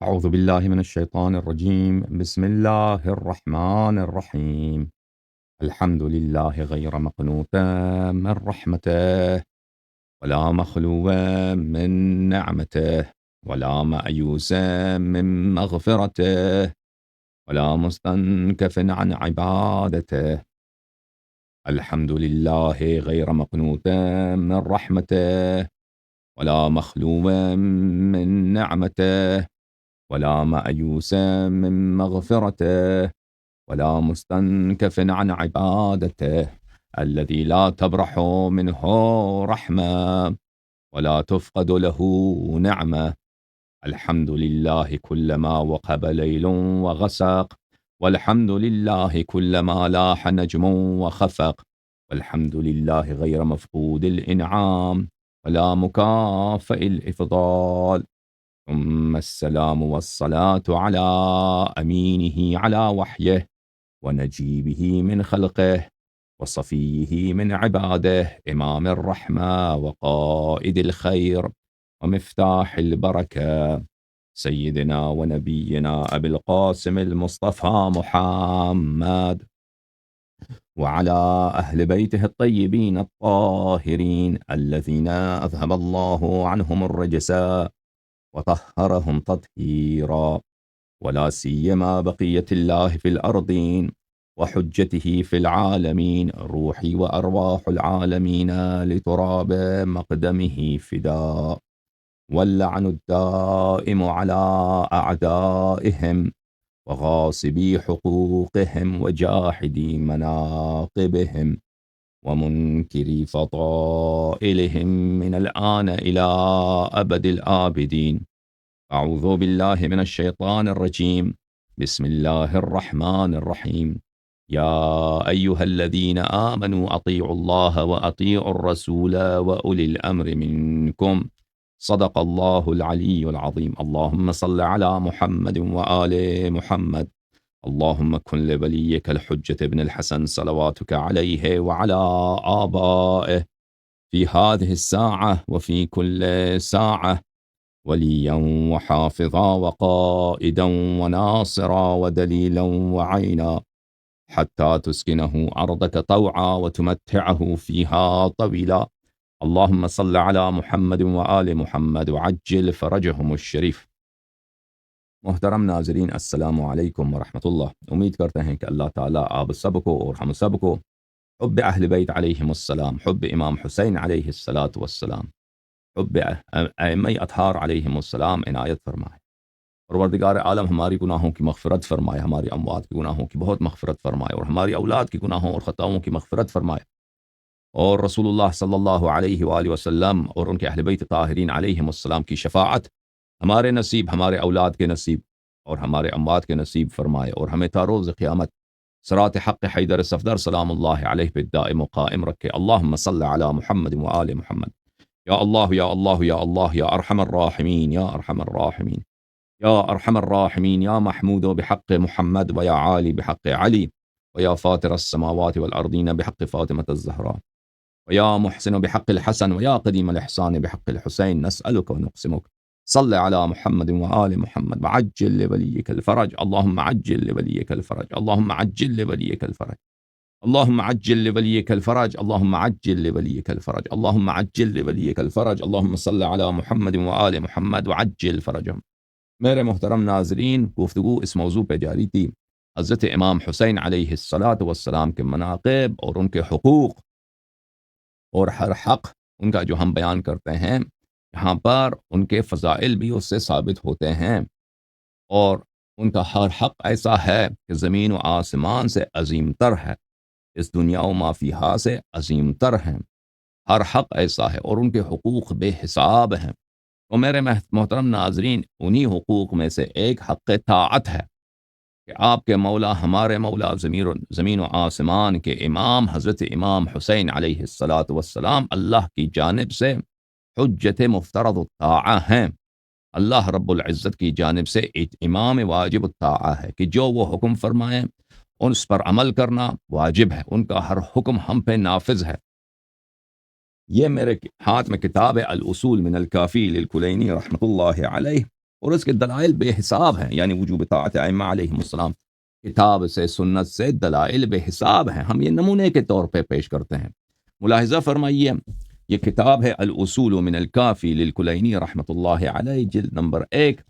أعوذ بالله من الشيطان الرجيم. بسم الله الرحمن الرحيم. الحمد لله غير مقنوتا من رحمته، ولا مخلوا من نعمته، ولا مأيوسا من مغفرته، ولا مستنكف عن عبادته. الحمد لله غير مقنوتا من رحمته، ولا مخلوا من نعمته، ولا مأيوس من مغفرته، ولا مستنكف عن عبادته. الذي لا تبرح منه رحمة، ولا تفقد له نعمة. الحمد لله كلما وقب ليل وغسق، والحمد لله كلما لاح نجم وخفق، والحمد لله غير مفقود الإنعام، ولا مكافئ الإفضال. ثم السلام والصلاة على أمينه على وحيه، ونجيبه من خلقه، وصفيه من عباده، إمام الرحمة وقائد الخير ومفتاح البركة، سيدنا ونبينا أبي القاسم المصطفى محمد، وعلى أهل بيته الطيبين الطاهرين الذين أذهب الله عنهم الرجس وطهرهم تطهيرا، ولا سيما بقية الله في الأرضين وحجته في العالمين، روحي وأرواح العالمين لتراب مقدمه فداء. واللعن الدائم على أعدائهم وغاصبي حقوقهم وجاحدي مناقبهم ومنكري فضائلهم من الآن إلى أبد الآبدين. أعوذ بالله من الشيطان الرجيم. بسم الله الرحمن الرحيم. يا أيها الذين آمنوا أطيعوا الله وأطيعوا الرسول وأولي الأمر منكم. صدق الله العلي العظيم. اللهم صل على محمد وآل محمد. اللهم كن لوليك الحجة ابن الحسن صلواتك عليه وعلى آبائه في هذه الساعة وفي كل ساعة وليا وحافظا وقائدا وناصرا ودليلا وعينا، حتى تسكنه أرضك طوعا وتمتعه فيها طويلا. اللهم صل على محمد وآل محمد وعجل فرجهم الشریف. محترم ناظرین، السلام علیکم ورحمۃ اللہ. امید کرتے ہیں کہ اللہ تعالیٰ آپ سب کو اور ہم سب کو حب اہل بیت علیہم السلام، حب امام حسین علیہ الصلاۃ والسلام، حب ائمہ اطہار علیہم السلام عنایت فرمائے. پروردگار عالم ہماری گناہوں کی مغفرت فرمائے، ہماری اموات کی گناہوں کی بہت مغفرت فرمائے، اور ہماری اولاد کی گناہوں اور خطاؤں کی مغفرت فرمائے، اور رسول اللہ صلی اللہ علیہ وآلہ وسلم اور ان کے اہل بیت طاہرین علیہم السلام کی شفاعت ہمارے نصیب، ہمارے اولاد کے نصیب اور ہمارے اموات کے نصیب فرمائے، اور ہمیں تا روز قیامت صراط حق حیدر صفدر سلام اللہ علیہ پہ دائم و قائم رکھے. اللہم صل علی محمد وآل محمد. یا اللہ یا اللہ یا اللہ یا ارحم الراحمین یا ارحم الراحمین یا ارحم الراحمین یا محمود بحق محمد ویا عالی بحق علی ویا فاطر السماوات والارضین بحق فاطمة الزہراء ويا محسن بحق الحسن ويا قديم الإحسان بحق الحسين. نسألك ونقسمك صل على محمد وآل محمد وعجل لوليك الفرج. اللهم عجل لوليك الفرج. اللهم عجل لوليك الفرج. اللهم عجل لوليك الفرج. اللهم عجل لوليك الفرج. اللهم عجل لوليك الفرج. اللهم صل على محمد وآل محمد وعجل فرجهم. میرے محترم ناظرین، گفتگو اس موضوع پہ جاری تھی، حضرت امام حسین علیہ الصلاۃ والسلام کے مناقب اور ان کے حقوق اور ہر حق ان کا جو ہم بیان کرتے ہیں. یہاں پر ان کے فضائل بھی اس سے ثابت ہوتے ہیں، اور ان کا ہر حق ایسا ہے کہ زمین و آسمان سے عظیم تر ہے، اس دنیا و ما فیہا سے عظیم تر ہیں. ہر حق ایسا ہے اور ان کے حقوق بے حساب ہیں. تو میرے محترم ناظرین، انہی حقوق میں سے ایک حق طاعت ہے کہ آپ کے مولا، ہمارے مولا، زمین و آسمان کے امام حضرت امام حسین علیہ الصلاۃ والسلام اللہ کی جانب سے حجت مفترض الطاعہ ہیں. اللہ رب العزت کی جانب سے ایک امام واجب الطاعہ ہے کہ جو وہ حکم فرمائیں اس پر عمل کرنا واجب ہے، ان کا ہر حکم ہم پہ نافذ ہے. یہ میرے ہاتھ میں کتاب ہے الاصول من الکافی للکلینی رحمۃ اللہ علیہ. اور اس کے دلائل بے حساب ہیں، یعنی وجوب طاعت ائمہ علیہم السلام کتاب سے سنت سے دلائل بے حساب ہیں، ہم یہ نمونے کے طور پہ پیش کرتے ہیں۔ ملاحظہ فرمائیے، یہ کتاب ہے الاصول من الکافی للکلینی رحمۃ اللہ علیہ، جلد نمبر 1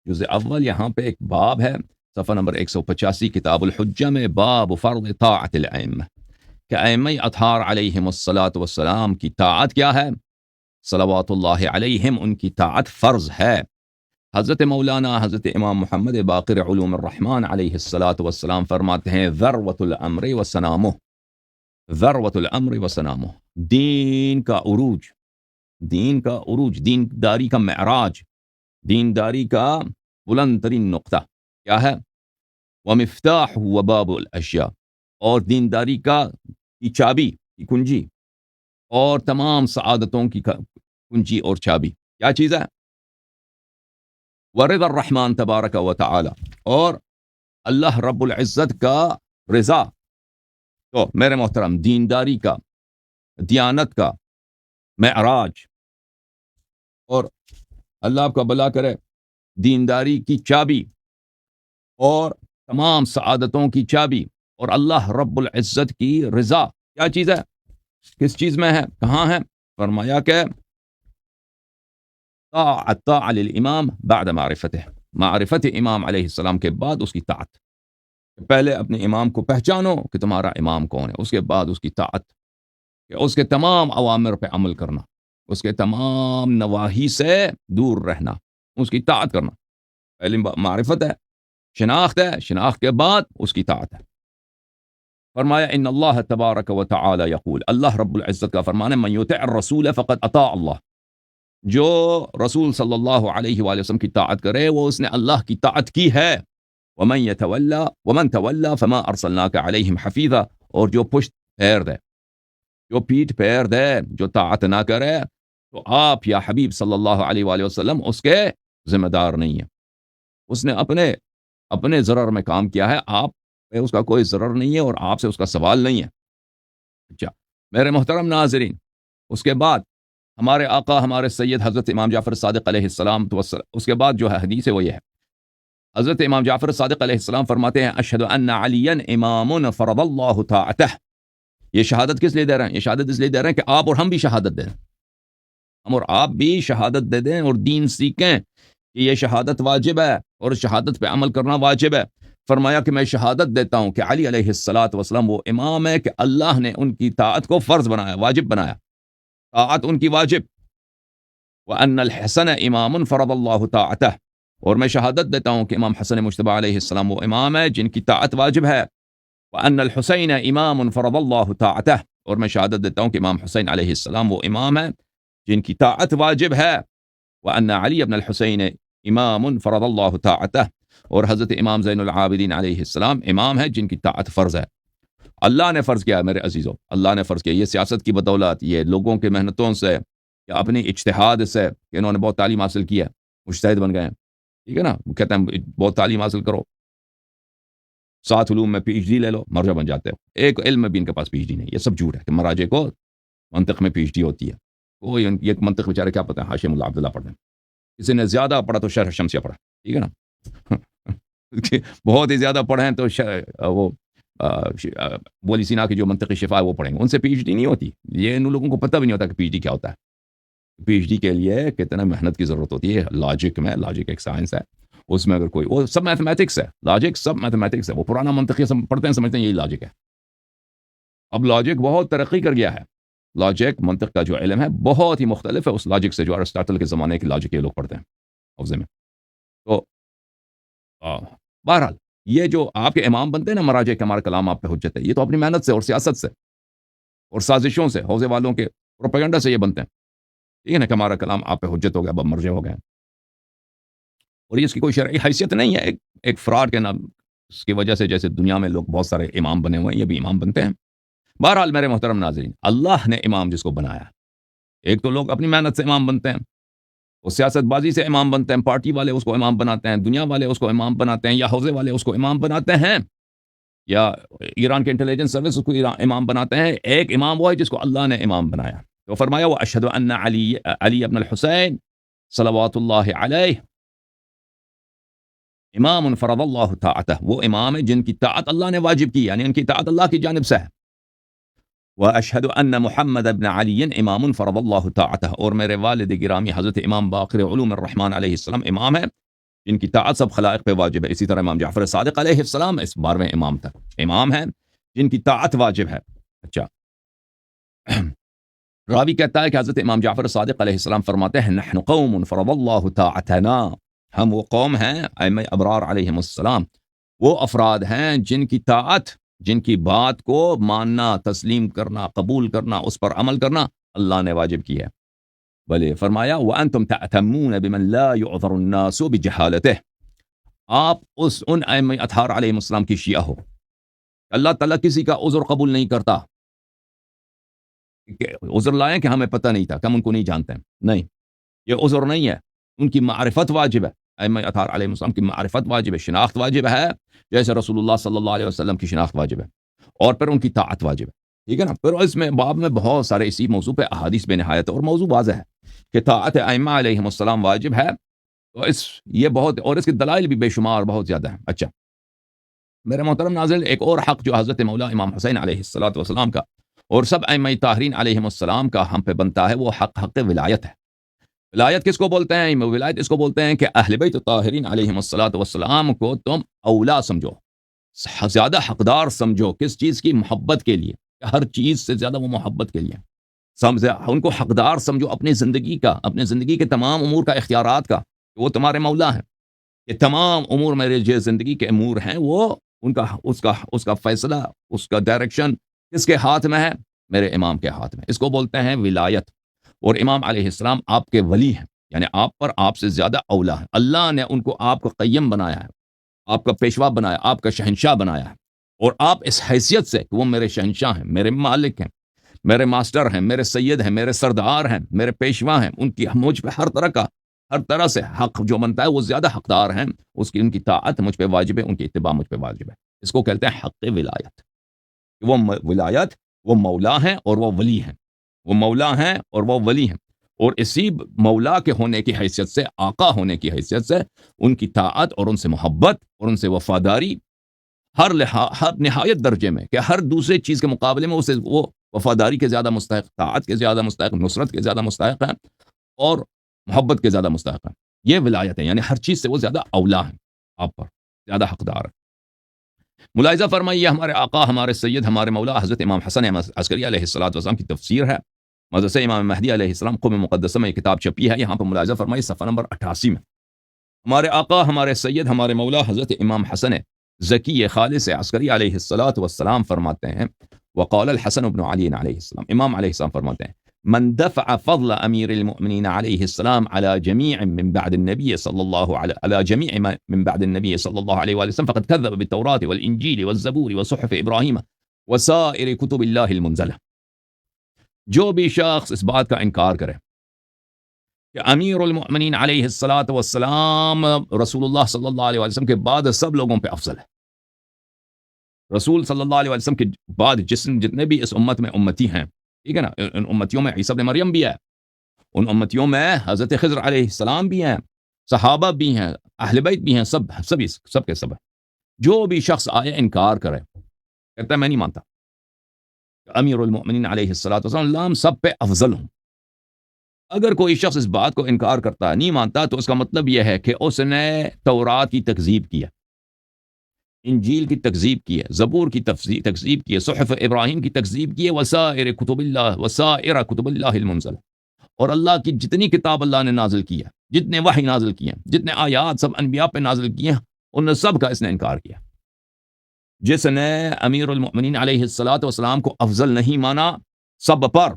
جزء اول، یہاں پہ ایک باب ہے صفحہ نمبر 185 کتاب الحجہ میں، باب فرض طاعت الائمہ، کہ ائمہ اطہار علیہم الصلاۃ والسلام کی طاعت کیا ہے؟ صلوات اللہ علیہم، ان کی طاعت فرض ہے۔ حضرت مولانا حضرت امام محمد باقر علوم الرحمن علیہ الصلاۃ والسلام فرماتے ہیں ذروۃ الامر وسنامہ، ذروۃ الامر وسنامہ، دین کا عروج، دین کا عروج، دین داری کا معراج، دین داری کا بلند ترین نقطہ کیا ہے؟ ومفتاح وباب الاشیاء، اور دین داری کی چابی، کی کنجی، اور تمام سعادتوں کی کنجی اور چابی کیا چیز ہے؟ ورضا الرحمن تبارک و تعالی، اور اللہ رب العزت کا رضا۔ تو میرے محترم، دینداری کا، دیانت کا معراج، اور اللہ آپ کا بھلا کرے، دینداری کی چابی اور تمام سعادتوں کی چابی اور اللہ رب العزت کی رضا کیا چیز ہے؟ کس چیز میں ہے؟ کہاں ہے؟ فرمایا کہ طاعت للامام بعد معرفتہ، معرفت امام علیہ السلام کے بعد اس کی طاعت۔ پہلے اپنے امام کو پہچانو کہ تمہارا امام کون ہے، اس کے بعد اس کی طاعت، کہ اس کے تمام اوامر پہ عمل کرنا، اس کے تمام نواہی سے دور رہنا، اس کی طاعت کرنا۔ پہلی معرفت ہے، شناخت ہے، شناخت کے بعد اس کی طاعت ہے۔ فرمایا ان اللہ تبارک و تعالی یقول، اللہ رب العزت کا فرمان ہے، من یطع الرسول فقد اطاع اللہ، جو رسول صلی اللہ علیہ وآلہ وسلم کی طاعت کرے وہ اس نے اللہ کی طاعت کی ہے۔ ومن تولى فما ارسلناک علیہم حفیظا، اور جو پشت پھیر دے، جو پیٹھ پھیر دے، جو طاعت نہ کرے، تو آپ یا حبیب صلی اللہ علیہ وآلہ وسلم اس کے ذمہ دار نہیں ہیں۔ اس نے اپنے ضرر میں کام کیا ہے، آپ پہ اس کا کوئی ضرر نہیں ہے اور آپ سے اس کا سوال نہیں ہے۔ اچھا میرے محترم ناظرین، اس کے بعد ہمارے آقا ہمارے سید حضرت امام جعفر صادق علیہ السلام، اس کے بعد جو ہے حدیث ہے وہ یہ ہے، حضرت امام جعفر صادق علیہ السلام فرماتے ہیں اشہد ان علی امام فرض اللہ طاعتہ۔ یہ شہادت کس لیے دے رہے ہیں؟ یہ شہادت اس لیے دے رہے ہیں کہ آپ اور ہم بھی شہادت دیں، ہم اور آپ بھی شہادت دے دیں اور دین سیکھیں کہ یہ شہادت واجب ہے اور شہادت پہ عمل کرنا واجب ہے۔ فرمایا کہ میں شہادت دیتا ہوں کہ علی علیہ الصلاۃ والسلام وہ امام ہے کہ اللہ نے ان کی طاعت کو فرض بنایا، واجب بنایا، طاعت ان کی واجب۔ وَأَنَّ الْحَسَنَ إِمَامٌ فَرَضَ اللَّهُ طَاعَتَهُ، اور میں شہادت دیتا ہوں کہ امام حسن مجتبی علیہ السلام وہ امام ہے جن کی طاعت واجب ہے۔ وَأَنَّ الْحُسَيْنَ إِمَامٌ فَرَضَ اللَّهُ طَاعَتَهُ، اور میں شہادت دیتا ہوں کہ امام حسین علیہ السلام وہ امام ہے جن کی طاعت واجب ہے۔ وَأَنَّ عَلِيَّ بْنَ الْحُسَيْنِ إِمَامٌ فَرَضَ اللَّهُ طَاعَتَهُ، اور حضرت امام زین العابدین علیہ السلام امام ہے جن کی طاعت فرض ہے۔ اللہ نے فرض کیا ہے میرے عزیزوں، اللہ نے فرض کیا، یہ سیاست کی بدولت، یہ لوگوں کے محنتوں سے یا اپنی اجتہاد سے، کہ انہوں نے بہت تعلیم حاصل کی ہے، مجتہد بن گئے ہیں، ٹھیک ہے نا، وہ کہتے ہیں بہت تعلیم حاصل کرو، 7 علوم میں پی ایچ ڈی لے لو، مرجع بن جاتے ہو، ایک علم میں بھی ان کے پاس پی ایچ ڈی نہیں، یہ سب جھوٹ ہے کہ مراجع کو منطق میں پی ایچ ڈی ہوتی ہے، کوئی یہ منطق بیچارے کیا پتہ ہے، حاشی ملا عبداللہ پڑھتے ہیں، کسی نے زیادہ پڑھا تو شرح شمسیہ پڑھا، ٹھیک ہے نا بہت ہی زیادہ پڑھے ہیں تو وہ بولی سینا کی جو منطقی شفا ہے وہ پڑھیں گے، ان سے پی ایچ ڈی نہیں ہوتی، یہ ان لوگوں کو پتہ بھی نہیں ہوتا کہ پی ایچ ڈی کیا ہوتا ہے۔ پی ایچ ڈی کے لیے کتنا محنت کی ضرورت ہوتی ہے، لاجک میں، لاجک ایک سائنس ہے، اس میں اگر کوئی، وہ سب میتھمیٹکس ہے، لاجک سب میتھمیٹکس ہے، وہ پرانا منطقی پڑھتے ہیں سمجھتے ہیں یہی لاجک ہے۔ اب لاجک بہت ترقی کر گیا ہے، لاجک منطق کا جو علم ہے بہت ہی مختلف ہے اس لاجک سے جو ارسطاطل کے زمانے کی لاجک یہ لوگ پڑھتے ہیں حوزے میں۔ تو بہرحال یہ جو آپ کے امام بنتے ہیں نا مراجع کے، ہمارا کلام آپ پہ حجت ہے، یہ تو اپنی محنت سے اور سیاست سے اور سازشوں سے، حوزے والوں کے پروپیگنڈا سے یہ بنتے ہیں، ٹھیک ہے نا، کہ ہمارا کلام آپ پہ حجت ہو گیا، اب مرجع ہو گئے، اور یہ اس کی کوئی شرعی حیثیت نہیں ہے، ایک فراڈ کے نام اس کی وجہ سے، جیسے دنیا میں لوگ بہت سارے امام بنے ہوئے ہیں، یہ بھی امام بنتے ہیں۔ بہرحال میرے محترم ناظرین، اللہ نے امام جس کو بنایا، ایک تو لوگ اپنی محنت سے امام بنتے ہیں، وہ سیاست بازی سے امام بنتے ہیں، پارٹی والے اس کو امام بناتے ہیں، دنیا والے اس کو امام بناتے ہیں، یا حوزے والے اس کو امام بناتے ہیں، یا ایران کے انٹیلیجنس سروس اس کو امام بناتے ہیں۔ ایک امام وہ ہے جس کو اللہ نے امام بنایا۔ تو فرمایا وہ اشہد ان علی ابن الحسین صلوات اللہ علیہ امام فرض اللہ طاعتہ، وہ امام ہے جن کی طاعت اللہ نے واجب کی، یعنی ان کی طاعت اللہ کی جانب سے ہے۔ واشہد ان محمد ابن علی امام فرض اللہ طاعتہ، اور میرے والد گرامی حضرت امام باقر علوم الرحمن علیہ السلام امام ہے جن کی طاعت سب خلائق پہ واجب ہے۔ اسی طرح امام جعفر صادق علیہ السلام اس 12ویں امام تک امام ہے جن کی طاعت واجب ہے۔ اچھا، راوی کہتا ہے کہ حضرت امام جعفر صادق علیہ السلام فرماتے ہیں نحن قوم فرض اللہ طاعتنا، ہم وہ قوم ہیں ائمہ ابرار علیہم السلام، وہ افراد ہیں جن کی طاعت، جن کی بات کو ماننا، تسلیم کرنا، قبول کرنا، اس پر عمل کرنا اللہ نے واجب کی ہے۔ بلے فرمایا وانتم تعتمون بمن لا يعذر الناس بجہالته، آپ ان ائمہ اطہار علیہم السلام کی شیعہ ہو، اللہ تعالیٰ کسی کا عذر قبول نہیں کرتا کہ عذر لائیں کہ ہمیں پتہ نہیں تھا، کہ ہم ان کو نہیں جانتے ہیں، نہیں، یہ عذر نہیں ہے، ان کی معرفت واجب ہے، ائمہ اطہار علیہ السلام کی معرفت واجب ہے، شناخت واجب ہے، جیسے رسول اللہ صلی اللہ علیہ وسلم کی شناخت واجب ہے، اور پھر ان کی طاعت واجب ہے، ٹھیک ہے نا۔ پھر اس میں باب میں بہت سارے اسی موضوع پہ احادیث بے نہایت، اور موضوع واضح ہے کہ طاعت ائمہ علیہم السلام واجب ہے، تو یہ بہت، اور اس کے دلائل بھی بے شمار بہت زیادہ ہیں۔ اچھا میرے محترم ناظرین، ایک اور حق جو حضرت مولا امام حسین علیہ السلام کا اور سب ائمہ طاہرین علیہم السلام کا ہم پہ بنتا ہے، وہ حق ولایت ہے۔ ولایت کس کو بولتے ہیں؟ ولایت اس کو بولتے ہیں کہ اہل بیت طاہرین علیہم السلام کو تم اولا سمجھو، زیادہ حقدار سمجھو، کس چیز کی؟ محبت کے لیے، ہر چیز سے زیادہ وہ محبت کے لیے ان کو حقدار سمجھو اپنی زندگی کا، اپنے زندگی کے تمام امور کا، اختیارات کا، وہ تمہارے مولا ہیں، یہ تمام امور میرے جو زندگی کے امور ہیں، وہ اس کا فیصلہ، اس کا ڈائریکشن کس کے ہاتھ میں ہے؟ میرے امام کے ہاتھ میں۔ اس کو بولتے ہیں ولایت، اور امام علیہ السلام آپ کے ولی ہیں، یعنی آپ سے زیادہ اولا ہے، اللہ نے ان کو آپ کا قیم بنایا ہے، آپ کا پیشوا بنایا، آپ کا شہنشاہ بنایا ہے، اور آپ اس حیثیت سے کہ وہ میرے شہنشاہ ہیں، میرے مالک ہیں، میرے ماسٹر ہیں، میرے سید ہیں، میرے سردار ہیں، میرے پیشوا ہیں، ان کی مجھ پہ ہر طرح سے حق جو بنتا ہے، وہ زیادہ حقدار ہیں، ان کی طاعت مجھ پہ واجب ہے، ان کی اتباع مجھ پہ واجب ہے۔ اس کو کہتے ہیں حق ولایت۔ وہ ولایت، وہ مولا ہیں اور وہ ولی ہیں، وہ مولا ہیں اور وہ ولی ہیں، اور اسی مولا کے ہونے کی حیثیت سے، آقا ہونے کی حیثیت سے، ان کی طاعت اور ان سے محبت اور ان سے وفاداری ہر نہایت درجے میں، کہ ہر دوسرے چیز کے مقابلے میں اسے وہ وفاداری کے زیادہ مستحق، طاعت کے زیادہ مستحق، نصرت کے زیادہ مستحق ہیں، اور محبت کے زیادہ مستحق ہیں۔ یہ ولایت ہے، یعنی ہر چیز سے وہ زیادہ اولا ہیں، آپ پر زیادہ حقدار ہیں۔ ملاحظہ فرمائیے، ہمارے آقا، ہمارے سید، ہمارے مولا حضرت امام حسن عسکری علیہ السلام کی تفسیر ہے، مدرسہ امام مہدی علیہ السلام قم مقدسہ میں یہ کتاب چھپی ہے، یہاں پر ملاحظہ فرمائیے صفحہ نمبر 88 میں ہمارے آقا، ہمارے سید، ہمارے مولا حضرت امام حسن ذکی خالص عسکری علیہ السلام فرماتے ہیں، وقال الحسن بن علی علیہ السلام، امام علیہ السلام فرماتے ہیں، من دفع فضل امیر المؤمنین علیہ السلام على جميع من بعد النبي صلى الله على جميع من بعد النبي صلى الله عليه وسلم فقد كذب بالتوراة والانجيل والزبور وصحف ابراہیم وسائر کتب اللہ المنزلہ۔ جو بھی شخص اس بات کا انکار کرے کہ امیر المؤمنین علیہ السلام رسول اللہ صلی اللہ علیہ وسلم کے بعد سب لوگوں پہ افضل ہے، رسول صلی اللہ علیہ وسلم کے بعد جتنے بھی اس امت میں امتی ہیں، ٹھیک ہے نا، ان امتیوں میں عیسیٰ ابن مریم بھی ہے، ان امتیوں میں حضرت خضر علیہ السلام بھی ہیں، صحابہ بھی ہیں، اہل بیت بھی ہیں، سب کے سب ہیں۔ جو بھی شخص آئے انکار کرے، کہتا ہے میں نہیں مانتا امیر المؤمنین علیہ السلام سب پہ افضل ہوں، اگر کوئی شخص اس بات کو انکار کرتا ہے، نہیں مانتا، تو اس کا مطلب یہ ہے کہ اس نے تورات کی تکذیب کی ہے، انجیل کی تکذیب کی ہے، زبور کی تکذیب کی ہے، صحف ابراہیم کی تکذیب کی ہے، وسائر کتب اللہ المنزل، اور اللہ کی جتنی کتاب اللہ نے نازل کی ہے، جتنے وحی نازل کیے ہیں، جتنے آیات سب انبیاء پہ نازل کیے ہیں، ان سب کا اس نے انکار کیا۔ جس نے امیر المؤمنین علیہ السلام کو افضل نہیں مانا سب پر،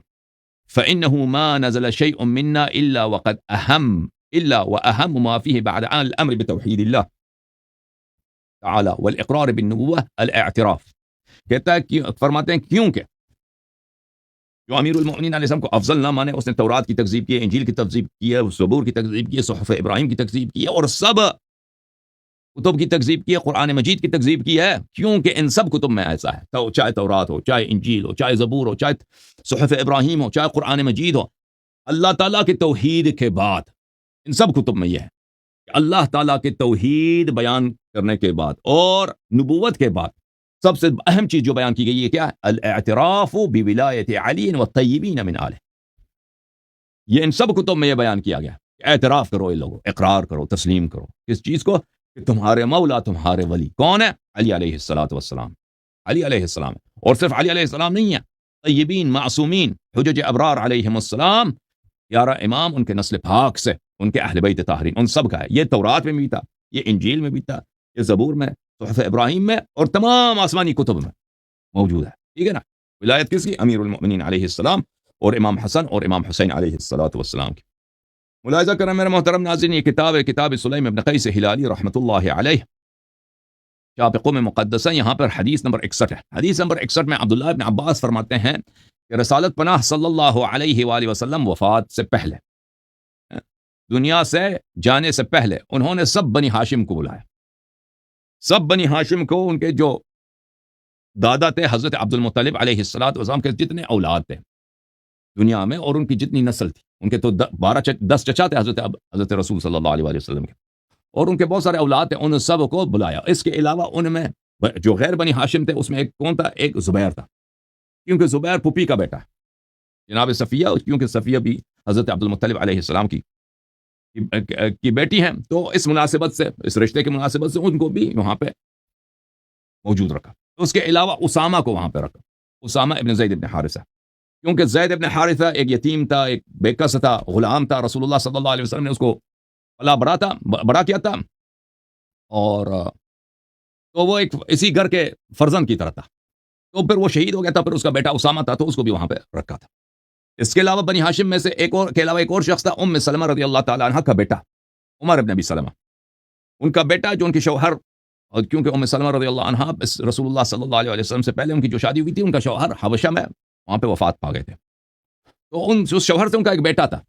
فإنه ما نزل شيء منا إلا وأهم ما فيه بعد الأمر بتوحيد الله تعالی والإقرار بالنبوة الاعتراف۔ کہتا ہے، فرماتے ہیں کیونکہ جو امیر المؤمنین علیہ السلام کو افضل نہ مانے، اس نے تورات کی تکذیب کی ہے، انجیل کی تکذیب کی ہے، زبور کی تکذیب کی ہے، صحف ابراہیم کی تکذیب کی ہے، اور سب کتب کی تکذیب کی ہے، قرآن مجید کی تکذیب کی ہے، کیونکہ ان سب کتب میں ایسا ہے، تو چاہے تورات ہو، چاہے انجیل ہو، چاہے زبور ہو، چاہے صحف ابراہیم ہو، چاہے قرآن مجید ہو، اللہ تعالیٰ کے توحید کے بعد ان سب کتب میں یہ ہے کہ اللہ تعالیٰ کے توحید بیان کرنے کے بعد اور نبوت کے بعد سب سے اہم چیز جو بیان کی گئی ہے کیا ہے؟ الاعتراف بولایت علی والطیبین من آلہ. یہ ان سب کتب میں یہ بیان کیا گیا کہ اعتراف کرو یہ لوگوں، اقرار کرو، تسلیم کرو کس چیز کو؟ کہ تمہارے مولا، تمہارے ولی کون ہے؟ علی علیہ الصلوۃ والسلام. علی علیہ السلام. اور صرف علی علیہ السلام نہیں ہے، طیبین، معصومین، حجج ابرار علیہم السلام، 11 امام ان کے نسل پاک سے، ان کے اہل بیت طاہرین، ان سب کا ہے. یہ تورات میں بھی تھا، یہ انجیل میں بھی تھا، یہ زبور میں، صحف ابراہیم میں، اور تمام آسمانی کتب میں موجود ہے. ٹھیک ہے نا؟ ولایت کس کی؟ امیر المؤمنین علیہ السلام اور امام حسن اور امام حسین علیہ الصلوۃ والسلام کی. ملاحظہ کریں میرے محترم ناظرین، یہ کتاب ہے کتاب سلیم ابن قیس ہلالی رحمۃ اللہ علیہ، چاپ قوم مقدسہ. یہاں پر حدیث نمبر 61 ہے. حدیث نمبر 61 میں عبداللہ ابن عباس فرماتے ہیں کہ رسالت پناہ صلی اللہ علیہ وآلہ وسلم وفات سے پہلے، دنیا سے جانے سے پہلے، انہوں نے سب بنی ہاشم کو بلایا. سب بنی ہاشم کو، ان کے جو دادا تھے حضرت عبد المطلب علیہ الصلوۃ والسلام کے جتنے اولاد تھے دنیا میں، اور ان کی جتنی نسل تھی، ان کے تو 10 چچا تھے حضرت رسول صلی اللہ علیہ وآلہ وسلم کے، اور ان کے بہت سارے اولاد تھے، ان سب کو بلایا. اس کے علاوہ ان میں جو غیر بنی ہاشم تھے اس میں ایک کون تھا؟ ایک زبیر تھا، کیونکہ زبیر پھوپھی کا بیٹا ہے، جناب صفیہ، کیونکہ صفیہ بھی حضرت عبد المطلب علیہ السلام کی بیٹی ہیں، تو اس مناسبت سے، اس رشتے کی مناسبت سے ان کو بھی وہاں پہ موجود رکھا. اس کے علاوہ اسامہ کو وہاں پہ رکھا، اسامہ ابن زید ابن حارثہ، کیونکہ زید ابن حارثہ ایک یتیم تھا، ایک بے کس تھا، غلام تھا. رسول اللہ صلی اللہ علیہ وسلم نے اس کو بڑا کیا تھا، اور تو وہ ایک اسی گھر کے فرزند کی طرح تھا. تو پھر وہ شہید ہو گیا تھا، پھر اس کا بیٹا اسامہ تھا، تو اس کو بھی وہاں پہ رکھا تھا. اس کے علاوہ بنی ہاشم میں سے ایک اور شخص تھا، ام سلمہ رضی اللہ تعالی عنہ کا بیٹا عمر ابن ابی سلمہ، ان کا بیٹا جو ان کے شوہر، اور کیونکہ ام سلمہ رضی اللہ عنہ رسول اللہ صلی اللہ علیہ وسلم سے پہلے ان کی جو شادی ہوئی تھی، ان کا شوہر حبشہ میں وہاں پہ وفات پا گئے تھے. تو اس شوہر سے ان کا ایک بیٹا تھا،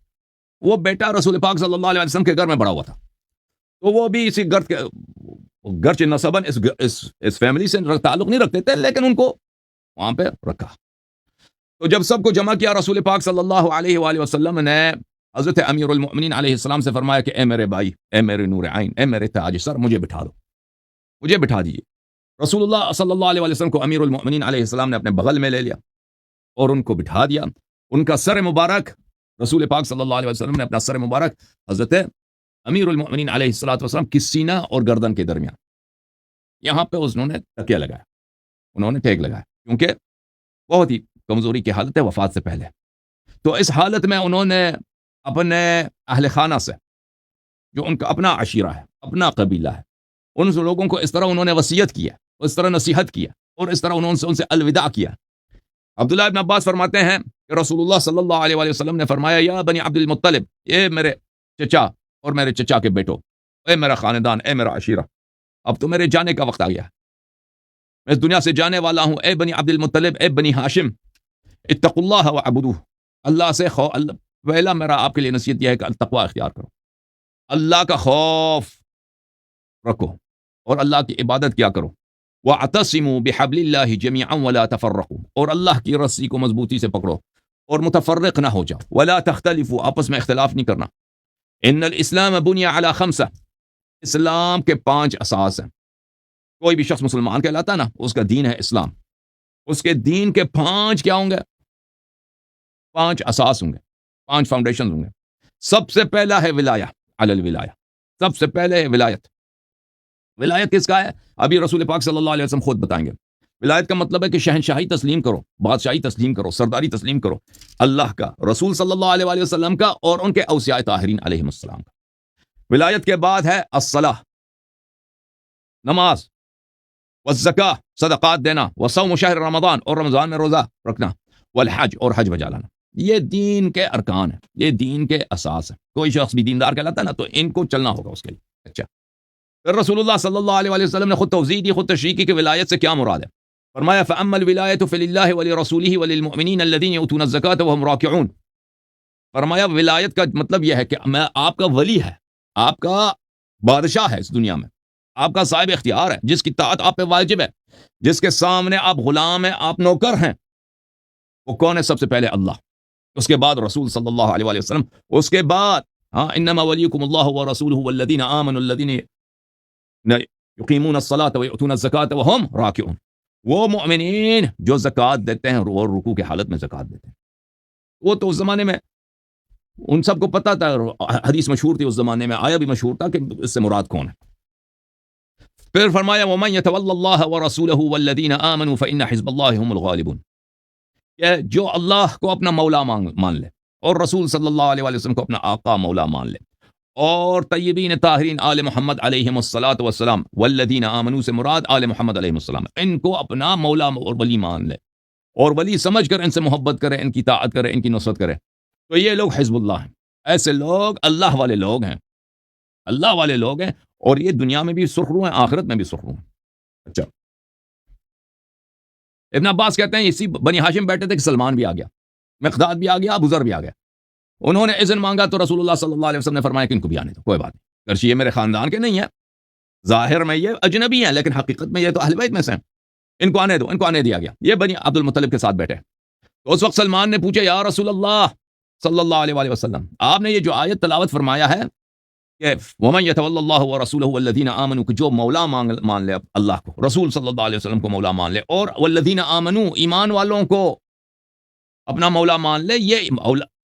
وہ بیٹا رسول پاک صلی اللہ علیہ وسلم کے گھر میں بڑا ہوا تھا. تو وہ بھی اسی گھر نسباً اس فیملی سے تعلق نہیں رکھتے تھے، لیکن ان کو وہاں پہ رکھا. تو جب سب کو جمع کیا، رسول پاک صلی اللہ علیہ وآلہ وسلم نے حضرت امیر المؤمنین علیہ السلام سے فرمایا کہ اے میرے بھائی، اے میرے نور عین، اے میرے تاج سر، مجھے بٹھا دو، مجھے بٹھا دیجیے. رسول اللہ صلی اللہ علیہ وسلم کو امیر المؤمنین علیہ السلام نے اپنے بغل میں لے لیا اور ان کو بٹھا دیا. ان کا سر مبارک، رسول پاک صلی اللہ علیہ وسلم نے اپنا سر مبارک حضرت امیر المؤمنین علیہ الصلوۃ والسلام کی سینہ اور گردن کے درمیان، یہاں پہ انہوں نے تکیہ لگایا، انہوں نے ٹیک لگایا، کیونکہ بہت ہی کمزوری کی حالت ہے وفات سے پہلے. تو اس حالت میں انہوں نے اپنے اہل خانہ سے، جو ان کا اپنا عشیرہ ہے، اپنا قبیلہ ہے، ان لوگوں کو اس طرح انہوں نے وصیت کیا، اس طرح نصیحت کیا، اور اس طرح انہوں نے ان سے الوداع کیا. عبداللہ ابن عباس فرماتے ہیں کہ رسول اللہ صلی اللہ علیہ وآلہ وسلم نے فرمایا، یا بنی عبد المطلب، اے میرے چچا اور میرے چچا کے بیٹو، اے میرا خاندان، اے میرا عشیرہ، اب تو میرے جانے کا وقت آ گیا، میں اس دنیا سے جانے والا ہوں. اے بنی عبد المطلب، اے بنی ہاشم، اتقوا اللہ وعبدوہ، اللہ سے پہلا میرا آپ کے لیے نصیحت یہ ہے کہ تقوی اختیار کرو، اللہ کا خوف رکھو اور اللہ کی عبادت کیا کرو. وَاعْتَصِمُوا بِحَبْلِ اللَّهِ جَمِيعًا وَلَا تَفَرَّقُوا، اور اللہ کی رسی کو مضبوطی سے پکڑو اور متفرق نہ ہو جاؤ. وَلَا تَخْتَلِفُوا، آپس میں اختلاف نہیں کرنا. إِنَّ الْإِسْلَامَ بُنِيَ عَلَى 5، اسلام کے 5 اساس ہیں. کوئی بھی شخص مسلمان کہلاتا ہے نا، اس کا دین ہے اسلام. اس کے دین کے 5 کیا ہوں گے؟ 5 اساس ہوں گے، 5 فاؤنڈیشن ہوں گے. سب سے پہلا ہے ولایہ، علی الولایہ، سب سے پہلے ہے ولایت. ولایت کس کا ہے؟ ابھی رسول پاک صلی اللہ علیہ وسلم خود بتائیں گے. ولایت کا مطلب ہے کہ شہنشاہی تسلیم کرو، بادشاہی تسلیم کرو، سرداری تسلیم کرو، اللہ کا، رسول صلی اللہ علیہ وآلہ وسلم کا، اور ان کے اوصیاء طاہرین علیہ السلام کا. ولایت کے بعد ہے الصلاۃ، نماز، والزکاۃ، صدقات دینا، وصوم شہر رمضان، اور رمضان میں روزہ رکھنا، والحج، اور حج بجا لانا. یہ دین کے ارکان ہیں، یہ دین کے اساس ہیں. کوئی شخص بھی دیندار کہلاتا ہے نا، تو ان کو چلنا ہوگا اس کے لیے. اچھا، پھر رسول اللہ صلی اللہ علیہ وسلم نے خود توضیح دی، خود تشریح کی کہ ولایت سے کیا مراد ہے. فرمایا فَأَمَّا الْوِلَایَةُ فَلِلَّهِ وَلِرَسُولِهِ وَلِلْمُؤْمِنِينَ الَّذِينَ يُؤْتُونَ الزَّكَاةَ وَهُمْ رَاكِعُونَ. فرمایا ولایت کا مطلب یہ ہے کہ میں آپ کا ولی ہے، آپ کا بادشاہ ہے اس دنیا میں، آپ کا صاحب اختیار ہے، جس کی طاعت آپ پہ واجب ہے، جس کے سامنے آپ غلام ہیں، آپ نوکر ہیں. وہ کون ہے؟ سب سے پہلے اللہ، اس کے بعد رسول صلی اللہ علیہ وسلم، اس کے بعد ہاں انما ولیکم اللہ ورسولہ والذین آمنوا الذین یقیمون الصلاۃ ویؤتون الزکاۃ وہم راکعون، وہ مومنین جو زکوٰۃ دیتے ہیں اور رکوع کی حالت میں زکوٰۃ دیتے ہیں. وہ تو اس زمانے میں ان سب کو پتا تھا، حدیث مشہور تھی اس زمانے میں، آیا بھی مشہور تھا کہ اس سے مراد کون ہے. پھر فرمایا وَمَن يَتَوَلَّ اللَّهَ وَرَسُولَهُ وَالَّذِينَ آمَنُوا فَإِنَّ حِزْبَ اللَّهِ هُمُ الْغَالِبُونَ، کہ جو اللہ کو اپنا مولا مان لے اور رسول صلی اللہ علیہ وسلم کو اپنا آقا مولا مان لے، اور طیبین طاہرین آل محمد علیہم الصلاۃ والسلام، والذین آمنوا سے مراد آل محمد علیہم السلام، ان کو اپنا مولا اور ولی مان لے اور ولی سمجھ کر ان سے محبت کرے، ان کی طاعت کرے، ان کی نصرت کرے، تو یہ لوگ حزب اللہ ہیں. ایسے لوگ اللہ والے لوگ ہیں، اللہ والے لوگ ہیں، اور یہ دنیا میں بھی سرخرو ہیں، آخرت میں بھی سرخرو ہیں. اچھا، ابن عباس کہتے ہیں اسی بنی ہاشم بیٹھے تھے کہ سلمان بھی آ گیا، مقداد بھی آ گیا، ابو ذر بھی آ گیا. انہوں نے اذن مانگا تو رسول اللہ صلی اللہ علیہ وسلم نے فرمایا کہ ان کو بھی آنے دو، کوئی بات نہیں، اگرچہ یہ میرے خاندان کے نہیں ہیں، ظاہر میں یہ اجنبی ہیں، لیکن حقیقت میں یہ تو اہل بیت میں سے ہیں، ان کو آنے دو. ان کو آنے دیا گیا. یہ بنی عبد المطلب کے ساتھ بیٹھے. تو اس وقت سلمان نے پوچھا یا رسول اللہ صلی اللہ علیہ وآلہ وسلم، آپ نے یہ جو آیت تلاوت فرمایا ہے کہ وَمَن يَتَوَلَّ اللَّهَ وَرَسُولَهُ وَالَّذِينَ آمَنُوا، کہ جو مولا مان لے اللہ کو، رسول صلی اللہ علیہ وسلم کو مولا مان لے، اور والذین آمنوا ایمان والوں کو اپنا مولا مان لے، یہ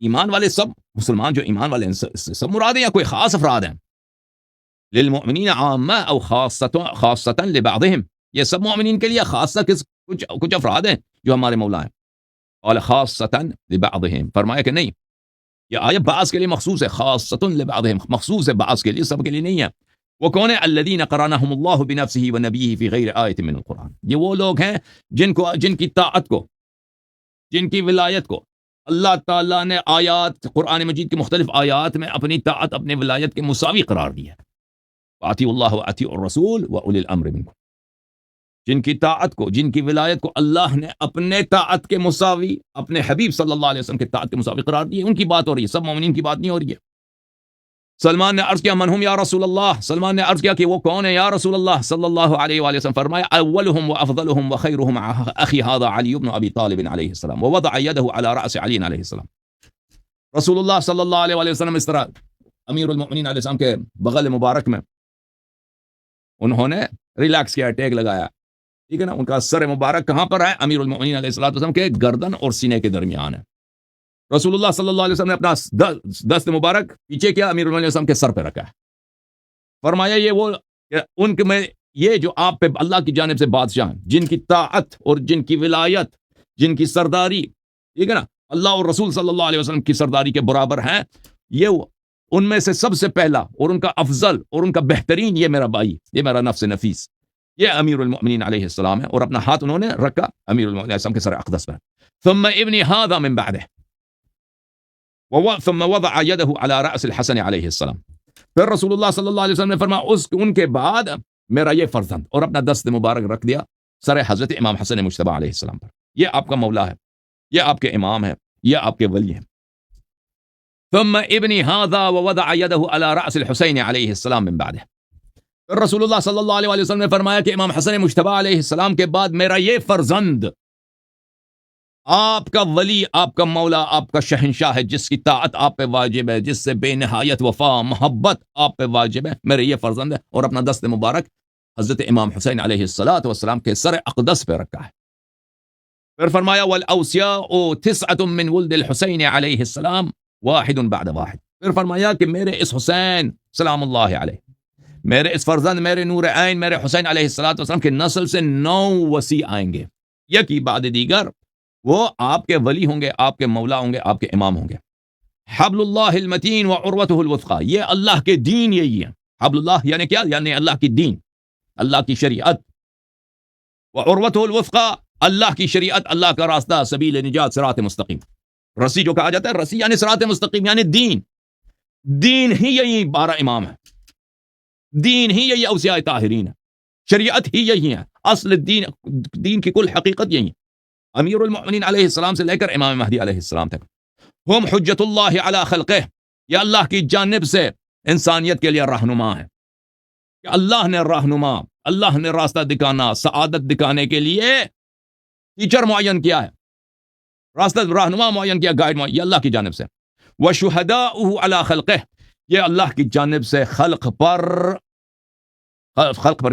ایمان والے سب مسلمان جو ایمان والے ہیں سب مراد ہیں یا کوئی خاص افراد ہیں؟ للمؤمنین عامہ او خاصۃ لبعضهم، یہ سب مومنین کے لیے، خاصہ کچھ افراد ہیں جو ہمارے مولا ہیں. قال خاصۃ لبعضهم، فرمایا کہ نہیں، یہ آیت بعض کے لیے مخصوص ہے، خاصۃ لبعضهم مخصوص ہے بعض کے لیے، سب کے لیے نہیں ہے. وہ کون ہے؟ الذین قرنهم اللہ بنفسه ونبیہ فی غیر آیۃ من القرآن، یہ وہ لوگ ہیں جن کی طاعت کو، جن کی ولایت کو اللہ تعالیٰ نے آیات قرآن مجید کی مختلف آیات میں اپنی طاعت، اپنے ولایت کے مساوی قرار دیا ہے. اطیعوا اللہ واطیعوا الرسول واولی الامر منکم، جن کی طاعت کو، جن کی ولایت کو اللہ نے اپنے طاعت کے مساوی، اپنے حبیب صلی اللہ علیہ وسلم کے طاعت کے مساوی قرار دی ہے، ان کی بات ہو رہی ہے، سب مومنین کی بات نہیں ہو رہی ہے. سلمان نے عرض کیا من ہم یا رسول اللہ، سلمان نے عرض کیا کہ وہ کون ہے یا رسول اللہ صلی اللہ علیہ وآلہ وسلم. فرمایا اولهم وافضلهم وخيرهم اخي هذا علي بن ابی طالب علیہ السلام ووضع يده على راس علي علیہ السلام. رسول اللہ صلی اللہ علیہ وآلہ وسلم اس طرح امیر المؤمنین علیہ السلام کے بغل مبارک میں انہوں نے ریلیکس کیا، ٹیک لگایا، ٹھیک ہے نا. ان کا سر مبارک کہاں پر ہے؟ امیر المؤمنین علیہ الصلوۃ والسلام کے گردن اور سینے کے درمیان ہے. رسول اللہ صلی اللہ علیہ وسلم نے اپنا دست مبارک پیچھے کیا، امیر المؤمنین علیہ السلام کے سر پہ رکھا ہے. فرمایا یہ وہ ان کے میں یہ جو آپ پہ اللہ کی جانب سے بادشاہ ہیں، جن کی طاعت اور جن کی ولایت، جن کی سرداری، ٹھیک ہے نا، اللہ اور رسول صلی اللہ علیہ وسلم کی سرداری کے برابر ہیں، یہ ان میں سے سب سے پہلا اور ان کا افضل اور ان کا بہترین یہ میرا بھائی، یہ میرا نفس نفیس، یہ امیر المؤمنین علیہ السلام ہے. اور اپنا ہاتھ انہوں نے رکھا امیر المؤمنین علیہ السلام کے سر اقدس پر. ثم ابن هذا من بعده ثم وضع يده على رأس الحسن علیہ السلام. پھر رسول اللہ صلی اللہ علیہ وسلم نے فرمایا ان کے بعد میرا یہ فرزند، اور اپنا دست مبارک رکھ دیا سر حضرت امام حسن مجتبی علیہ السلام پر. یہ آپ کا مولا ہے، یہ آپ کے امام ہے، یہ آپ کے ولی ہیں. ثم ابن هذا ووضع يده على رأس الحسین علیہ السلام من بعده. پھر رسول اللہ صلی اللہ علیہ وسلم نے فرمایا کہ امام حسن مجتبی علیہ السلام کے بعد میرا یہ فرزند، آپ کا ولی، آپ کا مولا، آپ کا شہنشاہ ہے، جس کی طاعت آپ پہ واجب ہے، جس سے بے نہایت وفا محبت آپ پہ واجب ہے، میرے یہ فرزند ہے. اور اپنا دست مبارک حضرت امام حسین علیہ الصلوۃ والسلام کے سر اقدس پہ رکھا ہے. پھر فرمایا والاوصیاء تسعة من ولد الحسین علیہ السلام واحد بعد واحد. پھر فرمایا کہ میرے اس حسین سلام اللہ علیہ، میرے اس فرزند، میرے نور عین، میرے حسین علیہ الصلوۃ والسلام کے نسل سے 9 وصی آئیں گے، یکی بعد دیگر، وہ آپ کے ولی ہوں گے، آپ کے مولا ہوں گے، آپ کے امام ہوں گے. حبل اللہ المتین وعروتہ الوثقی، یہ اللہ کے دین یہی ہے. حبل اللہ یعنی کیا؟ یعنی اللہ کی دین، اللہ کی شریعت. وعروتہ الوثقی، اللہ کی شریعت، اللہ کا راستہ، سبیل نجات، صراط مستقیم. رسی جو کہا جاتا ہے، رسی یعنی صراط مستقیم، یعنی دین. دین ہی یہی 12 امام ہے، دین ہی یہی اوصیاء طاہرین ہے، شریعت ہی یہی ہے، اصل دین کی کل حقیقت یہی ہے، امیر المؤمنین علیہ السلام سے لے کر امام مہدی علیہ السلام تک. ہم حجت اللہ علی خلقہ، یہ اللہ کی جانب سے انسانیت کے لیے رہنما ہے، کہ اللہ نے رہنما، اللہ نے راستہ دکھانا، سعادت دکھانے کے لیے ٹیچر معین کیا ہے، راستہ رہنما معین کیا، گائیڈ معین، یہ اللہ کی جانب سے. وشہداؤہ علی خلقہ، یہ اللہ کی جانب سے خلق پر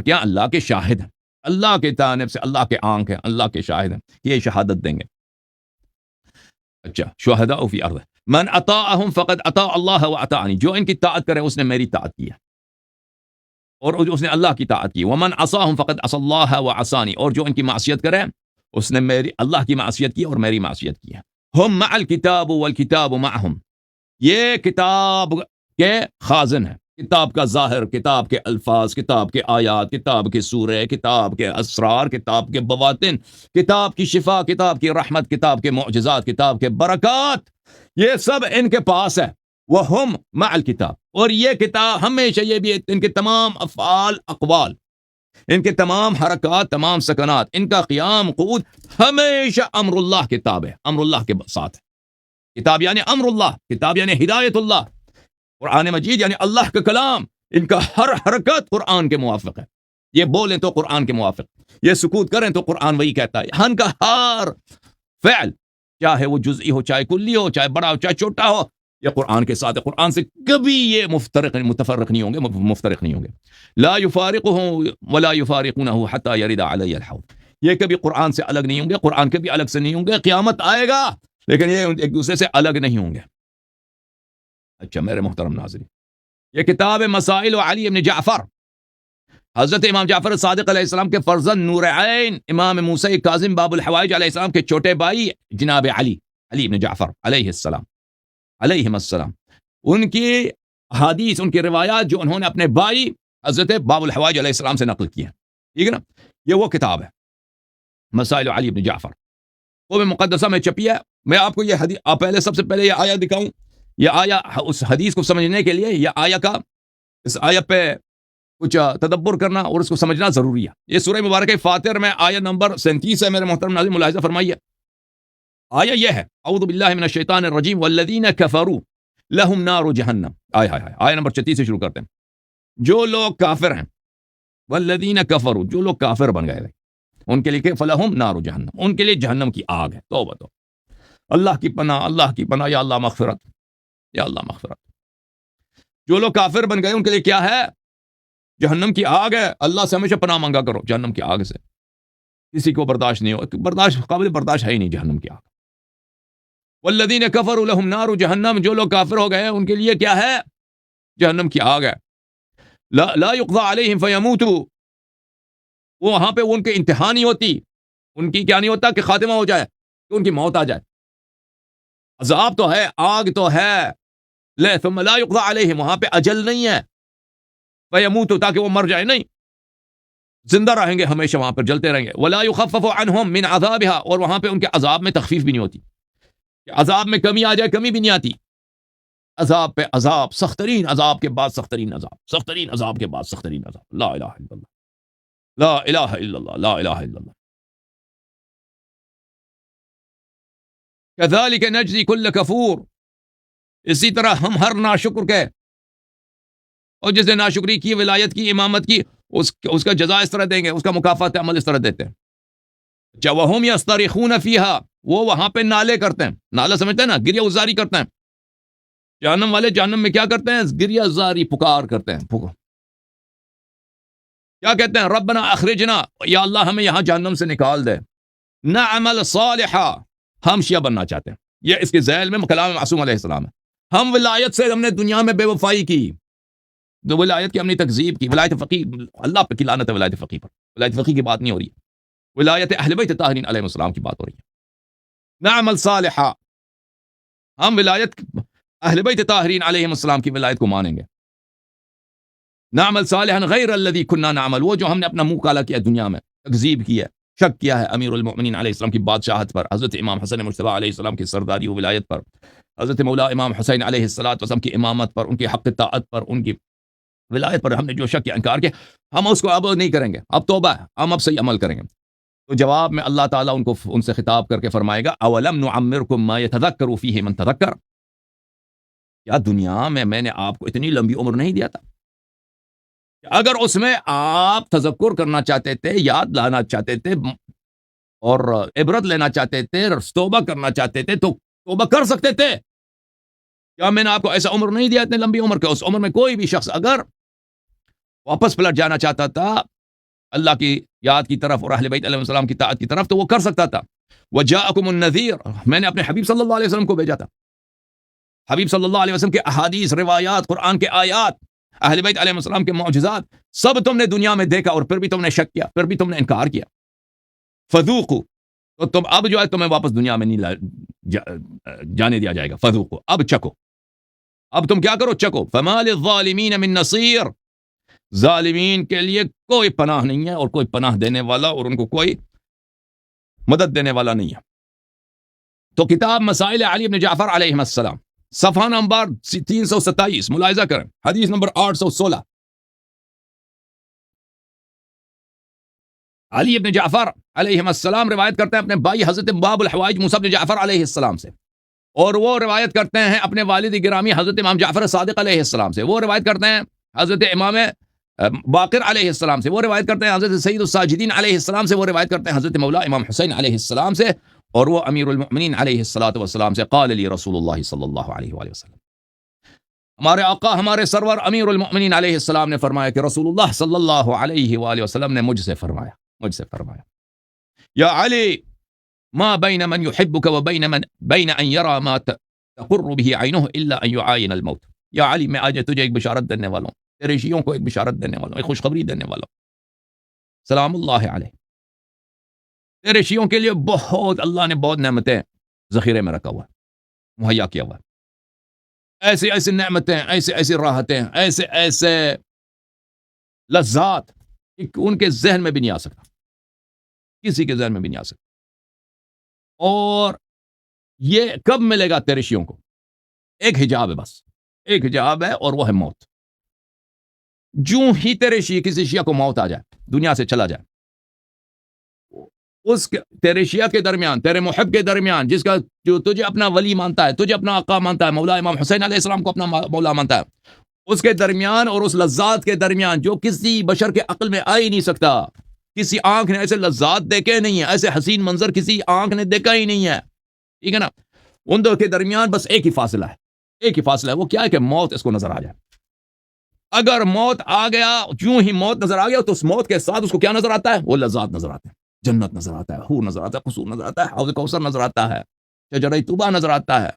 کیا اللہ کے شاہد ہیں، اللہ کی جانب سے اللہ کے آنکھ ہیں، اللہ کے شاہد ہیں، یہ شہادت دیں گے. اچھا، شہداء فی ارض من اطاعہم فقد اطاع اللہ واطاعنی، جو ان کی طاعت کرے اس نے میری طاعت کی ہے اور اس نے اللہ کی طاعت کی. ومن عصاہم فقد عصى اللہ وعصانی، اور جو ان کی معصیت کرے اس نے میری اللہ کی معصیت کی اور میری معصیت کی ہے. ہم مع الکتاب والکتاب معہم، یہ کتاب کے خازن ہیں، کتاب کا ظاہر، کتاب کے الفاظ، کتاب کے آیات، کتاب کے سورے، کتاب کے اسرار، کتاب کے بواطن، کتاب کی شفا، کتاب کی رحمت، کتاب کے معجزات، کتاب کے برکات، یہ سب ان کے پاس ہے. وہم مع الکتاب، اور یہ کتاب ہمیشہ، یہ بھی ان کے تمام افعال، اقوال، ان کے تمام حرکات، تمام سکنات، ان کا قیام قعود ہمیشہ امر اللہ کتاب ہے، امر اللہ کے ساتھ ہے. کتاب یعنی امر اللہ، کتاب یعنی ہدایت اللہ، قرآن مجید یعنی اللہ کا کلام، ان کا ہر حرکت قرآن کے موافق ہے. یہ بولیں تو قرآن کے موافق، یہ سکوت کریں تو قرآن وہی کہتا ہے. ان کا ہر فعل، چاہے وہ جزئی ہو، چاہے کلی ہو، چاہے بڑا ہو، چاہے چھوٹا ہو، یہ قرآن کے ساتھ ہے. قرآن سے کبھی یہ متفرق نہیں ہوں گے، مفترق نہیں ہوں گے. لا يفارقه ولا يفارقونه حتى يرد علي الحوض، یہ کبھی قرآن سے الگ نہیں ہوں گے، قرآن کبھی الگ سے نہیں ہوں گے. قیامت آئے گا لیکن یہ ایک دوسرے سے الگ نہیں ہوں گے. اچھا میرے محترم ناظرین، یہ کتاب مسائل علی ابن جعفر، حضرت امام جعفر صادق علیہ السلام کے فرزند نور عین امام موسیٰ کاظم باب الحوائج علیہ السلام کے چھوٹے بھائی جناب علی ابن جعفر علیہ السلام، علیہم السلام، ان کی حدیث، ان کی روایات جو انہوں نے اپنے بھائی حضرت باب الحوائج علیہ السلام سے نقل کی ہے، ٹھیک ہے نا. یہ وہ کتاب ہے مسائل علی ابن جعفر، وہ میں مقدسہ میں چھپی ہے. میں آپ کو یہ حدیث، آپ پہلے سب سے پہلے یہ آیا دکھاؤں. یہ آیا اس حدیث کو سمجھنے کے لیے، یہ آیا کا اس آیت پہ کچھ تدبر کرنا اور اس کو سمجھنا ضروری ہے. یہ سورہ مبارکہ فاتر میں آیت نمبر 37 ہے میرے محترم ناظرین، ملاحظہ فرمائیے. آیا یہ ہے، اعوذ باللہ من الشیطان الرجیم والذین کفروا لہم نار جہنم. آیت نمبر 36 سے شروع کرتے ہیں. جو لوگ کافر ہیں، والذین کفروا، جو لوگ کافر بن گئے ان کے لیے فلہم نار جہنم، ان کے لیے جہنم کی آگ ہے. توبہ تو اللہ کی پناہ، اللہ کی پناہ، یا اللہ مغفرت، یا اللہ مغفرت. جو لوگ کافر بن گئے ان کے لیے کیا ہے؟ جہنم کی آگ ہے. اللہ سے ہمیشہ پناہ مانگا کرو جہنم کی آگ سے، کسی کو برداشت نہیں ہو، برداشت قابل برداشت ہے ہی نہیں جہنم کی آگ. والذین کفروا لہم نار جہنم، جو لوگ کافر ہو گئے ان کے لیے کیا ہے؟ جہنم کی آگ ہے. لا یقضى علیہم فیموتوا، وہ وہاں پہ ان کے انتہا نہیں ہوتی، ان کی کیا نہیں ہوتا کہ خاتمہ ہو جائے، کہ ان کی موت آ جائے. عذاب تو ہے، آگ تو ہے، لے ثم لا یقضى علیہم، وہاں پہ اجل نہیں ہے، فیموتوا، تاکہ وہ مر جائے نہیں، زندہ رہیں گے ہمیشہ، وہاں پر جلتے رہیں گے. ولا یخفف عنہم من عذابها، اور وہاں پہ ان کے عذاب میں تخفیف بھی نہیں ہوتی، کہ عذاب میں کمی آ جائے، کمی بھی نہیں آتی. عذاب پہ عذاب، سخت ترین عذاب کے بعد سخت ترین عذاب، سخت ترین عذاب کے بعد سخت ترین عذاب. لا الہ الا اللہ، لا الہ الا اللہ، لا الہ الا اللہ. کذالک نجزی کل کفور، اسی طرح ہم ہر ناشکر کے، اور جس نے ناشکری کی، ولایت کی، امامت کی، اس کا جزا اس طرح دیں گے، اس کا مکافات عمل اس طرح دیتے ہیں. وَهُمْ يَصْطَرِخُونَ فِيهَا، وہ وہاں پہ نالے کرتے ہیں، نالہ سمجھتے ہیں نا، گریہ ازاری کرتے ہیں. جہنم والے جہنم میں کیا کرتے ہیں؟ گریہ ازاری، پکار کرتے ہیں. کیا کہتے ہیں؟ ربنا اخرجنا، یا اللہ ہمیں یہاں جہنم سے نکال دے، نعمل صالحا، ہم شیعہ بننا چاہتے ہیں. یہ اس کے ذیل میں کلام معصوم علیہ السلام ہے. ہم ولایت سے، ہم نے دنیا میں بے وفائی کی، جو ولایت کی ہم نے تکذیب کی، ولایت فقیہ، اللہ پہ کی لعنت ہے ولایت فقیہ پر. ولایت فقیہ کی بات نہیں ہو رہی ہے، ولایت اہل بیت طاہرین علیہ السلام کی بات ہو رہی ہے. نعمل صالحا، ہم ولایت اہل بیت طاہرین علیہ السلام کی ولایت کو مانیں گے. نعمل صالحا غیر الذی کنا نعمل، وہ جو ہم نے اپنا منہ کالا کیا دنیا میں، تکذیب کی ہے، شک کیا ہے امیر المؤمنین علیہ السلام کی بادشاہت پر، حضرت امام حسن مجتبی علیہ السلام کی سرداری و ولایت پر، حضرت مولا امام حسین علیہ السلام کی امامت پر، ان کی حق طاعت پر، ان کی ولایت پر ہم نے جو شک کیا، انکار کیا، ہم اس کو اب نہیں کریں گے، اب توبہ ہے، ہم اب صحیح عمل کریں گے. تو جواب میں اللہ تعالیٰ ان سے خطاب کر کے فرمائے گا، اولم نعمرکم ما یتذکر فیہ من تذکر، کیا دنیا میں نے آپ کو اتنی لمبی عمر نہیں دیا تھا؟ اگر اس میں آپ تذکر کرنا چاہتے تھے، یاد لانا چاہتے تھے اور عبرت لینا چاہتے تھے، توبہ کرنا چاہتے تھے، تو توبہ کر سکتے تھے. کیا میں نے آپ کو ایسا عمر نہیں دیا اتنے لمبی عمر کے اس عمر میں کوئی بھی شخص اگر واپس پلٹ جانا چاہتا تھا اللہ کی یاد کی طرف اور اہل بیت علیہ السلام کی طاعت کی طرف تو وہ کر سکتا تھا. وجاءکم النذیر، میں نے اپنے حبیب صلی اللہ علیہ وسلم کو بھیجا تھا. حبیب صلی اللہ علیہ وسلم کے احادیث، روایات، قرآن کے آیات، اہل بیت علیہ السلام کے معجزات سب تم نے دنیا میں دیکھا اور پھر بھی تم نے شک کیا، پھر بھی تم نے انکار کیا. فذوقوا، تو تم اب جو ہے تمہیں واپس دنیا میں نہیں جانے دیا جائے گا. فذوقوا، اب چکو، اب تم کیا کرو؟ چکو. فما للظالمین من نصیر، ظالمین کے لیے کوئی پناہ نہیں ہے اور کوئی پناہ دینے والا اور ان کو کوئی مدد دینے والا نہیں ہے. تو کتاب مسائل علی بن جعفر علیہ السلام، صفحہ نمبر 327 ملاحظہ کریں، حدیث نمبر 816. علی بن جعفر علیہ السلام روایت کرتے ہیں اپنے بھائی حضرت باب الحوائج موسیٰ بن جعفر علیہ السلام سے، اور وہ روایت کرتے ہیں اپنے والد گرامی حضرت امام جعفر صادق علیہ السلام سے، وہ روایت کرتے ہیں حضرت امام باقر علیہ السلام سے، وہ روایت کرتے ہیں حضرت سید الساجدین علیہ السلام سے، وہ روایت کرتے ہیں حضرت مولا امام حسین علیہ السلام سے، اور وہ امیر المؤمنین علیہ السلام سے. قال لی رسول اللہ صلی اللہ علیہ وآلہ وسلم، ہمارے آقا ہمارے سرور امیر المؤمنین علیہ السلام نے فرمایا کہ رسول اللہ صلی اللہ علیہ وآلہ وسلم نے مجھ سے فرمایا یا علی ما بین من يحبك وبین ان یرا ما تقر به عینه الا ان يعاین الموت. یا علی میں آج تجھے ایک بشارت دینے والا ہوں، تیرے شیعوں کو ایک بشارت دینے والا ہوں، ایک خوشخبری دینے والا ہوں. سلام اللہ علیہ، تیرے شیعوں کے لیے بہت اللہ نے بہت نعمتیں ذخیرے میں رکھا ہوا ہے، مہیا کیا ہوا ہے. ایسے ایسے نعمتیں، ایسے ایسے راحتیں، ایسے ایسے لذات ان کے ذہن میں بھی نہیں آ سکتا، کسی کے ذہن میں بھی نہیں آ سکتا. اور یہ کب ملے گا تیرے شیعوں کو؟ ایک حجاب ہے، بس ایک حجاب ہے، اور وہ ہے موت. جو ہی تیرے شیعہ کسی شیعہ کو موت آ جائے، دنیا سے چلا جائے، اس تیرے شیعہ کے درمیان، تیرے محب کے درمیان، جس کا جو تجھے اپنا ولی مانتا ہے، تجھے اپنا آقا مانتا ہے، مولا امام حسین علیہ السلام کو اپنا مولا مانتا ہے، اس کے درمیان اور اس لذات کے درمیان جو کسی بشر کے عقل میں آ ہی نہیں سکتا. کسی آنکھ نے ایسے لذات دیکھے نہیں ہیں، ایسے حسین منظر کسی آنکھ نے دیکھا ہی نہیں ہے، ٹھیک ہے نا. ان دو کے درمیان بس ایک ہی فاصلہ ہے، ایک ہی فاصلہ ہے، وہ کیا ہے کہ موت اس کو نظر آ جائے. اگر موت آ گیا، کیوں ہی موت نظر آ گیا، تو اس موت کے ساتھ اس کو کیا نظر آتا ہے؟ وہ لذات نظر آتے ہیں، جنت نظر آتا ہے، حور نظر آتا ہے، قصور نظر آتا ہے، حوض کوثر نظر آتا ہے، شجرہ طوبہ نظر آتا ہے،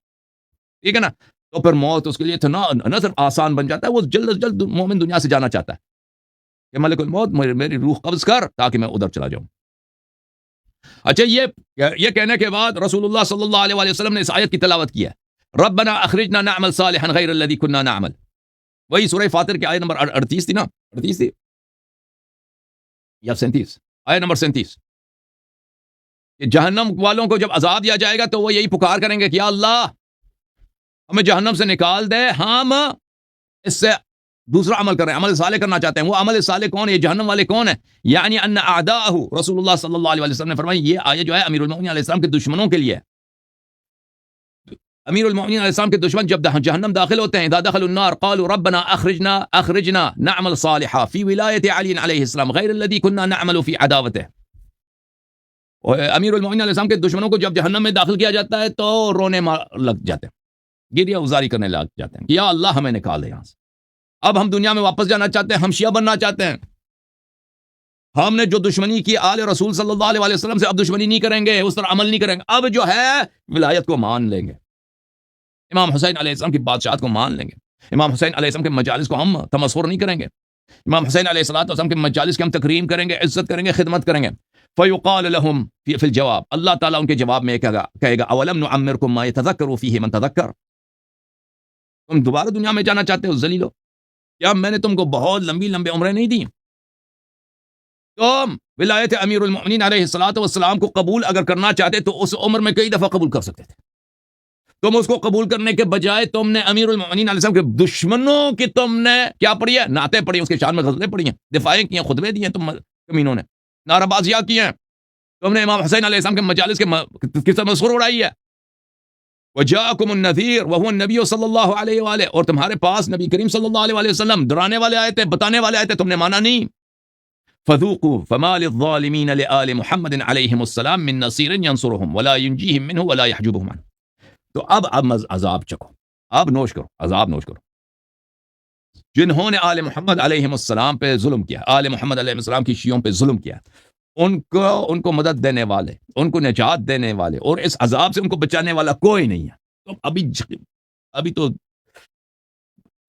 ٹھیک ہے نا. تو پھر موت اس کے لیے نہ صرف آسان بن جاتا ہے، وہ جلد از جلد مومن دنیا سے جانا چاہتا ہے کہ ملک الموت میری روح قبض کر تاکہ میں ادھر چلا جاؤں. اچھا، یہ کہنے کے بعد رسول اللہ صلی اللہ علیہ وسلم نے اس آیت کی تلاوت کی ہے، ربنا اخرجنا نعمل صالحا غیر الذی كنا نعمل. وہی سورہ فاطر کی آیت نمبر 38 تھی نا، 38 تھی یا 37، آیت نمبر 37. کہ جہنم والوں کو جب عذاب دیا جائے گا تو وہ یہی پکار کریں گے کہ یا اللہ ہمیں جہنم سے نکال دے، ہم اس سے دوسرا عمل کر رہے ہیں، عمل صالح کرنا چاہتے ہیں. وہ عمل صالح کون ہے؟ یہ جہنم والے کون ہیں؟ یعنی ان اعداءہ، رسول اللہ صلی اللہ علیہ وسلم نے فرمایا یہ آیت جو ہے امیر المؤمنین علیہ السلام کے دشمنوں کے لیے. امیر المؤمنین علیہ السلام کے دشمن جب جہنم داخل ہوتے ہیں، اذا دخلوا النار قالوا ربنا اخرجنا نعمل صالحا فی ولایت علی علیہ السلام غیر الذی كنا نعمل فی عداوته. اور امیر المؤمنین علیہ السلام کے دشمنوں کو جب جہنم میں داخل کیا جاتا ہے تو رونے لگ جاتے ہیں، گریہ گزاری کرنے لگ جاتے ہیں کہ یا اللہ ہمیں نکال دے یہاں سے، اب ہم دنیا میں واپس جانا چاہتے ہیں، ہم شیعہ بننا چاہتے ہیں، ہم نے جو دشمنی کی آل رسول صلی اللہ علیہ وسلم سے اب دشمنی نہیں کریں گے، اس طرح عمل نہیں کریں گے، اب جو ہے ولایت کو مان لیں گے، امام حسین علیہ السلام کی بادشاہت کو مان لیں گے، امام حسین علیہ السلام کے مجالس کو ہم تمسخر نہیں کریں گے، امام حسین علیہ السلام کے مجالس کی ہم تکریم کریں گے، عزت کریں گے، خدمت کریں گے. فیقال لهم فی الجواب، اللہ تعالیٰ ان کے جواب میں کہے گا اولم نعمرکم ما یتذکر فیہ من تذکر، تم دوبارہ دنیا میں جانا چاہتے ہو ذلیلو؟ کیا میں نے تم کو بہت لمبے عمریں نہیں دی؟ تم ولایت امیر المؤمنین علیہ السلام کو قبول اگر کرنا چاہتے تو اس عمر میں کئی دفعہ قبول کر سکتے تھے. تم اس کو قبول کرنے کے بجائے تم نے امیر المؤمنین علیہ السلام کے دشمنوں کی تم نے کیا پڑھی ہے؟ نعتیں پڑھی ہیں، اس کے شان میں غزلیں پڑھی ہیں، دفاعیں کی ہیں، خطبے دیے ہیں، تم کمینوں نے نعرہ بازیاں کی ہیں، تم نے امام حسین علیہ السلام کے مجالس کے مسخر اڑائی ہے. وجاءکم النذیر وهو النبی صلی اللہ علیہ وآلہ، اور تمہارے پاس نبی کریم صلی اللہ علیہ وسلم ڈرانے والے آئے تھے، بتانے والے آئے تھے، تم نے مانا نہیں. فذوقوا فما للظالمین لآل محمد علیہم السلام من نصیر ینصرهم ولا ینجیہم منہ ولا یحجبهم عنہ. تو اب عذاب چکو، اب نوش کرو، عذاب نوش کرو. جنہوں نے آل محمد علیہ السلام پہ ظلم کیا، آل محمد علیہ السلام کی شیعوں پہ ظلم کیا، ان کو مدد دینے والے، ان کو نجات دینے والے اور اس عذاب سے ان کو بچانے والا کوئی نہیں ہے. تو ابھی تو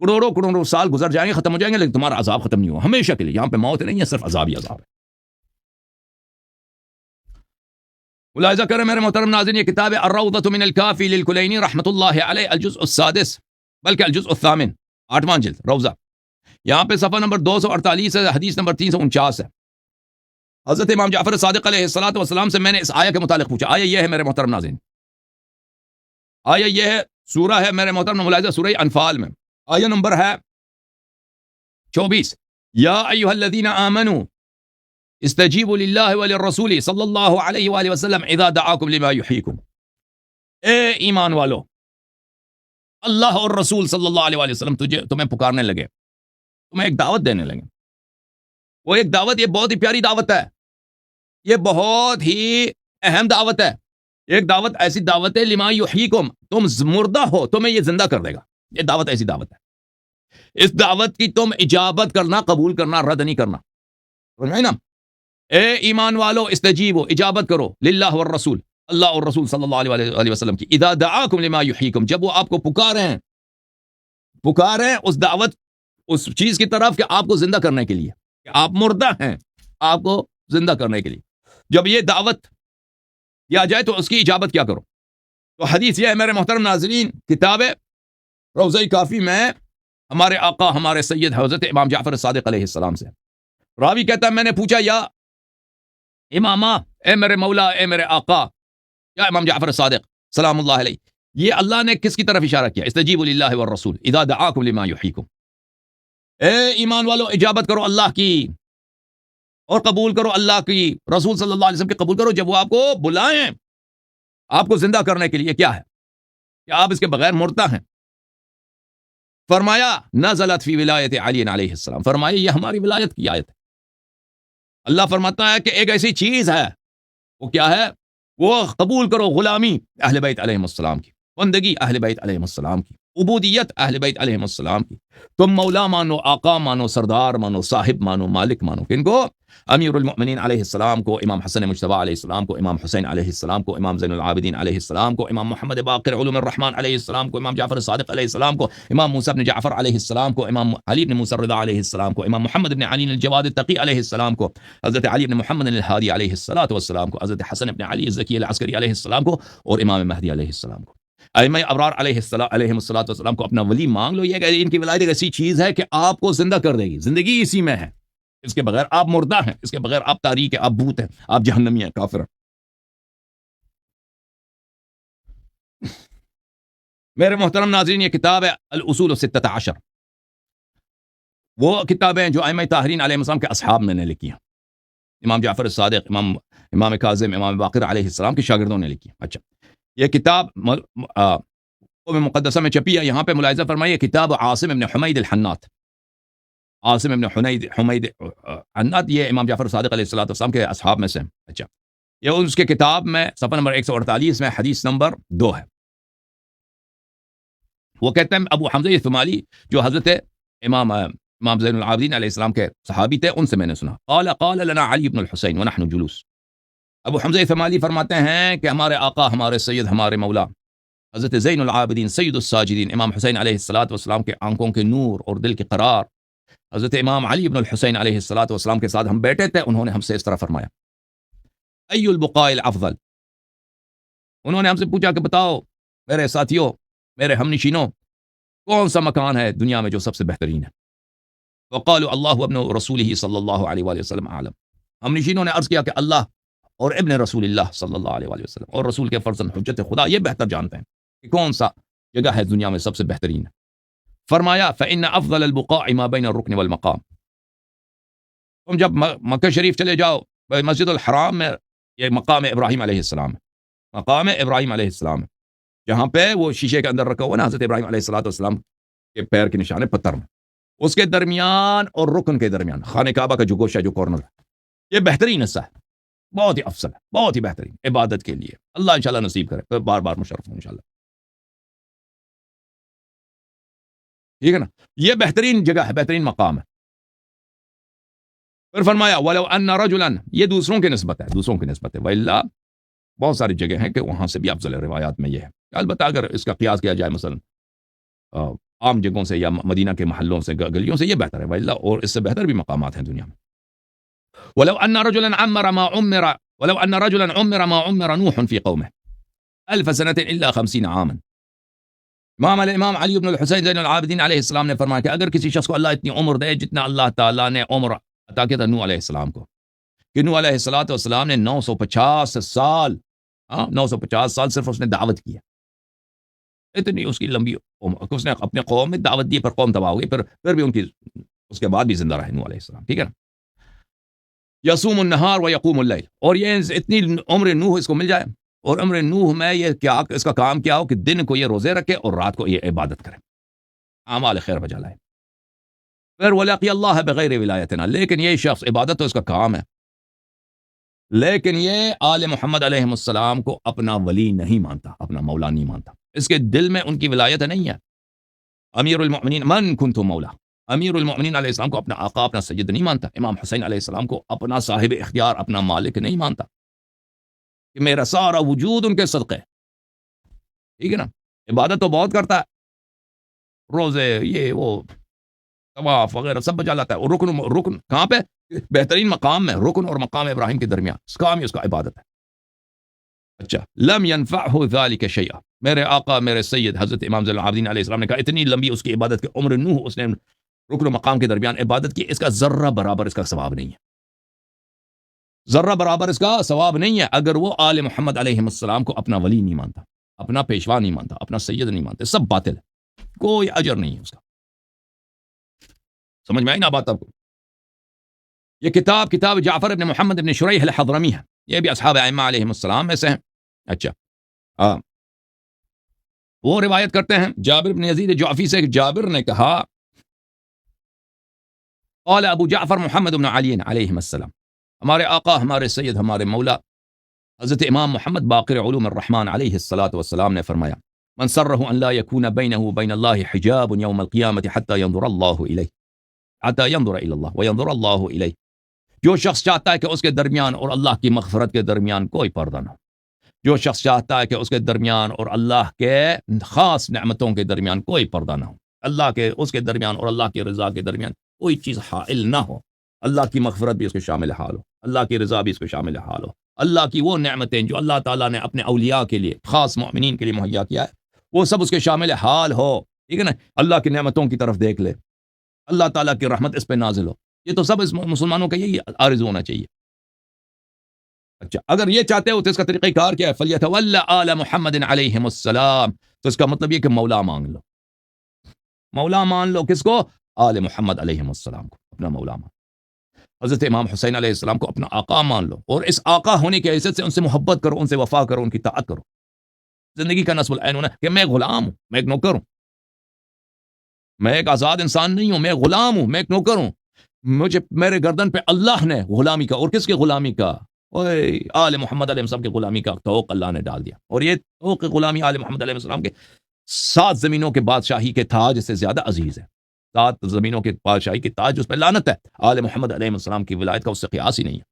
کروڑوں سال گزر جائیں گے، ختم ہو جائیں گے، لیکن تمہارا عذاب ختم نہیں ہوا ہمیشہ کے لیے. یہاں پہ موت نہیں ہے، صرف عذاب ہی عذاب ہے. ملاحظہ کریں میرے محترم ناظرین، یہ کتاب ہے الروضۃ من الکافی للکلینی رحمۃ اللہ علیہ، الجزء السادس، بلکہ الجزء الثامن، 8واں جلد، روضہ. یہاں پہ صفحہ نمبر 248 ہے، حدیث نمبر 349 ہے. حضرت امام جعفر صادق علیہ الصلوۃ والسلام سے میں نے اس آیہ کے متعلق پوچھا. آیہ یہ ہے میرے محترم ناظرین، آیہ یہ ہے، سورہ ہے میرے محترم ملاحظہ، سورہ انفال میں آیہ نمبر ہے 24. یا ایھا الذین آمنوا استجیبوا للہ وللرسول صلی اللہ علیہ وآلہ وسلم اذا دعاکم لما یحییکم. اے ایمان والو، اللہ اور رسول صلی اللہ علیہ وآلہ وسلم تمہیں پکارنے لگے، تمہیں ایک دعوت دینے لگے. وہ ایک دعوت، یہ بہت ہی پیاری دعوت ہے، یہ بہت ہی اہم دعوت ہے. ایک دعوت ایسی دعوت ہے، لما یحییکم، تم مردہ ہو تمہیں یہ زندہ کر دے گا. یہ دعوت ایسی دعوت ہے، اس دعوت کی تم اجابت کرنا، قبول کرنا، رد نہیں کرنا. سمجھ نا؟ اے ایمان والو استجیبو، اجابت کرو، للہ والرسول، اللہ اور رسول صلی اللہ علیہ وسلم کی، اذا دعاکم لما یحییکم، جب وہ آپ کو پکاریں اس دعوت، اس چیز کی طرف کہ آپ کو زندہ کرنے کے لیے، کہ آپ مردہ ہیں، آپ کو زندہ کرنے کے لیے. جب یہ دعوت کیا جائے تو اس کی اجابت کیا کرو. تو حدیث یہ ہے میرے محترم ناظرین، کتاب روضہ کافی میں ہمارے آقا، ہمارے سید حضرت امام جعفر صادق علیہ السلام سے. راوی کہتا ہے میں نے پوچھا، یا امامہ، اے میرے مولا، اے میرے آقا، یا امام جعفر صادق سلام اللہ علیہ، یہ اللہ نے کس کی طرف اشارہ کیا؟ استجیبوا للہ والرسول اذا دعاکم لما یحییکم. اے ایمان والو، اجابت کرو اللہ کی اور قبول کرو اللہ کی، رسول صلی اللہ علیہ وسلم کی قبول کرو جب وہ آپ کو بلائیں آپ کو زندہ کرنے کے لیے. کیا ہے کہ آپ اس کے بغیر مردہ ہیں. فرمایا نزلت فی ولایت علی علیہ السلام، فرمایا یہ ہماری ولایت کی آیت ہے. اللہ فرماتا ہے کہ ایک ایسی چیز ہے، وہ کیا ہے؟ وہ قبول کرو غلامی اہل بیت علیہ السلام کی، بندگی اہل بیت علیہ السلام کی، عبودیت اہل بیت علیہ السلام کی. تم مولا مانو، آقا مانو، سردار مانو، صاحب مانو، مالک مانو. کن کو؟ امیر المؤمنین علیہ السلام کو، امام حسن مجتبی علیہ السلام کو، امام حسین علیہ السلام کو، امام زین العابدین علیہ السلام کو، امام محمد باقر علوم الرحمن علیہ السلام کو، امام جعفر صادق علیہ السلام کو، امام موسیٰ بن جعفر علیہ السلام کو، امام علی بن موسیٰ الرضا علیہ السلام کو، امام محمد بن علی الجواد التقی علیہ السلام کو، حضرت علی بن محمد الہادی علیہ السلام کو، حضرت حسن بن علی الزکی العسکری علیہ السلام کو، اور امام مہدی علیہ السلام کو. ائمہ ابرار علیہ السلام کو اپنا ولی مانگ لو. یہ کہ ان کی ولایت ایک ایسی چیز ہے کہ آپ کو زندہ کر دے گی، زندگی اسی میں ہے، اس کے بغیر آپ مردہ ہیں، اس کے بغیر آپ تاریک ہیں، آپ بھوت ہیں، آپ جہنمی ہیں، کافر ہیں. میرے محترم ناظرین، یہ کتاب ہے الاصول الستۃ عشر، وہ کتابیں جو ائمہ طاہرین علیہ السلام کے اصحاب میں نے لکھی ہیں. امام جعفر الصادق، امام کاظم، امام باقر علیہ السلام کے شاگردوں نے لکھی. اچھا، یہ کتاب مقدسہ میں چھپی ہے. یہاں پہ ملاحظہ فرمائیے، کتاب عاصم ابن حمید الحنات، عاصم ابن حمید حنات، یہ امام جعفر صادق علیہ السلام کے اصحاب میں سے. اچھا، یہ اس کے کتاب میں صفحہ نمبر 148 میں حدیث نمبر 2 ہے. وہ کہتے ہیں ابو حمزہ ثمالی، جو حضرت امام زین العابدین علیہ السلام کے صحابی تھے، ان سے میں نے سنا. قال لنا علی بن الحسین ونحن جلوس. ابو حمزہ ثمالی فرماتے ہیں کہ ہمارے آقا، ہمارے سید، ہمارے مولا حضرت زین العابدین سید الساجدین امام حسین علیہ السلام کے آنکھوں کے نور اور دل کے قرار، حضرت امام علی بن الحسین علیہ السلام کے ساتھ ہم بیٹھے تھے. انہوں نے ہم سے اس طرح فرمایا، ای البقاء الافضل. انہوں نے ہم سے پوچھا کہ بتاؤ میرے ساتھیوں، میرے ہم نشینوں، کون سا مکان ہے دنیا میں جو سب سے بہترین ہے؟ وقالوا اللہ ابن رسولہ صلی اللہ علیہ وآلہ وسلم عالم. ہم نشینوں نے عرض کیا کہ اللہ اور ابن رسول اللہ صلی اللہ علیہ وآلہ وسلم اور رسول کے فرزند حجت خدا یہ بہتر جانتے ہیں کہ کون سا جگہ ہے دنیا میں سب سے بہترین ہے. فرمایا فإن افضل البقاع ما بین الرکن والمقام. تم جب مکہ شریف چلے جاؤ، مسجد الحرام میں یہ مقام ابراہیم علیہ السلام ہے، مقام ابراہیم علیہ السلام ہے، جہاں پہ وہ شیشے کے اندر رکھا ہوا نا حضرت ابراہیم علیہ السلام کے پیر کے نشان پتھر میں، اس کے درمیان اور رکن کے درمیان خانہ کعبہ کا جو گوشہ، جو کارنر ہے، یہ بہترین حصہ ہے، بہت ہی افضل ہے، بہت ہی بہترین عبادت کے لیے. اللہ انشاءاللہ نصیب کرے، بار بار مشرف ہوں انشاءاللہ. ٹھیک ہے نا, یہ بہترین جگہ ہے, بہترین مقام ہے. پھر فرمایا وَلَوْ أَنَّ رَجُلًا, یہ دوسروں کی نسبت ہے, دوسروں کی نسبت ہے, وَإِلَّا بہت ساری جگہ ہیں کہ وہاں سے بھی افضل ہے, روایات میں یہ ہے. البتہ اگر اس کا قیاس کیا جائے مثلا عام جگہوں سے یا مدینہ کے محلوں سے, گلیوں سے, یہ بہتر ہے. وَإِلَّا, اور اس سے بہتر بھی مقامات ہیں دنیا میں. وَلَوْ أَنَّ رَجُلًا عَمَّرَ مَا عُمِّرَ وَلَوْ أَنَّ رَجُلًا عُمِّرَ مَا عُمِّرَ نُوحٌ فِي قَوْمِهِ 1000 سنة إلا 50 عاما. امام علی بن الحسین زین العابدین علیہ السلام نے فرمایا کہ اگر کسی شخص کو اللہ اتنی عمر دے جتنا اللہ تعالیٰ نے عمر عطا کیا تھا نوح علیہ السلام کو, کہ نوح علیہ السلام نے 950 سال 950 سال صرف اس نے دعوت کیا. اتنی اس کی لمبی عمر, اس نے اپنے قوم میں دعوت دی, پر قوم تباہ ہو گئی, پھر بھی ان کی اس کے بعد بھی زندہ رہے نوح علیہ السلام. ٹھیک ہے نا. یصوم النہار و یقوم اللیل, اور یہ اتنی عمر نوح اس کو مل جائے, اور عمر نوح میں یہ کیا اس کا کام کیا ہو کہ دن کو یہ روزے رکھے اور رات کو یہ عبادت کرے, اعمال خیر بجا لائے. پھر وَلَقِيَ اللَّهَ بِغَيْرِ وِلَایَتِنَا, لیکن یہ شخص عبادت تو اس کا کام ہے, لیکن یہ آل محمد علیہ السلام کو اپنا ولی نہیں مانتا, اپنا مولا نہیں مانتا. اس کے دل میں ان کی ولایت نہیں ہے. امیر المؤمنین من کنت مولا, امیر المؤمنین علیہ السلام کو اپنا آقا, اپنا سید نہیں مانتا. امام حسین علیہ السلام کو اپنا صاحب اختیار, اپنا مالک نہیں مانتا, کہ میرا سارا وجود ان کے صدقے. ٹھیک ہے نا. عبادت تو بہت کرتا ہے, روزے, یہ وہ طواف وغیرہ سب بجا لاتا ہے, اور رکن کہاں پہ, بہترین مقام میں, رکن اور مقام ابراہیم کے درمیان, اس کام ہی اس کا عبادت ہے. اچھا, لم ينفعه ذلك شيئا, میرے آقا میرے سید حضرت امام زین العابدین علیہ السلام نے کہا اتنی لمبی اس کی عبادت کی عمر نوح اس نے رکن و مقام کے درمیان عبادت کی, اس کا ذرہ برابر اس کا ثواب نہیں ہے, ذرہ برابر اس کا ثواب نہیں ہے, اگر وہ آل محمد علیہ السلام کو اپنا ولی نہیں مانتا, اپنا پیشوا نہیں مانتا, اپنا سید نہیں مانتے, سب باطل ہے, کوئی اجر نہیں ہے اس کا. سمجھ میں آئی نا بات آپ کو. یہ کتاب جعفر ابن محمد ابن شریح الحضرمی ہے, یہ بھی اصحاب ائمہ علیہ السلام میں سے ہیں. اچھا, وہ روایت کرتے ہیں جابر بن یزید جعفی سے, جابر نے کہا قال ابو جعفر محمد بن علی علیہ السلام, ہمارے آقا, ہمارے سید, ہمارے مولا حضرت امام محمد باقر علوم الرحمن علیہ السلام نے فرمایا من سرہ ان لا يكون بینہ وبین اللہ حجاب یوم القیامت حتی ینظر اللہ الیہ, حتی ینظر الی اللہ وینظر اللہ الیہ, جو شخص چاہتا ہے کہ اس کے درمیان اور اللہ کی مغفرت کے درمیان کوئی پردہ نہ ہو, جو شخص چاہتا ہے کہ اس کے درمیان اور اللہ کے خاص نعمتوں کے درمیان کوئی پردہ نہ ہو, اللہ کے اس کے درمیان اور اللہ کی رضا کے درمیان کوئی چیز حائل نہ ہو, اللہ کی مغفرت بھی اس کے شامل حال ہو, اللہ کی رضا بھی اس کے شامل حال ہو, اللہ کی وہ نعمتیں جو اللہ تعالیٰ نے اپنے اولیاء کے لیے, خاص مؤمنین کے لیے مہیا کیا ہے, وہ سب اس کے شامل حال ہو. ٹھیک ہے نا. اللہ کی نعمتوں کی طرف دیکھ لے, اللہ تعالیٰ کی رحمت اس پہ نازل ہو, یہ تو سب اس مسلمانوں کا یہی آرزو ہونا چاہیے. اچھا, اگر یہ چاہتے ہو تو اس کا طریقہ کار کیا ہے, فَلْيَتَوَلَّ آلَ محمد علیہم السلام, تو اس کا مطلب یہ کہ مولا مانگ لو, مولا مان لو کس کو, آل محمد علیہم السلام کو اپنا مولا مان, حضرت امام حسین علیہ السلام کو اپنا آقا مان لو, اور اس آقا ہونے کی حیثیت سے ان سے محبت کرو, ان سے وفا کرو, ان کی طاعت کرو. زندگی کا نصب العین ہونا کہ میں غلام ہوں, میں ایک نوکر ہوں, میں ایک آزاد انسان نہیں ہوں, میں غلام ہوں, میں ایک نوکر ہوں, مجھے میرے گردن پہ اللہ نے غلامی کا, اور کس کی غلامی کا, آل محمد علیہ السلام کی غلامی کا توق اللہ نے ڈال دیا, اور یہ توق غلامی آل محمد علیہ السلام کے 7 زمینوں کے بادشاہی کے تاج سے زیادہ عزیز ہے. 7 زمینوں کے بادشاہی کے تاج اس پہ لعنت ہے, آل محمد علیہ السلام کی ولایت کا اس سے قیاس ہی نہیں ہے.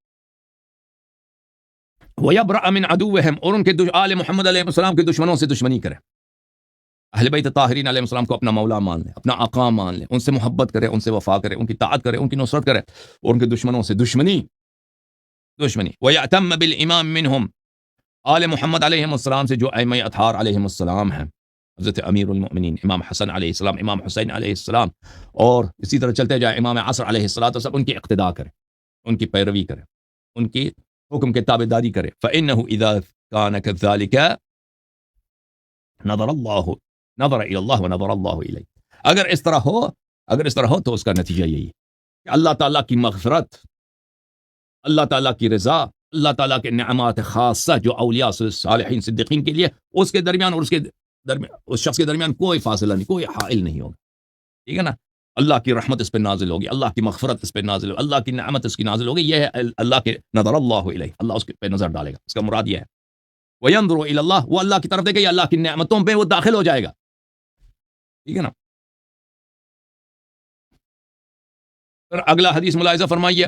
وَيَبْرَأَ مِنْ عَدُوِّهِمْ, اور ان کے آل محمد علیہ السلام کے دشمنوں سے دشمنی کرے. اہل بیت طاہرین علیہ السلام کو اپنا مولا مان لے, اپنا آقا مان لے, ان سے محبت کرے, ان سے وفا کرے, ان کی طاعت کرے, ان کی نصرت کرے, اور ان کے دشمنوں سے دشمنی. وَيَعْتَمَّ بِالْإِمَامِ مِنْهُمْ, آل محمد علیہ السلام سے جو ائمہ اطہار علیہ السلام ہیں, حضرت امیر المؤمنین امام حسن علیہ السلام, امام حسین علیہ السلام, اور اسی طرح چلتے جائے امام عصر علیہ السلام, ان کی اقتداء کرے, ان کی پیروی کرے, ان کی حکم کے تابعداری کرے. فَإِنَّهُ إِذَا كَانَ كَذَلِكَ نظر إلى اللہ ونظر اللہ إلیہ, اگر اس طرح ہو تو اس کا نتیجہ یہی ہے کہ اللہ تعالیٰ کی مغفرت, اللہ تعالیٰ کی رضا, اللہ تعالیٰ کے نعمات خاصہ جو اولیاء صالحین صدیقین کے لیے, اس کے درمیان اور اس شخص کے درمیان کوئی فاصلہ نہیں, کوئی حائل نہیں ہوگا. ٹھیک ہے نا. اللہ کی رحمت اس پہ نازل ہوگی, اللہ کی مغفرت اس پہ نازل ہوگی, اللہ کی نعمت اس کی نازل ہوگی. یہ ہے اللہ کے نظر اللہ الیہ, اللہ اس پہ نظر ڈالے گا, اس کا مراد یہ ہے. وَيَنظُرُ إِلَى اللَّهِ, وہ اللہ کی طرف دیکھے, اللہ کی نعمتوں پہ وہ داخل ہو جائے گا. ٹھیک ہے نا. پھر اگلا حدیث ملاحظہ فرمائیے،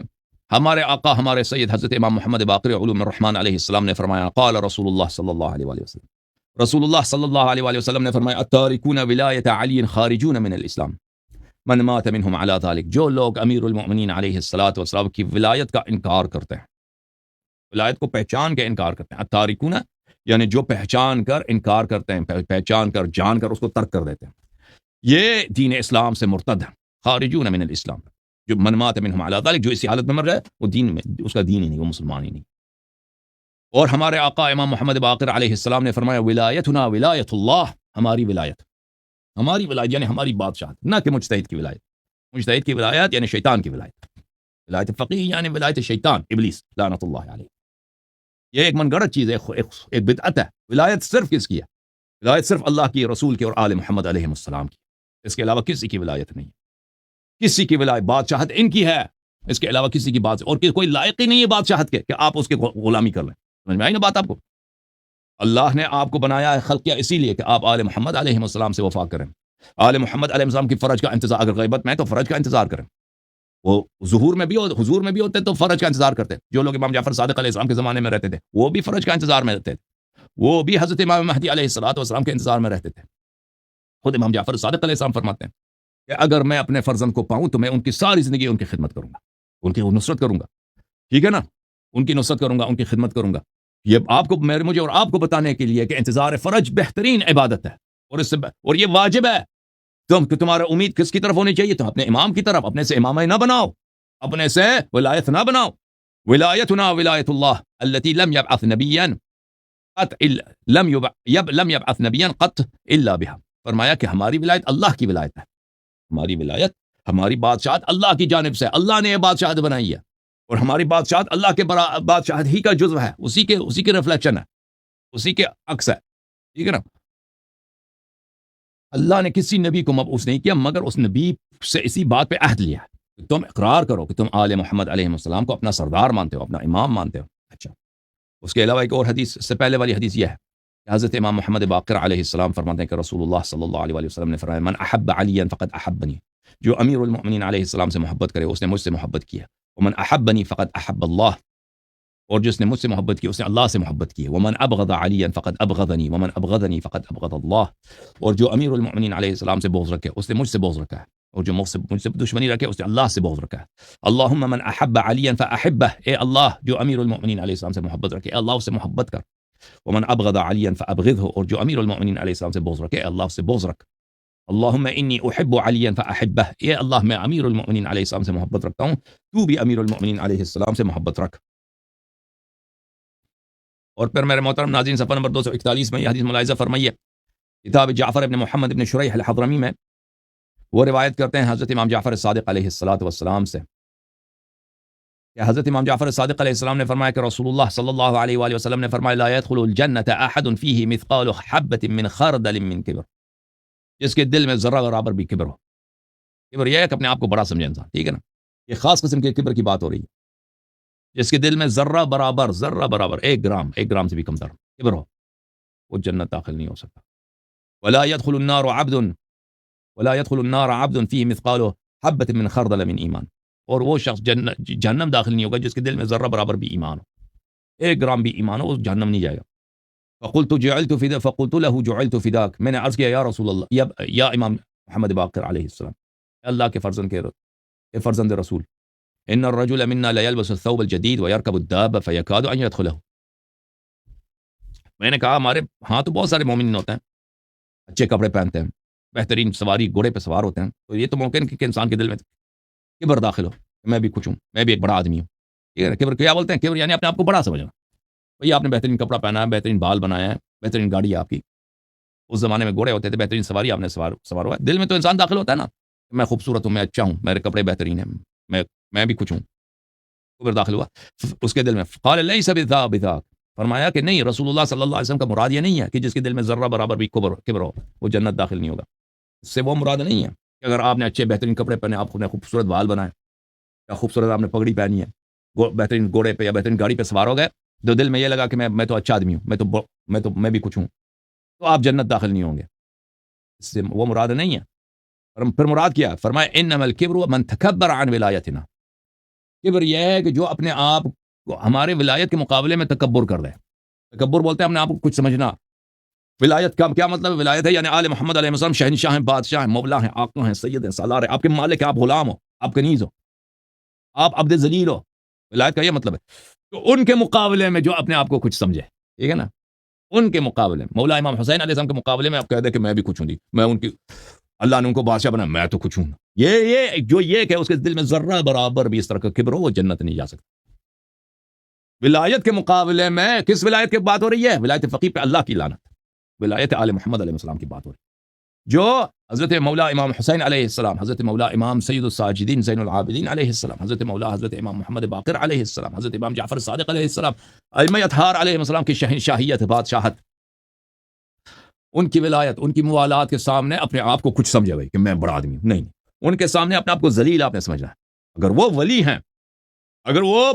ہمارے آقا ہمارے سید حضرت امام محمد باقر علوم الرحمن علیہ السلام نے فرمایا، قال رسول اللہ صلی اللہ علیہ وآلہ وسلم، رسول اللہ صلی اللہ علیہ وآلہ وسلم نے فرمایا، التارکون ولایت علی خارجون من الاسلام من مات منہم علی ذلک، جو لوگ امیر المؤمنین علیہ الصلوۃ والسلام کی ولایت کا انکار کرتے ہیں، ولایت کو پہچان کے انکار کرتے ہیں، التارکون یعنی جو پہچان کر انکار کرتے ہیں، پہچان کر جان کر اس کو ترک کر دیتے ہیں، یہ دین اسلام سے مرتد ہے، خارجون من الاسلام، جو من مات منہم علی ذلک، جو اسی حالت میں مر جائے وہ دین میں، اس کا دین ہی نہیں، وہ مسلمان ہی نہیں۔ اور ہمارے آقا امام محمد باقر علیہ السلام نے فرمایا، ولایتنا ولایت اللہ، ہماری ولایت یعنی ہماری بادشاہت، نہ کہ مجتہد کی ولایت، مجتہد کی ولایت یعنی شیطان کی ولایت، ولایت فقیہ یعنی ولایت شیطان ابلیس لعنت اللہ علیہ، یہ ایک من گڑت چیز ہے، ایک بدعت ہے۔ ولایت صرف کس کی ہے؟ ولایت صرف اللہ کی، رسول کی اور آل محمد علیہ السلام کی، اس کے علاوہ کسی کی ولایت نہیں، کسی کی ولایت، بادشاہت ان کی ہے، اس کے علاوہ کسی کی بات، اور کوئی لائق ہی نہیں ہے بادشاہت کے کہ آپ اس کے غلامی کر لیں۔ سمجھ میں آئی نا بات آپ کو؟ اللہ نے آپ کو بنایا ہے، خلق کیا اسی لیے کہ آپ آل محمد علیہ السلام سے وفا کریں، آل محمد علیہ السلام کی فرج کا انتظار، اگر غیبت میں تو فرج کا انتظار کریں، وہ ظہور میں بھی حضور میں بھی ہوتے تو فرج کا انتظار کرتے، جو لوگ امام جعفر صادق علیہ السلام کے زمانے میں رہتے تھے وہ بھی فرج کا انتظار میں رہتے تھے، وہ بھی حضرت امام مہدی علیہ الصلوۃ والسلام کے انتظار میں رہتے تھے۔ خود امام جعفر صادق علیہ السلام فرماتے ہیں کہ اگر میں اپنے فرزند کو پاؤں تو میں ان کی ساری زندگی ان کی خدمت کروں گا، ان کی نصرت کروں گا، ٹھیک ہے نا، ان کی نصرت کروں گا، ان کی خدمت کروں گا۔ یہ آپ کو، مجھے اور آپ کو بتانے کے لیے کہ انتظار فرج بہترین عبادت ہے، اور یہ واجب ہے، تمہارا امید کس کی طرف ہونی چاہیے؟ تم اپنے امام کی طرف، اپنے سے امام نہ بناؤ، اپنے سے ولایت نہ بناؤ۔ ولایتنا ولایت اللہ التي لم يبعث نبیا قط لم يبعث نبیا قط الا بها، فرمایا کہ ہماری ولایت اللہ کی ولایت ہے، ہماری ولایت، ہماری بادشاہت اللہ کی جانب سے، اللہ نے یہ بادشاہت بنائی ہے، اور ہماری بادشاہت اللہ کے بادشاہت ہی کا جزو ہے، اسی کے ریفلیکشن ہے، اسی کے عکس ہے، ٹھیک ہے نا۔ اللہ نے کسی نبی کو مبعوث نہیں کیا مگر اس نبی سے اسی بات پہ عہد لیا کہ تم اقرار کرو کہ تم آل محمد علیہ السلام کو اپنا سردار مانتے ہو، اپنا امام مانتے ہو۔ اچھا، اس کے علاوہ ایک اور حدیث، سے پہلے والی حدیث یہ ہے کہ حضرت امام محمد باقر علیہ السلام فرماتے ہیں کہ رسول اللہ صلی اللہ علیہ وسلم نے فرمایا، من احب علیا فقد احبنی، جو امیر المؤمنین علیہ السلام سے محبت کرے اس نے مجھ سے محبت کی ہے، ومن احبنی فقد احب اللہ، اور جس نے مجھ سے محبت کی اس نے اللہ سے محبت کی ہے، ومن ابغض علیا فقد ابغضنی ومن ابغضنی فقد ابغض اللہ، اور جو امیر المؤمنین علیہ السلام سے بغض رکھے اس نے مجھ سے بغض رکھا ہے، اور جو مجھ سے دشمنی رکھے اس نے اللہ سے بغض رکھا ہے۔ اللہم من احب علیا فاحبہ، اے اللہ جو امیر المؤمنین علیہ السلام سے محبت رکھے اے اللہ اس سے محبت کر، ومن ابغض علیا فابغضہ، اور جو امیر المؤمنین علیہ السلام سے بغض رکھے اے اللہ اس سے بغض رکھ۔ اللہم انی احب علیا فاحبہ، اے اللہ میں امیر المؤمنین علیہ السلام سے محبت رکھتا ہوں، تو بھی امیر المؤمنین علیہ السلام سے محبت رکھ۔ اور پھر میرے محترم ناظرین، صفحہ نمبر 241 میں یہ حدیث ملاحظہ فرمائیے، کتاب جعفر ابن محمد ابن شریح الحضرمی میں وہ روایت کرتے ہیں حضرت امام جعفر صادق علیہ الصلوۃ والسلام سے کہ حضرت امام جعفر صادق علیہ السلام نے فرمایا کہ رسول اللہ صلی اللہ علیہ وآلہ وسلم نے فرمایا، لا يدخل الجنة احد فيه مثقال حبة من خردل من کبر، جس کے دل میں ذرہ برابر بھی کبر ہو، کبر یہ ہے کہ اپنے آپ کو بڑا سمجھے انسان، ٹھیک ہے نا، یہ خاص قسم کے کبر کی بات ہو رہی ہے، جس کے دل میں ذرہ برابر ایک گرام سے بھی کم تر کبر ہو، وہ جنت داخل نہیں ہو سکتا۔ ولا يدخل النار عبد فيه مثقال حبة من خردل من ایمان، اور وہ شخص جہنم داخل نہیں ہوگا جس کے دل میں ذرہ برابر بھی ایمان ہو، ایک گرام بھی ایمان ہو، وہ جہنم نہیں جائے گا۔ فقلت له جعلت فداک، میں نے عرض کیا یا رسول اللہ، یا امام محمد باقر علیہ السلام، اللہ کے فرزند رسول، ان الرجل منا ليلبس الثوب الجديد ويركب الدابة فيكاد ان يدخله، میں نے کہا ہمارے ہاں تو بہت سارے مومنین ہوتے ہیں، اچھے کپڑے پہنتے ہیں، بہترین سواری گھوڑے پہ سوار ہوتے ہیں، تو یہ تو ممکن کہ انسان کے دل میں کبر داخل ہو، میں بھی کچھ ہوں، میں بھی ایک بڑا آدمی ہوں، ٹھیک ہے نا۔ کبر کیا بولتے ہیں؟ کبر یعنی اپنے آپ کو بڑا سمجھنا، بھئی آپ نے بہترین کپڑا پہنا ہے، بہترین بال بنایا ہے، بہترین گاڑی ہے آپ کی، اس زمانے میں گھوڑے ہوتے تھے، بہترین سواری آپ نے سوار ہوا ہے، دل میں تو انسان داخل ہوتا ہے نا، میں خوبصورت ہوں، میں اچھا ہوں، میرے کپڑے بہترین ہیں، میں بھی کچھ ہوں، کبر داخل ہوا اس کے دل میں۔ قال لیس بذاک، فرمایا کہ نہیں، رسول اللہ صلی اللہ علیہ وسلم کا مراد یہ نہیں ہے کہ جس کے دل میں ذرہ برابر بھی کبر ہو وہ جنت داخل نہیں ہوگا، اس سے وہ مراد نہیں ہے کہ اگر آپ نے اچھے بہترین کپڑے پہنے، آپ نے خوبصورت بال بنائے یا خوبصورت آپ نے پگڑی پہنی ہے، بہترین گھوڑے پہ یا بہترین گاڑی پہ سوار ہو گئے، تو دل میں یہ لگا کہ میں تو اچھا آدمی ہوں، میں بھی کچھ ہوں، تو آپ جنت داخل نہیں ہوں گے، اس سے وہ مراد نہیں ہے۔ پھر مراد کیا ہے؟ فرمایا انما الکبر من تکبر عن ولایتنا، کبر یہ ہے کہ جو اپنے آپ کو ہمارے ولایت کے مقابلے میں تکبر کر رہے ہیں۔ تکبر بولتے ہیں اپنے آپ کو کچھ سمجھنا۔ ولایت کا کیا مطلب ہے؟ ولایت ہے یعنی آل محمد علیہ السلام شہنشاہ ہیں، بادشاہ ہیں، مولا ہیں، آقا ہیں، سید ہیں، سالار ہیں، آپ کے مالک ہیں، آپ غلام ہو، آپ کنیز ہو، آپ عبد ذلیل ہو۔ ولایت کا یہ مطلب ہے۔ تو ان کے مقابلے میں جو اپنے آپ کو کچھ سمجھے، ٹھیک ہے نا، ان کے مقابلے میں مولا امام حسین علیہ السلام کے مقابلے میں آپ کہہ دیں کہ میں بھی کچھ ہوں جی، میں ان کی، اللہ نے ان کو بادشاہ بنا، میں تو کچھ ہوں، یہ کہ اس کے دل میں ذرہ برابر بھی اس طرح کا کبر ہو، وہ جنت نہیں جا سکتا۔ ولایت کے مقابلے میں کس ولایت کی بات ہو رہی ہے؟ ولایت فقیہ پہ اللہ کی لعنت، ولایت آل محمد علیہ السلام کی بات ہو رہی ہے، جو حضرت مولا امام حسین علیہ السلام، حضرت مولا امام سید الساجدین زین العابدین علیہ السلام، حضرت امام محمد باقر علیہ السلام، حضرت امام جعفر صادق علیہ السلام، ائمہ اطہار علیہ السلام کی شہنشاہیت، بادشاہت، ان کی ولایت، ان کی موالات کے سامنے اپنے آپ کو کچھ سمجھے بھائی کہ میں بڑا آدمی ہوں، نہیں، ان کے سامنے اپنے آپ کو ذلیل آپ نے سمجھنا ہے۔ اگر وہ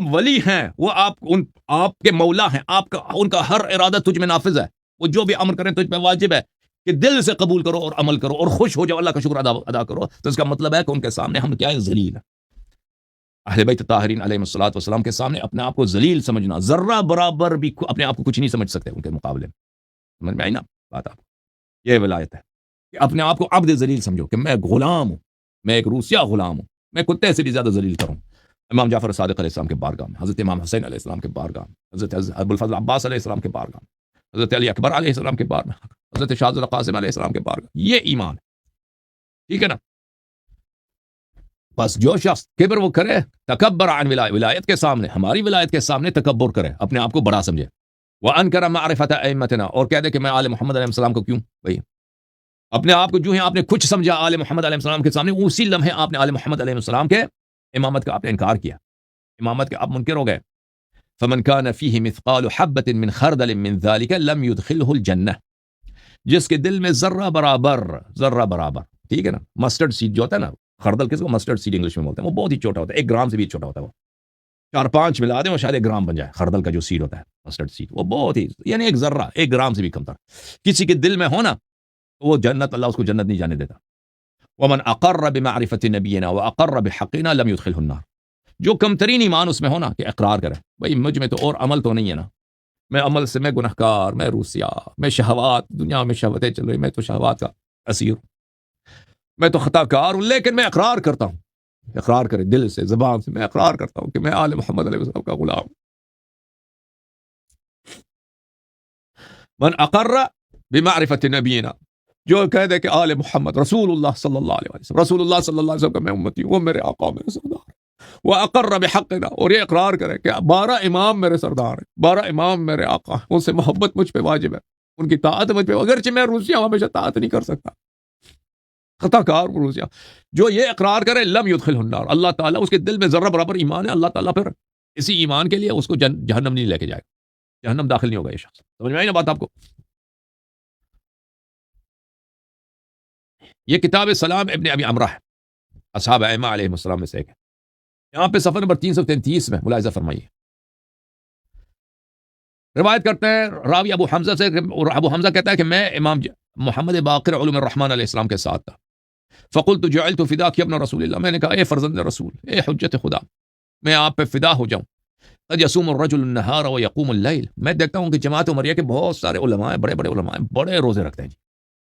ولی ہیں، وہ آپ کے مولا ہیں، ان کا ہر ارادہ تجھ میں نافذ ہے، وہ جو بھی امر کریں تجھ پہ واجب ہے کہ دل سے قبول کرو اور عمل کرو اور خوش ہو جاؤ، اللہ کا شکر ادا کرو، تو اس کا مطلب ہے کہ ان کے سامنے ہم کیا ہے؟ ذلیل ہیں۔ اہل بیت طاہرین علیہ الصلوۃ والسلام کے سامنے اپنے آپ کو ذلیل سمجھنا، ذرہ برابر بھی اپنے آپ کو کچھ نہیں سمجھ سکتے ان کے مقابلے میں۔ سمجھ میں آئی نا بات آپ کو؟ یہ ولایت ہے کہ اپنے آپ کو عبد ذلیل سمجھو کہ میں غلام ہوں، میں ایک روسیہ غلام ہوں، میں کتے سے بھی زیادہ ذلیل کروں۔ امام جعفر صادق علیہ السلام کے بارگاہ میں، حضرت امام حسین علیہ السلام کے بارگاہ میں، حضرت ابو الفضل عباس علیہ السلام کے بارگاہ میں، حضرت علی اکبر علیہ السلام کے بارگاہ میں، حضرت شاذ القاسم علیہ السلام کے بارگاہ، یہ ایمان ہے، ٹھیک ہے نا؟ بس جو شخص کبر وہ کرے، تکبر عن ولایت کے سامنے، ہماری ولایت کے سامنے تکبر کرے، اپنے آپ کو بڑا سمجھے، وانکر معرفت ائمتنا، اور کہہ دے کہ میں آل محمد علیہ السلام کو کیوں بھائی، اپنے آپ کو جو ہے آپ نے کچھ سمجھا آل محمد علیہ السلام کے سامنے، اسی لمحے آپ نے آل محمد علیہ السلام کے امامت کا آپ نے انکار کیا، امامت کے آپ منکر ہو گئے۔ فمن كان فيه مثقال حبة من خردل من ذلك لم يدخله الجنة، جس کے دل میں ذرہ برابر، ٹھیک ہے نا، مسٹرڈ سیڈ جو ہوتا ہے نا، خردل کس کو مسٹرڈ سیڈ انگلش میں بولتے ہیں، وہ بہت ہی چھوٹا ہوتا ہے، 1 گرام سے بھی چھوٹا ہوتا ہے، وہ 4-5 ملا دیں وہ شاید 1 گرام بن جائے، خردل کا جو سیڈ ہوتا ہے مسٹرڈ سیڈ، وہ بہت ہی یعنی ایک ذرہ، 1 گرام سے بھی کم تر کسی کے دل میں ہونا، وہ جنت، اللہ اس کو جنت نہیں جانے دیتا۔ ومن اقر بمعرفت نبینا واقر بحقنا لم يدخله النار، جو کم ترین ایمان اس میں ہونا کہ اقرار کرے بھائی مجھ میں تو اور عمل تو نہیں ہے نا، میں عمل سے میں گنہگار، میں روسیا، میں شہوات، دنیا میں شہوتیں چل رہی، میں تو شہوات کا اسیر ہوں، میں تو خطا کار ہوں، لیکن میں اقرار کرتا ہوں، اقرار کرے دل سے، زبان سے، میں اقرار کرتا ہوں کہ میں آل محمد علیہ وسلم کا غلام ہوں۔ من اقر بمعرفت نبینا، جو کہہ دے کہ آل محمد، رسول اللہ صلی اللہ علیہ وسلم، رسول اللہ صلی اللہ علیہ وسلم کا میں امتی ہوں، وہ میرے آقا، میرے سردار، وہ اقر بحقنا، اور یہ اقرار کرے کہ 12 امام میرے سردار ہیں، 12 امام میرے آقا ہیں، ان سے محبت مجھ پہ واجب ہے، ان کی طاعت مجھ پہ، اگرچہ میں روسیا ہوں، ہمیشہ طاعت نہیں کر سکتا، خطا کار روسیا، جو یہ اقرار کرے لم يدخله النار، اللہ تعالیٰ اس کے دل میں ذرہ برابر ایمان ہے، اللہ تعالیٰ پھر اسی ایمان کے لیے اس کو جہنم نہیں لے کے جائے گا، جہنم داخل نہیں ہوگا یہ شخص۔ سمجھ میں آئی نا بات آپ کو؟ یہ کتاب سلام ابن ابی عمرہ ہے، اصحاب ائمہ علیہ السلام میں سے ایک ہے، یہاں پہ صفحہ نمبر 333 میں ملاحظہ فرمائیے، روایت کرتے ہیں راوی ابو حمزہ سے، اور ابو حمزہ کہتا ہے کہ میں امام محمد باقر علوم الرحمن علیہ السلام کے ساتھ تھا، فقلت جعلت فداک یا ابن رسول اللہ، میں نے کہا اے فرزند رسول، اے حجت خدا، میں آپ پہ فدا ہو جاؤں، قد یصوم الرجل النہار ویقوم اللیل، میں دیکھتا ہوں کہ جماعت عمریہ کے بہت سارے علماء ہیں، بڑے بڑے علماء ہیں، بڑے روزے رکھتے ہیں جی،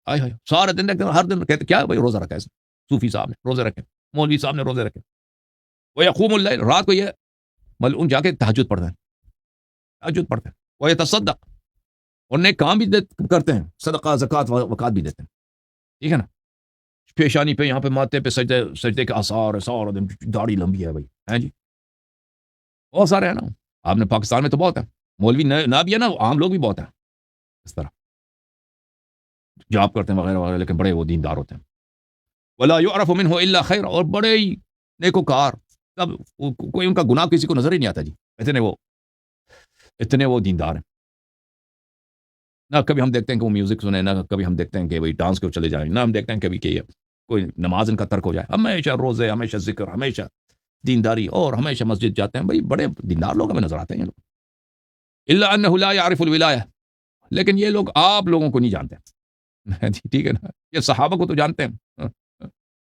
آئے ہائے سارے دن دیکھتے ہیں، ہر دن کہتے کیا بھائی روزہ رکھا ہے، صوفی صاحب نے روزے رکھے، مولوی صاحب نے روزے رکھے، ویقوم اللیل، رات کو یہ ملعون جا کے تہجد پڑھتے ہیں، تہجد پڑھتے ہیں، ویتصدق، اور نیک کام بھی کرتے ہیں، صدقہ زکوٰۃ وقات بھی دیتے ہیں، ٹھیک ہے نا، پیشانی پہ یہاں پہ ماتھے پہ سجدے کے آثار ہے، سارا دن داڑھی لمبی ہے بھائی، ہیں جی، بہت سارے ہیں نا، آپ نے پاکستان میں تو بہت ہے، مولوی نہ بھی ہے نا، عام لوگ بھی بہت ہیں اس طرح، جاب کرتے ہیں وغیرہ وغیرہ، لیکن بڑے وہ دیندار ہوتے ہیں، ولا يعرف منه الا خیر، اور بڑے ہی نیکوکار، تب کوئی ان کا گناہ کسی کو نظر ہی نہیں آتا جی، اتنے وہ دیندار ہیں، نہ کبھی ہم دیکھتے ہیں کہ وہ میوزک سنیں، نہ کبھی ہم دیکھتے ہیں کہ وہی ڈانس کے چلے جائیں، نہ ہم دیکھتے ہیں کبھی کہ کوئی نماز ان کا ترک ہو جائے، ہمیشہ روزے، ہمیشہ ذکر، ہمیشہ دینداری، اور ہمیشہ مسجد جاتے ہیں، بھائی بڑے دیندار لوگ ہمیں نظر آتے ہیں یہ لوگ، الا انه لا يعرف الولایہ، لیکن یہ لوگ آپ لوگوں کو نہیں جانتے، ٹھیک ہے نا، یہ صحابہ کو تو جانتے ہیں،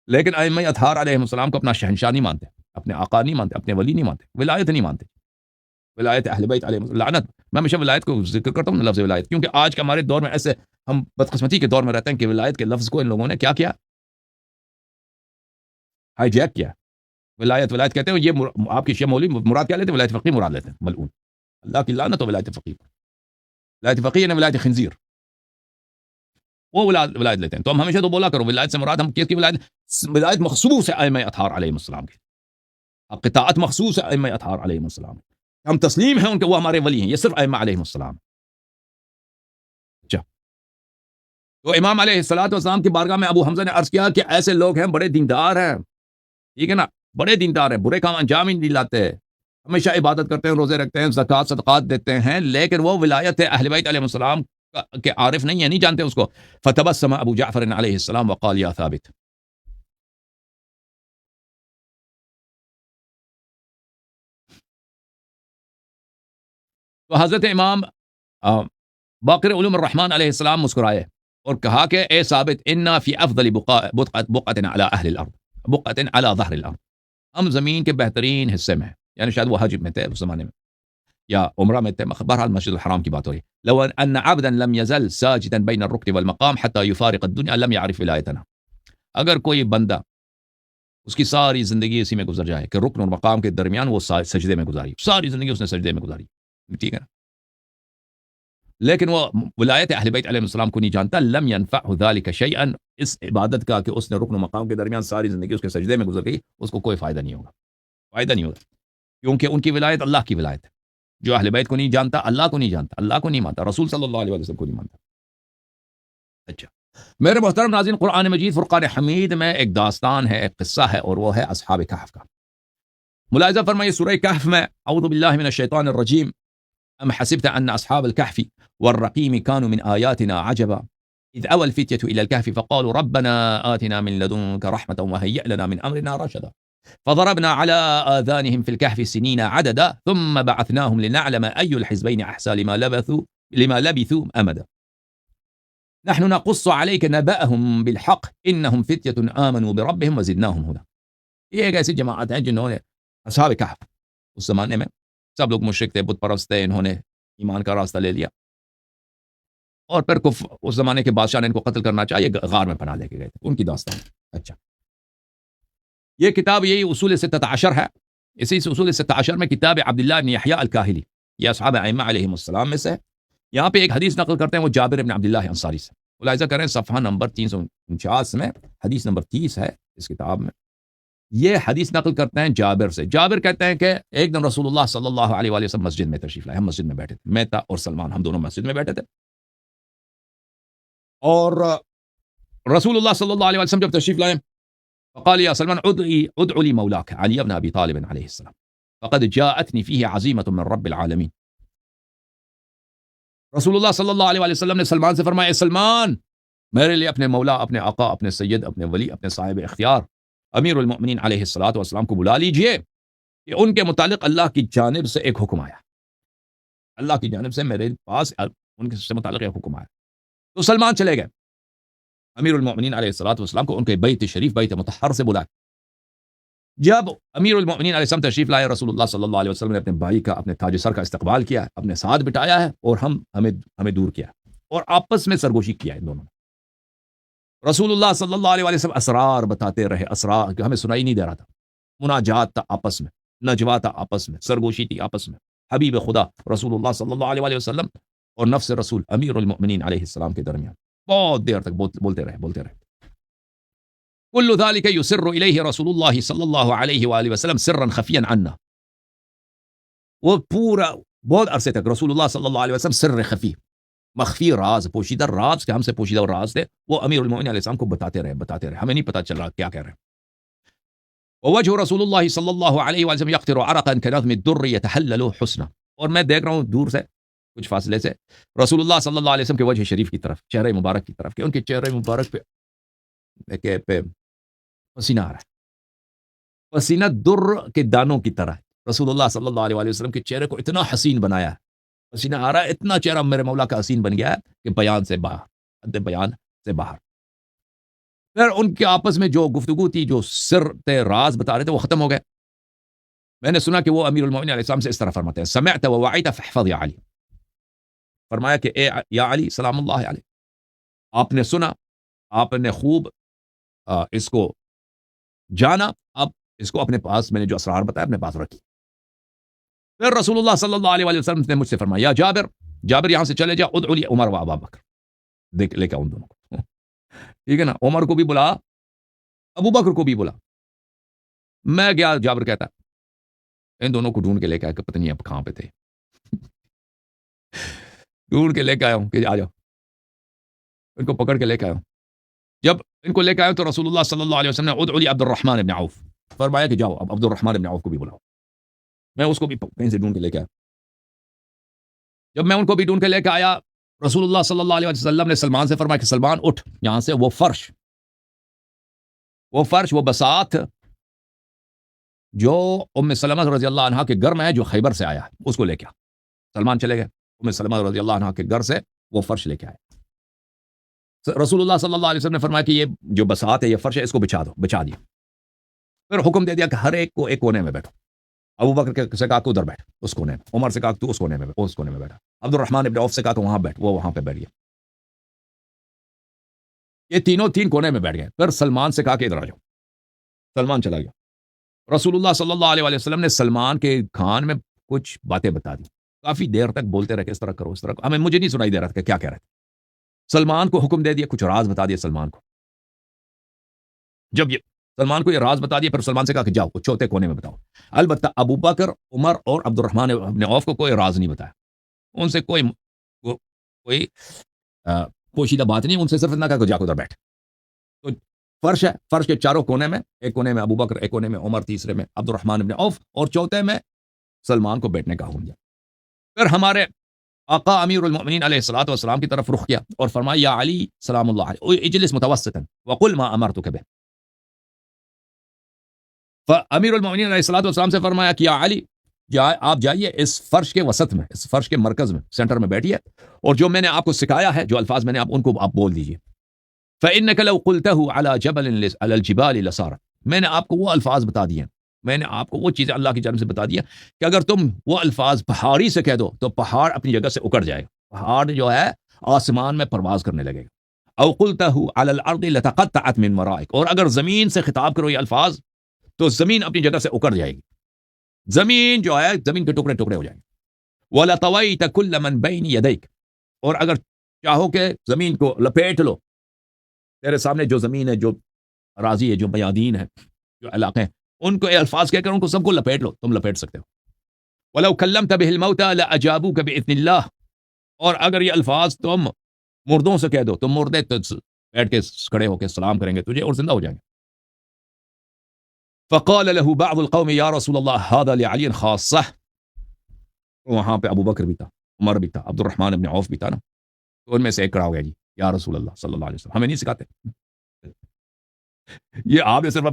لیکن ائمہ اطہار علیہ السلام کو اپنا شہنشاہ نہیں مانتے، اپنے آقا نہیں مانتے، اپنے ولی نہیں مانتے، ولایت نہیں مانتے، ولایت اہل بیت علیہ السلام لعنت. میں ہمیشہ ولایت کو ذکر کرتا ہوں، لفظ ولایت، کیونکہ آج کے ہمارے دور میں ایسے ہم بدقسمتی کے دور میں رہتے ہیں کہ ولایت کے لفظ کو ان لوگوں نے کیا کیا، ہائی جیک کیا. ولایت ولایت کہتے ہیں، یہ آپ کی شیعہ مولوی مراد کیا لیتے ہیں؟ ولایت فقیہ مراد لیتے ہیں، ملعون اللہ کی لعنت. ولایت فقیہ، ولایت فقیہ یعنی ولایت خنزیر، وہ ولایت لیتے ہیں. تو ہم ہمیشہ تو بولا کرو ولایت سے مراد ہم کس کی ولایت؟ ولایت مخصوص ہے ائمہ اطہار علیہ السلام کی، قطاعت مخصوص ہے ائمہ اطہار علیہ السلام. ہم تسلیم ہیں ان کے، وہ ہمارے ولی ہیں، یہ صرف ائمہ علیہ السلام. اچھا، تو امام علیہ الصلوۃ والسلام کی بارگاہ میں ابو حمزہ نے عرض کیا کہ ایسے لوگ ہیں بڑے دیندار ہیں، ٹھیک ہے نا، بڑے دیندار ہیں، برے کام انجام ہی نہیں لاتے، ہمیشہ عبادت کرتے ہیں، روزے رکھتے ہیں، زکوٰۃ صدقات دیتے ہیں، لیکن وہ ولایت اہل بیت علیہ السلام کے عارف نہیں ہے، نہیں جانتے اس کو. فتبسم ابو جعفر علیہ السلام وقال یا ثابت. تو حضرت امام باقر علوم الرحمن علیہ السلام مسکرائے اور کہا کہ اے ثابت، انا فی افضل بقعۃ علی اہل الارض، بقعۃ علی ظہر الارض، ہم زمین کے بہترین حصے میں، یعنی شاید وہ حج میں تھے اس زمانے میں یا عمرہ میں تھے، بہرحال مسجد الحرام کی بات ہو رہی. لو ان عبدا لم يزل ساجدا بین الرکن والمقام حتى يفارق الدنيا لم يعرف ولایتنا. اگر کوئی بندہ اس کی ساری زندگی اسی میں گزر جائے کہ رکن اور مقام کے درمیان وہ سجدے میں گزاری، ساری زندگی اس نے سجدے میں گزاری، ٹھیک ہے نا، لیکن وہ ولایت اہل بیت علیہ السلام کو نہیں جانتا، لم ينفعه ذلك شيئا، اس عبادت کا کہ اس نے رکن و مقام کے درمیان ساری زندگی اس کے سجدے میں گزر گئی، اس کو کوئی فائدہ نہیں ہوگا، فائدہ نہیں ہوگا، کیونکہ ان کی ولایت اللہ کی ولایت ہے. جو اہل بیت کو نہیں جانتا، اللہ کو نہیں جانتا، اللہ کو نہیں مانتا، رسول صلی اللہ علیہ وسلم کو نہیں مانتا. اچھا میرے محترم ناظرین، قرآن مجید فرقان حمید میں ایک داستان ہے، ایک قصہ ہے، اور وہ ہے اصحاب کہف کا. ملاحظہ فرمائیے سورہ کہف میں، اعوذ باللہ من الشیطان الرجیم، ام حسبت ان اصحاب الكهف والرقيم كانوا من آياتنا عجبا اذ اوى الفتية الى الكهف فقالوا ربنا آتنا من لدنك رحمة وهيئ لنا من امرنا رشدا فضربنا على آذانهم في الكهف سنين عددا ثم بعثناهم لنعلم اي الحزبين احصى لما لبثوا امدا نحن نقص عليك نبأهم بالحق انهم فتية آمنوا بربهم وزدناهم هدى. یہ ایک ایسی جماعت ہے جنہوں نے، اصحاب کہف، اس زمانے میں سب لوگ مشرک تھے، بت پرست تھے، انہوں نے ایمان کا راستہ لے لیا، اور پھر اس زمانے کے بادشاہ نے ان کو قتل کرنا چاہیے، غار میں پناہ لے کے گئے تھے، ان کی داستان. اچھا، یہ کتاب یہی اصول 16 ہے، اسی اصول 16 میں کتاب عبداللہ بن یحییٰ الکاہلی، یہ اصحاب ائمہ علیہ السلام میں سے ہے. یہاں پہ ایک حدیث نقل کرتے ہیں، وہ جابر بن عبداللہ انصاری سے. ملاحظہ کریں صفحہ نمبر 349 میں حدیث نمبر 30 ہے اس کتاب میں. یہ حدیث نقل کرتے ہیں جابر سے. جابر کہتے ہیں کہ ایک دن رسول اللہ صلی اللہ علیہ وآلہ وسلم مسجد میں تشریف لائے، ہم مسجد میں بیٹھے تھے، میں اور سلمان، ہم دونوں مسجد میں بیٹھے تھے، اور رسول اللہ صلی اللہ علیہ وسلم جب تشریف لائے، فقال یا سلمان ادعو لی مولاک علی بن ابی طالب علیہ السلام فقد جاءتنی فیہ عزیمۃ من رب العالمین. رسول اللہ صلی اللہ علیہ وسلم نے سلمان سے فرمایا، سلمان، میرے لیے اپنے مولا، اپنے آقا، اپنے سید، اپنے ولی، اپنے صاحب اختیار امیر المؤمنین علیہ الصلوۃ والسلام کو بلا لیجئے کہ ان کے متعلق اللہ کی جانب سے ایک حکم آیا، اللہ کی جانب سے میرے پاس ان کے سے متعلق ایک حکم آیا. تو سلمان چلے گئے امیر المؤمنین علیہ الصلوۃ والسلام کو ان کے بیت شریف، بیت مطہر سے بلایا. جب امیر المؤمنین علیہ السلام تشریف لائے، رسول اللہ صلی اللہ علیہ وسلم نے اپنے بھائی کا، اپنے تاج سر کا استقبال کیا، اپنے ساتھ بٹھایا ہے، اور ہمیں دور کیا، اور آپس میں سرگوشی کیا ان دونوں. رسول اللہ صلی اللہ علیہ وسلم اسرار بتاتے رہے، اسرار کہ ہمیں سنائی نہیں دے رہا تھا، مناجات تھا آپس میں، نجوا تھا آپس میں، سرگوشی تھی آپس میں. حبیب خدا رسول اللہ صلی اللہ علیہ وسلم اور نفس رسول امیر المؤمنین علیہ السلام کے درمیان بہت دیر تک بولتے رہے. کل ذلك یسر الیہ رسول اللہ صلی اللہ علیہ وآلہ وسلم سرا خفیا عنا. وہ پورا بہت عرصے تک رسول اللہ صلی اللہ علیہ وسلم سر خفی، مخفی راز، پوشیدہ راز کہ ہم سے پوشیدہ راز تھے، وہ امیر المؤمنین علیہ السلام کو بتاتے رہے، ہمیں نہیں پتا چل رہا کیا کہہ رہے ہیں. ووجه رسول اللہ صلی اللہ علیہ وسلم یقطر عرقا كنظم الدر يتحلل حسنا. اور میں دیکھ رہا ہوں دور سے، کچھ فاصلے سے، رسول اللہ صلی اللہ علیہ وسلم کے وجہ شریف کی طرف، چہرے مبارک کی طرف، کہ ان کے چہرے مبارک پہ پسینہ آ رہا ہے، پسینہ در کے دانوں کی طرح. رسول اللہ صلی اللہ علیہ وسلم کے چہرے کو اتنا حسین بنایا ہے، پسینہ آ رہا ہے، اتنا چہرہ میرے مولا کا حسین بن گیا ہے کہ بیان سے باہر، حد بیان سے باہر. پھر ان کے آپس میں جو گفتگو تھی، جو سر تھے، راز بتا رہے تھے، وہ ختم ہو گئے. میں نے سنا کہ وہ امیر المومنین علیہ السلام سے اس طرح فرماتے ہیں: سمعت ووعیت فاحفظ یا علی. فرمایا کہ اے یا علی سلام اللہ علیہ، آپ نے سنا، آپ نے خوب اس کو جانا، اب اس کو اپنے پاس، میں نے جو اسرار بتایا اپنے پاس رکھی. پھر رسول اللہ صلی اللہ علیہ وسلم نے مجھ سے فرمایا: یا جابر، جابر یہاں سے چلے جا، ادعو لی عمر و ابا بکر. دیکھ لے کے ان دونوں کو، ٹھیک ہے نا، عمر کو بھی بلا، ابو بکر کو بھی بلا. میں گیا، جابر کہتا ان دونوں کو ڈھونڈ کے لے کے آیا کہ پتہ نہیں اب کہاں پہ تھے. ڈھونڈ کے لے کے آیا ہوں کہ آ جاؤ، ان کو پکڑ کے لے کے آیا ہوں. جب ان کو لے کے آیا تو رسول اللہ صلی اللہ علیہ وسلم نے ادعو لی عبد الرحمن بن عوف، فرمایا کہ جاؤ اب عبد الرحمن بن عوف کو بھی بلاؤ. میں اس کو بھی کہیں سے ڈھونڈ کے لے کے آیا. جب میں ان کو بھی ڈھونڈ کے لے کے آیا، رسول اللہ صلی اللہ علیہ وسلم نے سلمان سے فرمایا کہ سلمان اٹھ یہاں سے، وہ فرش، وہ بساط جو ام سلمہ رضی اللہ عنہا کے گھر میں ہے، جو خیبر سے آیا ہے، اس کو لے کے آ. سلمان چلے گئے، ام سلمہ رضی اللہ عنہا کے گھر سے وہ فرش لے کے آئے. رسول اللہ صلی اللہ علیہ وسلم نے فرمایا کہ یہ جو بساط ہے، یہ فرش ہے، اس کو بچھا دو. بچھا دیا. پھر حکم دے دیا کہ ہر ایک کو ایک کونے میں بیٹھو. ابو بکر سے کہا کہ ادھر بیٹھ اس کونے میں، عمر سے کہا کہ تو اس کونے میں بیٹھا، عبد الرحمن ابن عوف سے کہا کہ وہاں بیٹھ، وہ وہاں پہ بیٹھ گیا. یہ تینوں تین کونے میں بیٹھ گئے. پھر سلمان سے کہا کہ ادھر آ جاؤ. سلمان چلا گیا. رسول اللہ صلی اللہ علیہ وسلم نے سلمان کے کان میں کچھ باتیں بتا دی. کافی دیر تک بولتے رہے کہ اس طرح کرو، اس طرح کرو. مجھے نہیں سنائی دے رہا تھا کہ کیا کہہ رہے تھے. سلمان کو حکم دے دیا، کچھ راز بتا دیا سلمان کو. جب یہ سلمان کو یہ راز بتا دیا، پھر سلمان سے کہا کہ جاؤ چوتھے کونے میں بتاؤ. البتہ ابو بکر، عمر اور عبد الرحمن ابن عوف کو کوئی راز نہیں بتایا. ان سے کوئی پوشیدہ بات نہیں. ان سے صرف اتنا کہا کہ جا ادھر بیٹھ. تو فرش ہے، فرش کے چاروں کونے میں، ایک کونے میں ابو بکر، ایک کونے میں عمر، تیسرے میں عبد الرحمن ابن عوف، اور چوتھے میں سلمان کو بیٹھنے کا حکم دیا. پھر ہمارے آقا امیر المؤمنین علیہ الصلوۃ والسلام کی طرف رخ کیا اور فرمایا: یا علی سلام اللہ علیہ، اجلس متوسطا وقل ما امرتک به. امیر المؤمنین علیہ الصلوۃ والسلام سے فرمایا کہ یا علی، آپ جائیے اس فرش کے وسط میں، اس فرش کے مرکز میں، سینٹر میں بیٹھیے، اور جو میں نے آپ کو سکھایا ہے، جو الفاظ میں نے ان کو آپ بول دیجیے. فإنك لو قلته على جبل على الجبال لصارت. میں نے آپ کو وہ الفاظ بتا دیے، میں نے آپ کو وہ چیزیں اللہ کی جانب سے بتا دیا کہ اگر تم وہ الفاظ پہاڑی سے کہہ دو تو پہاڑ اپنی جگہ سے اکڑ جائے گا، پہاڑ جو ہے آسمان میں پرواز کرنے لگے گا. او قلته على الارض لتقطعت من ورائك. اور اگر زمین سے خطاب کرو یہ الفاظ تو زمین اپنی جگہ سے اکڑ جائے گی، زمین جو ہے، زمین کے ٹکڑے ٹکڑے ہو جائیں گے. وَلَطَوَيْتَ كُلَّ مَنْ بَيْنِ يَدَيْكَ. اور اگر چاہو کہ زمین کو لپیٹ لو، تیرے سامنے جو زمین ہے، جو اراضی ہے، جو میادین ہے، جو علاقے ہیں، ان کو یہ الفاظ کہہ کر ان کو سب کو لپیٹ لو، تم لپیٹ سکتے ہو. وَلَوْ كَلَّمْتَ بِهِ الْمَوْتَى لَأَجَابُوكَ بِإِذْنِ اللَّهِ. اور اگر یہ الفاظ تم مردوں سے کہہ دو تو مردے بیٹھ کے کھڑے ہو کے سلام کریں گے تجھے اور زندہ ہو جائیں گے. فقال له بعض القوم یا رسول اللہ هذا لعلی خاصہ. وہاں پہ ابو بکر بھی تھا، عمر بھی تھا، عبد الرحمن ابن عوف بھی تھا نا. تو ان میں سے ایک کڑا ہو گیا، جی یا رسول اللہ صلی اللہ علیہ وسلم، ہمیں نہیں سکھاتے یہ، آپ نے صرف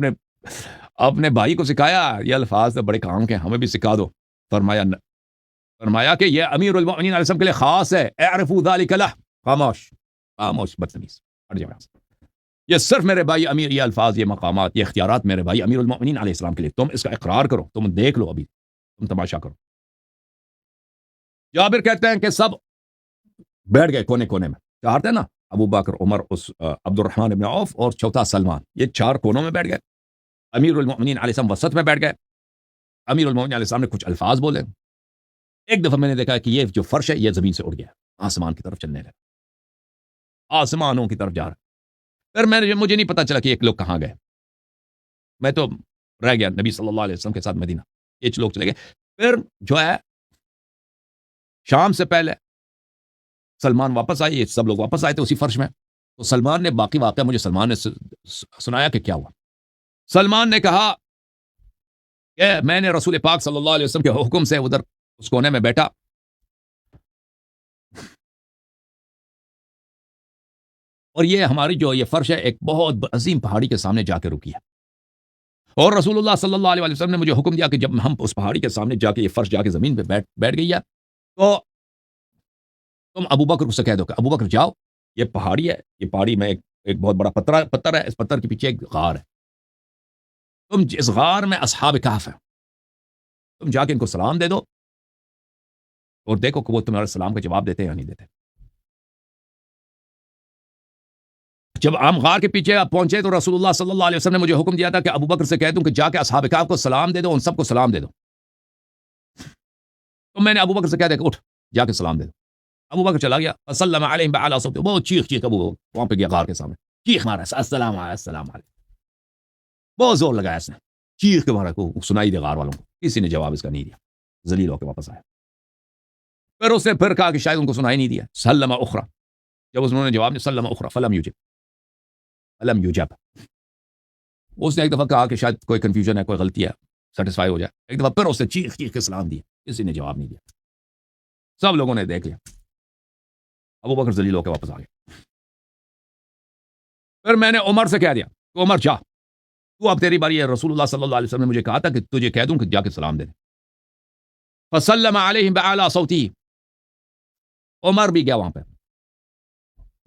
اپنے بھائی کو سکھایا، یہ الفاظ تو بڑے کام کے، ہمیں بھی سکھا دو. فرمایا کہ یہ امیر المؤمنین علیہ السلام کے لیے خاص ہے. اعرفوا ذلک لہ. خاموش بدتمیز، ہٹ جاؤ. یہ صرف میرے بھائی امیر، یہ الفاظ، یہ مقامات، یہ اختیارات میرے بھائی امیر المؤمنین علیہ السلام کے لیے، تم اس کا اقرار کرو، تم دیکھ لو، ابھی تم تماشا کرو. جابر کہتے ہیں کہ سب بیٹھ گئے کونے کونے میں. چارتے نا، ابو بکر، عمر، عبد الرحمن ابن عوف اور چوتھا سلمان، یہ چار کونوں میں بیٹھ گئے. امیر المؤمنین علیہ السلام وسط میں بیٹھ گئے. امیر المؤمنین علیہ السلام نے کچھ الفاظ بولے. ایک دفعہ میں نے دیکھا کہ یہ جو فرش ہے یہ زمین سے اڑ گیا، آسمان کی طرف چلنے لگا، آسمانوں کی طرف جا رہا. پھر مجھے نہیں پتا چلا کہ ایک لوگ کہاں گئے. میں تو رہ گیا نبی صلی اللہ علیہ وسلم کے ساتھ مدینہ. یہ لوگ چلے گئے. پھر جو ہے شام سے پہلے سلمان واپس آئے، یہ سب لوگ واپس آئے تھے اسی فرش میں. تو سلمان نے باقی واقعہ مجھے سلمان نے سنایا کہ کیا ہوا. سلمان نے کہا کہ میں نے رسول پاک صلی اللہ علیہ وسلم کے حکم سے ادھر اس کونے میں بیٹھا، اور یہ ہماری جو یہ فرش ہے ایک بہت عظیم پہاڑی کے سامنے جا کے رکی ہے. اور رسول اللہ صلی اللہ علیہ وسلم نے مجھے حکم دیا کہ جب ہم اس پہاڑی کے سامنے جا کے یہ فرش جا کے زمین پہ بیٹھ گئی ہے تو تم ابو بکر سے کہہ دو کہ ابو بکر جاؤ، یہ پہاڑی ہے، یہ پہاڑی میں ایک ایک بہت بڑا پتھر ہے، اس پتھر کے پیچھے ایک غار ہے، تم اس غار میں اصحاب کہف ہیں، تم جا کے ان کو سلام دے دو اور دیکھو کہ وہ تمہارے سلام کا جواب دیتے یا نہیں دیتے۔ جب ہم غار کے پیچھے پہنچے تو رسول اللہ صلی اللہ علیہ وسلم نے مجھے حکم دیا تھا کہ ابو بکر سے کہہ دوں کہ جا کے اصحاب کہف کو سلام دے دو، ان سب کو سلام دے دو۔ تو میں نے ابو بکر سے کہہ دیا کہ اٹھ جا کے سلام دے دو۔ ابو بکر چلا گیا، فسلم علیہم بأعلی صوت، بہت چیخ ابو وہاں پہ گیا غار کے سامنے، چیخ مارا، السلام علیکم، السلام علیکم، بہت زور لگایا اس نے، چیخ کے مارا کو سنائی دے غار والوں کو، کسی نے جواب اس کا نہیں دیا، ذلیل ہو کے واپس آیا۔ پھر اس نے پھر کہا کہ شاید ان کو سنائی نہیں دیا، سلم اخرى، جب انہوں نے جواب دیا سلم اخرى فلم یجب، اس نے ایک دفعہ کہا کہ شاید کوئی کنفیوژن ہے، کوئی غلطی ہے، سیٹسفائی ہو جائے، ایک دفعہ پھر اس نے چیخ کے سلام دیا، کسی نے جواب نہیں دیا، سب لوگوں نے دیکھ لیا، ابو بکر ذلیل ہو کے واپس آ گئے۔ پھر میں نے عمر سے کہہ دیا کہ عمر جا، تو اب تیری باری ہے، رسول اللہ صلی اللہ علیہ وسلم نے مجھے کہا تھا کہ تجھے کہہ دوں کہ جا کے سلام دے دے۔ فسلم علیہم بأعلی صوتی، عمر بھی گیا وہاں پہ،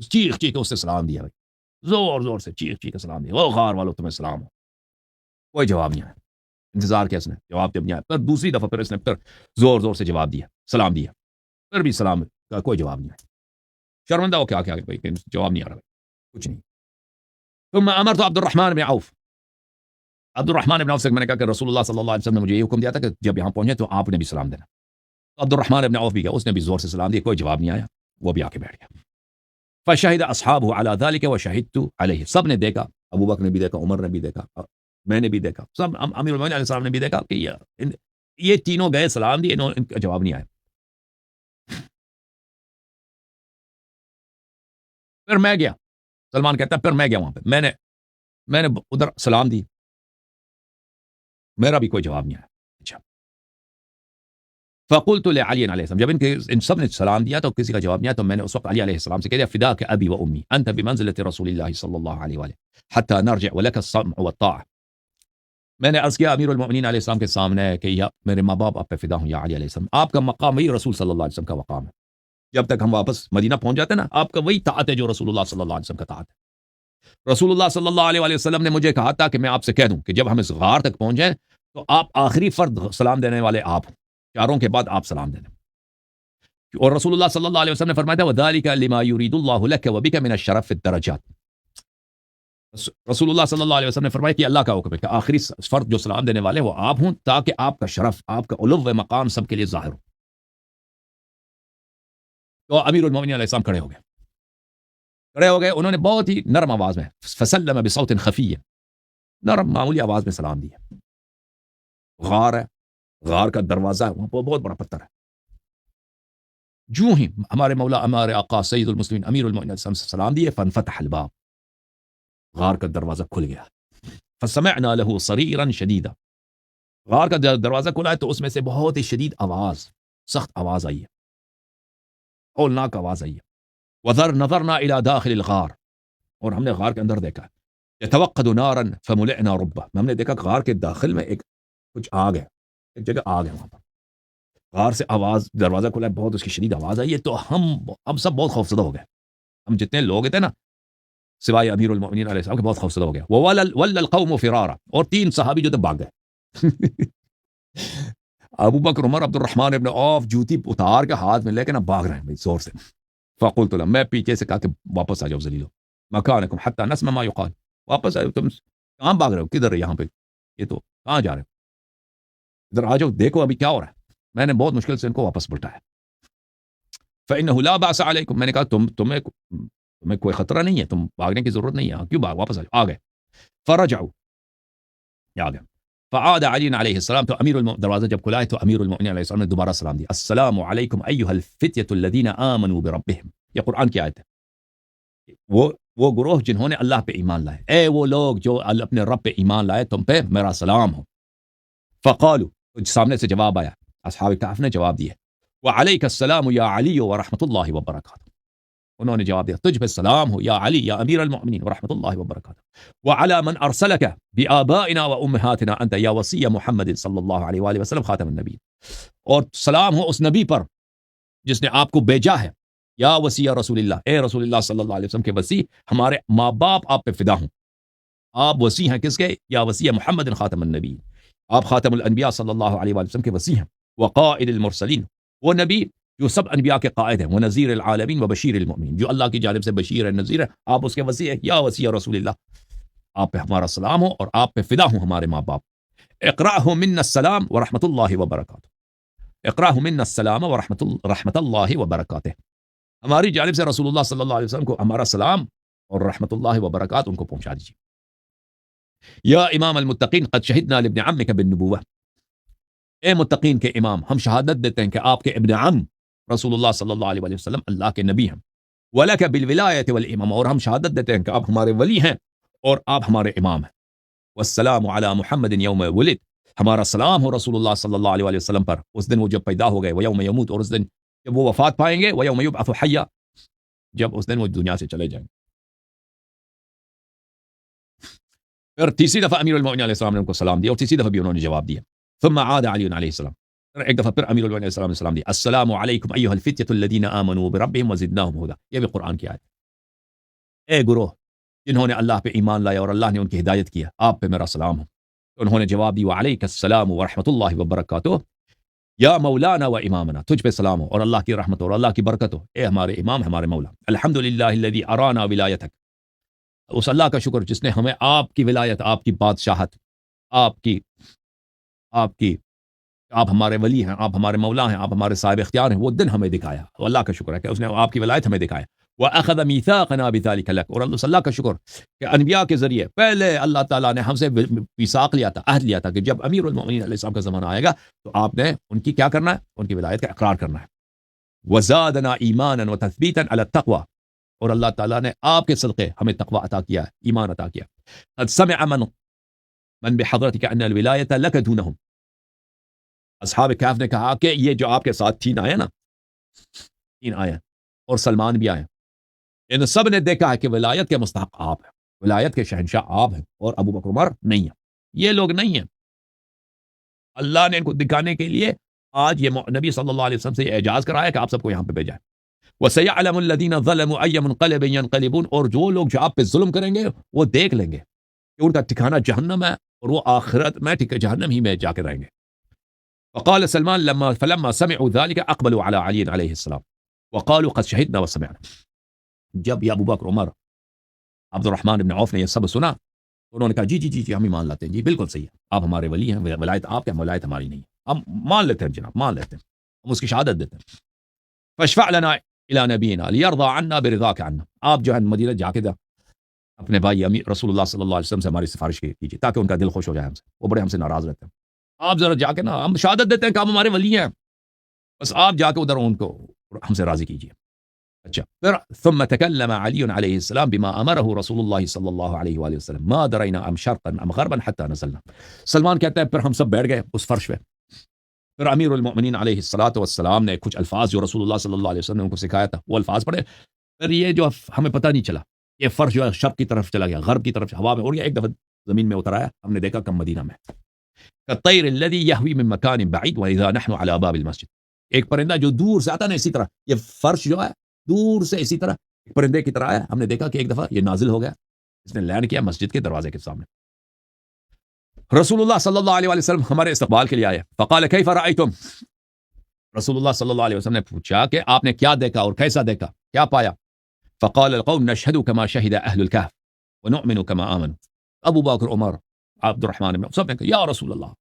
چیخ کے اس سے سلام دیا، بھائی زور زور سے چیخ کے سلام دیا، وہ غار والو تمہیں سلام ہو، کوئی جواب نہیں آیا، انتظار کیا اس نے، جواب جب نہیں آیا، پھر دوسری دفعہ پھر اس نے پھر زور زور سے جواب دیا، سلام دیا، پھر بھی سلام کا کوئی جواب نہیں آیا، شرمندہ ہو کیا بھائی کہ جواب نہیں آ رہا، کچھ نہیں۔ ثم امرت عبد الرحمن بن عوف، عبد الرحمن بن عوف سے میں نے کہا کہ رسول اللہ صلی اللہ علیہ وسلم نے مجھے یہ حکم دیا تھا کہ جب یہاں پہنچے تو آپ نے بھی سلام دینا۔ عبد الرحمن بن عوف بھی گیا، اس نے بھی زور سے سلام دیا، کوئی جواب نہیں آیا، وہ بھی آ کے بیٹھ گیا۔ فشہد اصحابہ علی ذلک وشہدت علیہ، سب نے دیکھا، ابو بکر نے بھی دیکھا، عمر نے بھی دیکھا، میں نے بھی دیکھا، سب امیر المومنین علیہ السلام نے بھی دیکھا کہ یہ تینوں گئے سلام دیے، ان کا جواب نہیں آیا۔ پھر میں گیا، سلمان کہتا ہے پھر میں گیا وہاں پہ، میں نے ادھر سلام دی، میرا بھی کوئی جواب نہیں آیا۔ اچھا، فقلت لعلی علیہ السلام، جب ان سب نے سلام دیا تو کسی کا جواب نہیں آیا، تو میں نے اس وقت علی علیہ السلام سے کہہ دیا فداک ابی و امی انت بمنزلۃ رسول اللہ صلی اللہ علیہ وآلہ حتی نرجع ولک السمع والطاعہ، میں نے عرض کیا امیر المؤمنین علیہ السلام کے سامنے کہ یا میرے ماں باپ آپ پہ فدا ہوں یا علی علیہ السلام، آپ کا مقام وہی رسول صلی اللہ علیہ وسلم کا مقام ہے، جب تک ہم واپس مدینہ پہنچ جاتے ہیں نا، آپ کا وہی طاعت ہے جو رسول اللہ صلی اللہ علیہ وسلم کا طاعت ہے۔ رسول اللہ صلی اللہ علیہ وسلم نے مجھے کہا تھا کہ میں آپ سے کہہ دوں کہ جب ہم اس غار تک پہنچیں تو آپ آخری فرد سلام دینے والے آپ ہوں، چاروں کے بعد آپ سلام دے دیں۔ اور رسول اللہ صلی اللہ علیہ وسلم نے فرمایا تھا وَذَلِكَ لِمَا يُرِيدُ اللَّهُ لَكَ وَبِكَ مِنَ الشَّرَفِ فِي الدَّرَجَاتِ، رسول اللہ صلی اللہ علیہ وسلم نے فرمایا کہ اللہ کا حکم ہے کہ آخری فرد جو سلام دینے والے وہ آپ ہوں، تاکہ آپ کا شرف، آپ کا علو مقام سب کے لیے ظاہر ہو۔ تو امیر المومنین علیہ السلام کھڑے ہو گئے، انہوں نے بہت ہی نرم آواز میں فسلم بصوت خفی، نرم معمولی آواز میں سلام دیا۔ غار ہے، غار کا دروازہ ہے، وہاں پر بہت بڑا پتھر ہے، جو ہی ہمارے مولا ہمارے آقا سید المسلمین امیر المومنین علیہ السلام سے سلام دیے، فانفتح الباب، غار کا دروازہ کھل گیا، فسمعنا له صریرا شدیدا، غار کا دروازہ کھلا ہے تو اس میں سے بہت ہی شدید آواز، سخت آواز آئی ہے، ہولناک آواز آئی ہے۔ نظرنا الى داخل الغار، اور ہم نے غار کے اندر دیکھا، يتوقد نارا فملئنا ربہ، ہم نے دیکھا کہ غار کے داخل میں ایک کچھ آگ ہے، ایک جگہ آگ ہے وہاں پر، غار سے آواز، دروازہ کھلا ہے، بہت اس کی شدید آواز آئی ہے، تو ہم سب بہت خوفزدہ ہو گئے، ہم جتنے لوگ تھے نا سوائے امیر المؤمنین علیہ السلام کے، بہت خوفزدہ ہو گیا۔ وَوَلَّ الْقَوْمُ فِرَارًا، اور 3 صحابی جو تھے بھاگ گئے، ابو بکر، عمر، عبد الرحمن ابن عوف جوتی اتار کے ہاتھ میں لے کے نا بھاگ رہے ہیں بھائی زور سے۔ فقلت لهم، میں پیچھے سے کہا کہ واپس آ جاؤ ذلیلو، مکانکم حتی نسمع ما یقال، واپس آ جاؤ، تم کہاں بھاگ رہے ہو، کدھر ہے یہاں پہ، یہ تو کہاں جا رہے ہو، ادھر آ جاؤ، دیکھو ابھی کیا ہو رہا ہے۔ میں نے بہت مشکل سے ان کو واپس بلٹایا۔ فإنه لا بأس علیکم، میں نے کہا تمہیں کوئی خطرہ نہیں ہے، تم بھاگنے کی ضرورت نہیں ہے، کیوں واپس آ جاؤ، آ گئے۔ فرجعوا، آ گئے۔ فعاد علی علیہ السلام، تو دروازہ جب کھلا ہے تو امیر المؤمنین علیہ السلام نے دوبارہ سلام دیا، السلام علیکم ایھا الفتیۃ الذین آمنوا بربہم، یہ قرآن کی آیت ہے، وہ گروہ جنہوں نے اللہ پہ ایمان لائے، اے وہ لوگ جو اپنے رب پہ ایمان لائے، تم پہ میرا سلام ہو۔ فقالوا، سامنے سے جواب آیا، اصحاب کہف نے جواب دیا، وعلیک السلام یا علی ورحمۃ اللہ وبرکاتہ، انہوں نے جواب دیا تجھ پہ سلام ہو یا علی یا امیر المؤمنین ورحمۃ اللہ وبرکاتہ، وعلی من ارسلک بآبائنا وامہاتنا انت یا وصی محمد صلی اللہ علیہ وآلہ وسلم خاتم النبی، اور سلام ہو اس نبی پر جس نے آپ کو بھیجا ہے، یا وسیع رسول اللہ، اے رسول اللہ صلی اللہ علیہ وسلم کے وسیع، ہمارے ماں باپ آپ پہ فدا ہوں. آپ وسیع ہیں کس کے؟ یا وسیع محمد خاتم النبی، آپ خاتم الانبیاء صلی اللہ علیہ وآلہ وسلم کے وسیع ہیں. وقائد المرسلین، وہ نبی جو سب انبیاء کے قائد ہیں. وہ نذیر العالمین و بشیر المؤمنین، جو اللہ کی جانب سے بشیر ہے، نذیر ہے، آپ اس کے وسیع ہیں. یا وسیع رسول اللہ، آپ پہ ہمارا سلام ہو اور آپ پہ فدا ہوں ہمارے ماں باپ. اقرأہ منا السلام ورحمۃ اللہ وبرکاتہ، اقرأہ منا السلام ورحمۃ اللہ وبرکاتہ، ہماری جانب سے رسول اللہ صلی اللہ علیہ وسلم کو ہمارا سلام اور رحمۃ اللہ وبرکاتہ ان کو پہنچا دیجیے. یا امام المتقین قد شہدنا لابن عمک بالنبوہ، اے متقین کے امام، ہم شہادت دیتے ہیں کہ آپ کے ابن عم رسول اللہ صلی اللہ علیہ وسلم اللہ کے نبی ہیں. ولک بالولایۃ والامام، اور ہم شہادت دیتے ہیں کہ آپ ہمارے ولی ہیں اور آپ ہمارے امام ہیں. والسلام علی محمد یوم ولد، ہمارا سلام ہو رسول اللہ صلی اللہ علیہ وسلم پر اس دن وہ جب پیدا ہو گئے. ویوم یموت، اور اس دن جب وہ وفات پائیں گے. ویوم یبعث حیا، جب اس دن وہ دنیا سے چلے جائیں گے. پھر تیسری دفعہ امیر المؤمنین علیہ السلام نے ان کو سلام دیا اور تیسری دفعہ بھی انہوں نے جواب دیا. ثم عاد علی علیہ السلام، ایک دفعہ پھر امیر المؤمنین علیہ السلام نے سلام دیا. السلام علیکم ایھا الفتیۃ الذین آمنوا بربہم وزدناہم ھدا، یہ بھی قرآن کی آیت. اے گروہ جنہوں نے اللہ پہ ایمان لایا اور اللہ نے ان کی ہدایت کیا، آپ پہ میرا سلام ہو. انہوں نے جواب دی وعلیک السلام ورحمۃ اللہ وبرکاتہ یا مولانا و امامنا، تجھ پہ سلام ہو اور اللہ کی رحمت اور اللہ کی برکت ہو، اے ہمارے امام، ہمارے مولا. الحمدللہ الذی ارانا ولایتک، اس اللہ کا شکر جس نے ہمیں آپ کی ولایت، آپ کی بادشاہت، آپ ہمارے ولی ہیں، آپ ہمارے مولا ہیں، آپ ہمارے صاحب اختیار ہیں، وہ دن ہمیں دکھایا. اللہ کا شکر ہے کہ اس نے آپ کی ولایت ہمیں دکھایا. وَأَخَذَ مِيثَاقَنَا بِذَلِكَ لَكَ، اور اللہ کے شکر کہ انبیاء کے ذریعے پہلے اللہ تعالیٰ نے ہم سے میثاق لیا تھا، عہد لیا تھا کہ جب امیر المؤمنین علیہ السلام کا زمانہ آئے گا تو آپ نے ان کی کیا کرنا ہے؟ ان کی ولایت کا اقرار کرنا ہے. وَزَادَنَا إِيمَانًا وَتَثْبِيتًا عَلَى التَّقْوَى، اور اللہ تعالیٰ نے آپ کے صدقے ہمیں تقوی عطا کیا ہے، ایمان عطا کیا. قد سمع من بحضرتك ان الولایت لک دونہم، اصحاب کہف نے کہا کہ یہ جو آپ کے ساتھ تین آئے نا، تین آئے اور سلمان بھی آئے، ان سب نے دیکھا ہے کہ ولایت کے مستحق آپ ہیں، ولایت کے شہنشاہ آپ ہیں اور ابو بکر عمر نہیں ہیں. یہ لوگ نہیں ہیں. اللہ نے ان کو دکھانے کے لیے آج یہ نبی صلی اللہ علیہ وسلم سے یہ اعجاز کرایا کہ آپ سب کو یہاں پہ بھیجا ہے. وَسَيَعْلَمُ الَّذِينَ ظَلَمُوا أَيَّ مُنقَلِبٍ يَنقَلِبُونَ، اور جو لوگ جو آپ پہ ظلم کریں گے وہ دیکھ لیں گے کہ ان کا ٹھکانہ جہنم ہے اور وہ آخرت میں جہنم ہی میں جا کے رہیں گے. وقال سلمان فلما سمعوا ذلك اقبلوا على علي علیہ السلام وقالوا قد شهدنا وسمعنا، جب یہ ابو بکر عمر عبد الرحمن بن عوف نے یہ سب سنا تو انہوں نے کہا جی ہم مان لاتے ہیں، جی بالکل صحیح ہے، آپ ہمارے ولی ہیں، ولایت آپ کے، ولایت ہماری نہیں ہے، ہم مان لیتے ہیں جناب، مان لیتے ہیں، ہم اس کی شہادت دیتے ہیں. فاشفع لنا الى نبینا لیرضى عنا برضاک عنا، آپ جو ہے مدینہ جا کے اپنے بھائی امیر رسول اللہ صلی اللہ علیہ وسلم سے ہماری سفارش کیجیے تاکہ ان کا دل خوش ہو جائے ہم سے، وہ بڑے ہم سے ناراض رہتے ہیں. آپ ذرا جا کے نا، ہم شہادت دیتے ہیں کہ آپ ہمارے ولی ہیں، بس آپ جا کے ادھر ان کو ہم سے راضی کیجیے. اچھا، پھر ثم تکلم علی علیہ السلام بما امرہ رسول اللہ صلی اللہ علیہ وآلہ وسلم ما درینا ام شرقا ام غربا حتی نزلنا. سلمان کہتا ہے پھر ہم سب بیٹھ گئے اس فرش پہ، پھر امیر المؤمنین علیہ الصلوۃ والسلام نے کچھ الفاظ جو رسول اللہ صلی اللہ علیہ وسلم نے ان کو سکھایا تھا وہ الفاظ پڑھے. پھر یہ جو ہمیں پتہ نہیں چلا، یہ فرش جو ہے شرق کی طرف چلا گیا، غرب کی طرف ہوا میں اڑ گیا، ایک دفعہ زمین میں اتر آیا، ہم نے دیکھا کم مدینہ میں. كالطير الذي يهوي من مكان بعيد واذا نحن على باب المسجد، ایک پرندہ جو دور سے آتا ہے، اسی طرح یہ فرش جو ہے دور سے اسی طرح ایک پرندے کی طرح آیا. ہم نے دیکھا کہ ایک دفعہ یہ نازل ہو گیا، اس نے لینڈ کیا مسجد کے دروازے کے سامنے. رسول اللہ صلی اللہ علیہ وسلم ہمارے استقبال کے لیے آئے. فقال كيف رأيتم، رسول اللہ صلی اللہ علیہ وسلم نے پوچھا کہ آپ نے کیا دیکھا اور کیسا دیکھا، کیا پایا. فقال القوم نشهد كما شهد اهل الكهف ونؤمن كما آمنوا. ابو بکر عمر عبد الرحمن میں سب نے کہا یا رسول اللہ،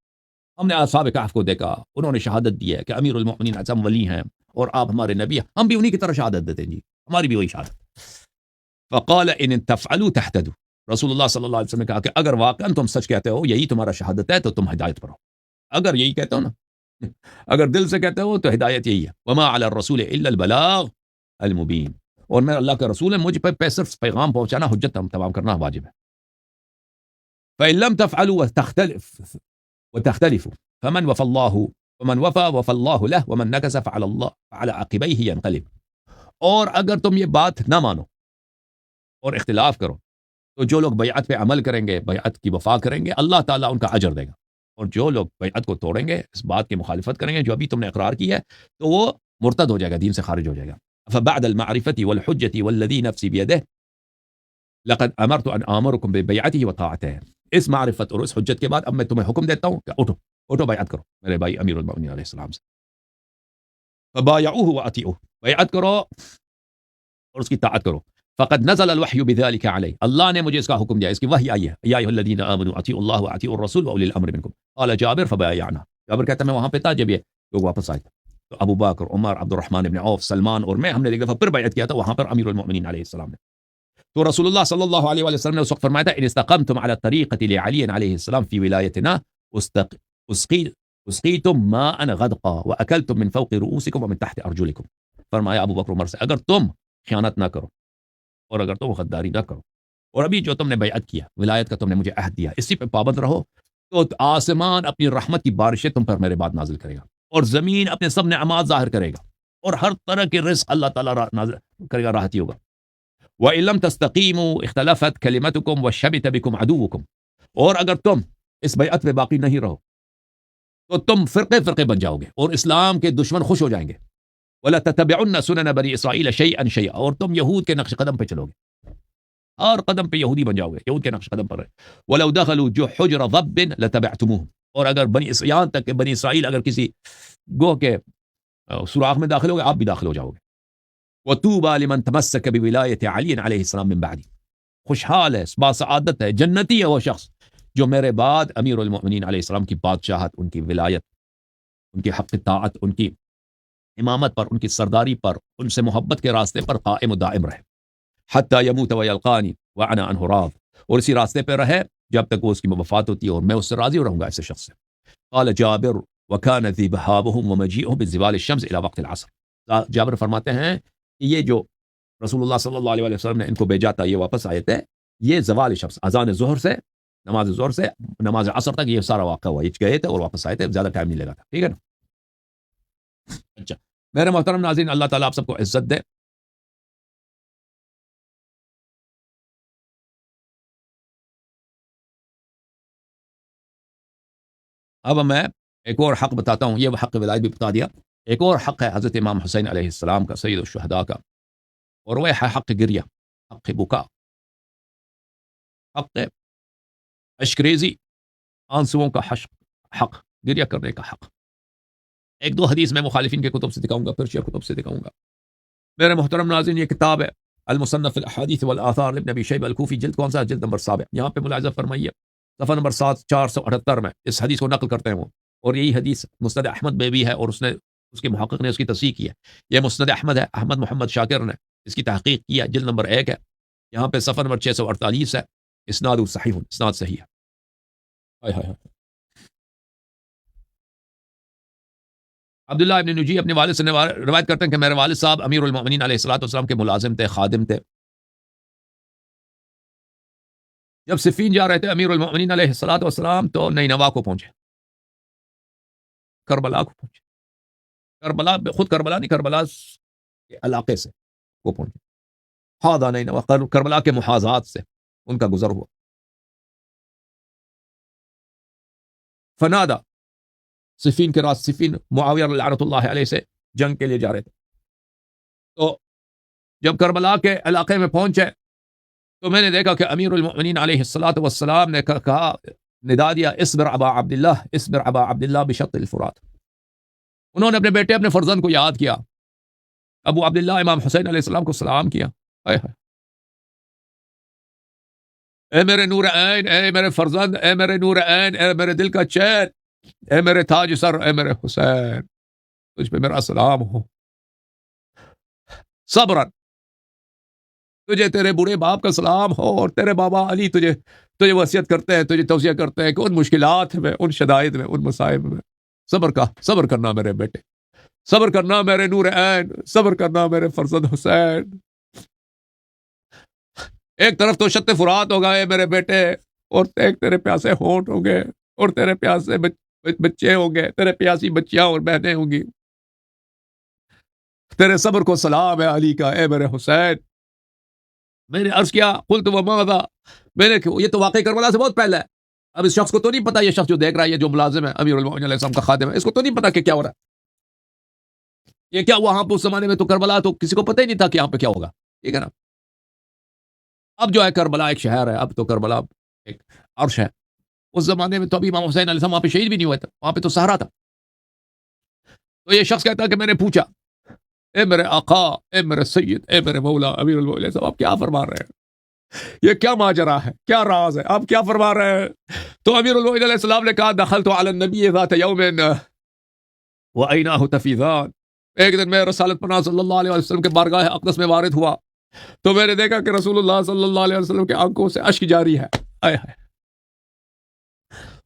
ہم نے اصحاب کہف کو دیکھا، انہوں نے شہادت دی ہے کہ امیر المؤمنین اعظم ولی ہیں اور آپ ہمارے نبی ہیں، ہم بھی انہی کی طرح شہادت دیتے ہیں، جی ہماری بھی وہی شہادت. فقال ان تفعلوا تهتدوا، رسول اللہ صلی اللہ علیہ وسلم نے کہا کہ اگر واقعا تم سچ کہتے ہو، یہی تمہارا شہادت ہے، تو تم ہدایت پر ہو. اگر یہی کہتے ہو نا، اگر دل سے کہتے ہو تو ہدایت یہی ہے. وما علی الرسول الا البلاغ المبین، اور میں اللہ کا رسول ہے، مجھ پہ صرف پیغام پہنچانا، حجت تمام کرنا واجب ہے. فإن لم تفعلوا وتختلفوا فمن وفى الله له ومن نكث فعلى عقبيه ينقلب. اور اگر تم یہ بات نہ مانو اور اختلاف کرو تو جو لوگ بیعت پہ عمل کریں گے، بیعت کی وفا کریں گے، اللہ تعالیٰ ان کا اجر دے گا. اور جو لوگ بیعت کو توڑیں گے، اس بات کی مخالفت کریں گے جو ابھی تم نے اقرار کی ہے، تو وہ مرتد ہو جائے گا، دین سے خارج ہو جائے گا. فبعد المعرفة والحجة والذي نفسي بيده لقد امرت ان آمركم ببیعته و طاعته. اس معرفت اور اس حجت کے بعد اب میں تمہیں حکم دیتا ہوں کہ اٹھو بیعت کرو میرے بھائی امیر المؤمنین علیہ السلام سے. فبايعوه واطيعوه، بیعت کرو اور اس کی طاعت کرو. فقد نزل الوحي بذلك عليه، اللہ نے مجھے اس کا حکم دیا، اس کی وحی آئی ہے. یا ایھا الذین آمنوا اطیعوا الله واطیعوا الرسول واولی الامر منکم. قال جابر فبايعنا. جابر کہتا ہے میں وہاں پہ تھا جب یہ لوگ واپس آئے. تو ابو بکر، عمر، عبد الرحمن بن عوف، سلمان اور میں، ہم نے ایک دفعہ پھر بیعت کیا تھا وہاں پر امیر المؤمنین علیہ السلام نے. تو رسول اللہ صلی اللہ علیہ وآلہ وسلم نے اس وقت فرمایا تھا ان استقمتم على الطریقة لعلی علیہ السلام فی ولایتنا اسقیتم ماء غدقا واکلتم من فوق رؤوسکم ومن تحت ارجلکم. فرمایا ابو بکر عمر سے اگر تم خیانت نہ کرو اور اگر تم غداری نہ کرو اور ابھی جو تم نے بیعت کیا، ولایت کا تم نے مجھے عہد دیا، اسی پہ پابند رہو، تو آسمان اپنی رحمت کی بارشیں تم پر میرے بعد نازل کرے گا اور زمین اپنے سب نعمات ظاہر کرے گا اور ہر طرح کے رزق اللہ تعالیٰ نازل کرے گا، راحتی ہوگا. وَإِن لَمْ تَسْتَقِيمُوا اخْتَلَفَتْ كَلِمَتُكُمْ وَشَبِتَ بِكُمْ عَدُوُّكُمْ. اور اگر تم اس بیعت پہ باقی نہیں رہو تو تم فرقے فرقے بن جاؤ گے اور اسلام کے دشمن خوش ہو جائیں گے. وَلَا تَتَّبِعُنَّ سُنَنَ بَنِي إِسرَائِيلَ شَيْئًا شَيْئًا. اور تم یہود کے نقش قدم پہ چلو گے، ہر قدم پہ یہودی بن جاؤ گے، یہود کے نقش قدم پر رہے. وَلَوْ دَخَلُوا حُجْرَ ضَبٍّ لَتَبَعْتُمُوهُمْ. اور اگر یہاں تک کہ بنی اسرائیل اگر کسی گوہ کے سوراخ میں داخل ہو گئے، آپ بھی داخل ہو جاؤ گے. وَطُوبَى لِمَن تَمَسَّكَ بِوِلَایَةِ عَلِيٍّ عَلَيْهِ السَّلَامُ مِن بَعْدِهِ. خوشحال ہے، باسعادت ہے، جنتی ہے وہ شخص جو میرے بعد امیر المؤمنین علیہ السلام کی بادشاہت، ان کی ولایت، ان کی حق طاعت، ان کی امامت پر، ان کی سرداری پر، ان سے محبت کے راستے پر قائم و دائم رہے. حتی یموت ویلقانی وانا عنہ راض. اور اسی راستے پہ رہے جب تک وہ اس کی وفات ہوتی ہے اور میں اس سے راضی رہوں گا ایسے شخص سے. قال جابر وكان ذبحابهم ومجيئهم بزوال الشمس الى وقت العصر. جابر فرماتے ہیں کہ یہ جو رسول اللہ صلی اللہ علیہ وسلم نے ان کو بھیجا تھا، یہ واپس آئے تھے، یہ زوال شمس، اذان ظہر سے، نماز ظہر سے نماز عصر تک یہ سارا واقعہ ہوا. یہ گئے تھے اور واپس آئے تھے، زیادہ ٹائم نہیں لگا تھا. ٹھیک ہے نا؟ اچھا میرے محترم ناظرین، اللہ تعالیٰ آپ سب کو عزت دے. اب میں ایک اور حق بتاتا ہوں، یہ حق ولایت بھی بتا دیا. ایک اور حق ہے حضرت امام حسین علیہ السلام کا، سید الشہداء کا، اور وہ ہے حق گریہ، حق بکا، حق اشکریزی، آنسوؤں کا حق، گریہ کرنے کا حق. ایک دو حدیث میں مخالفین کے کتب سے دکھاؤں گا، پھر شیعہ کتب سے دکھاؤں گا. میرے محترم ناظرین، یہ کتاب ہے المصنف فی الاحادیث والآثار لابن ابی شیبہ الکوفی، جلد کون سا؟ جلد نمبر 7. یہاں پہ ملاحظہ فرمائیے صفحہ نمبر 478 میں اس حدیث کو نقل کرتے ہیں وہ، اور یہی حدیث مسند احمد میں بھی ہے، اور اس کے محقق نے اس کی تصحیح کی ہے. یہ مسند احمد ہے، احمد محمد شاکر نے اس کی تحقیق کی ہے، جلد نمبر 1 ہے. یہاں پہ صفحہ نمبر 648 ہے. اسناد صحیح، اسناد صحیح ہے. عبداللہ ابن نجی اپنے والد سے روایت کرتے ہیں کہ میرے والد صاحب امیر المؤمنین علیہ الصلوۃ والسلام کے ملازم تھے، خادم تھے. جب صفین جا رہے تھے امیر المؤمنین علیہ الصلوۃ والسلام تو نینوا کو پہنچے، کربلا کو پہنچے. کربلا خود کربلا نہیں، کربلا کے علاقے سے وہ پہنچے. ہاں نینوا، کربلا کے محاذات سے ان کا گزر ہوا. فنادا، صفین کے راست، صفین معاویہ لعنت اللہ علیہ سے جنگ کے لیے جا رہے تھے. تو جب کربلا کے علاقے میں پہنچے تو میں نے دیکھا کہ امیر المؤمنین علیہ الصلوۃ والسلام نے کہا، ندا دیا، اصبر ابا عبداللہ، اصبر ابا عبداللہ بشط الفرات. انہوں نے اپنے بیٹے، اپنے فرزند کو یاد کیا، ابو عبداللہ امام حسین علیہ السلام کو سلام کیا. اے میرے نور عین، اے میرے فرزند، اے میرے نور عین، اے میرے دل کا چین، اے میرے تاج سر، اے میرے حسین، تجھ پہ میرا سلام ہو. صبرن، تجھے تیرے بوڑھے باپ کا سلام ہو، اور تیرے بابا علی تجھے وصیت کرتے ہیں، تجھے توصیہ کرتے ہیں کہ ان مشکلات میں، ان شدائد میں، ان مصائب میں صبر کرنا میرے بیٹے، صبر کرنا میرے نور عین، صبر کرنا میرے فرزند حسین. ایک طرف تو شط فرات ہوگا اے میرے بیٹے، اور ایک تیرے پیاسے ہونٹ ہوں گے، اور تیرے پیاسے بچے ہوں گے، تیرے پیاسی بچیاں اور بہنیں ہوں گی. تیرے صبر کو سلام ہے علی کا، اے میرے حسین. میں نے عرض کیا، قلت وماذا، میں نے یہ تو واقعی کربلا سے بہت پہلے ہے. اب اس شخص کو تو نہیں پتا، یہ شخص جو دیکھ رہا ہے، یہ جو ملازم ہے امیر المؤمنین علیہ السلام کا خادم ہے، اس کو تو نہیں پتا کہ کیا ہو رہا ہے. یہ کیا وہاں پہ اس زمانے میں تو کربلا تو کسی کو پتہ ہی نہیں تھا کہ یہاں پہ کیا ہوگا، ٹھیک ہے نا. اب جو ہے کربلا ایک شہر ہے، اب تو کربلا ایک عرش ہے. اس زمانے میں تو ابھی امام حسین علیہ السلام وہاں پہ شہید بھی نہیں ہوئے تھے، وہاں پہ تو صحرا تھا. تو یہ شخص کہتا ہے کہ میں نے پوچھا، اے میرے آقا، اے میرے سید، اے میرے مولا امیر المومنین صاحب، آپ کیا فرما رہے ہیں؟ یہ کیا ماجرا ہے، کیا راز ہے، آپ کیا فرما رہے ہیں؟ تو امیر المومنین علیہ السلام نے کہا دخلت علی النبی ذات یوم وعیناہ تفیضان. ایک دن میں رسالت پناہ صلی اللہ علیہ وسلم کے بارگاہ اقدس میں وارد ہوا تو میں نے دیکھا کہ رسول اللہ صلی اللہ علیہ وسلم کے آنکھوں سے اشک جاری ہے. آئے ہائے،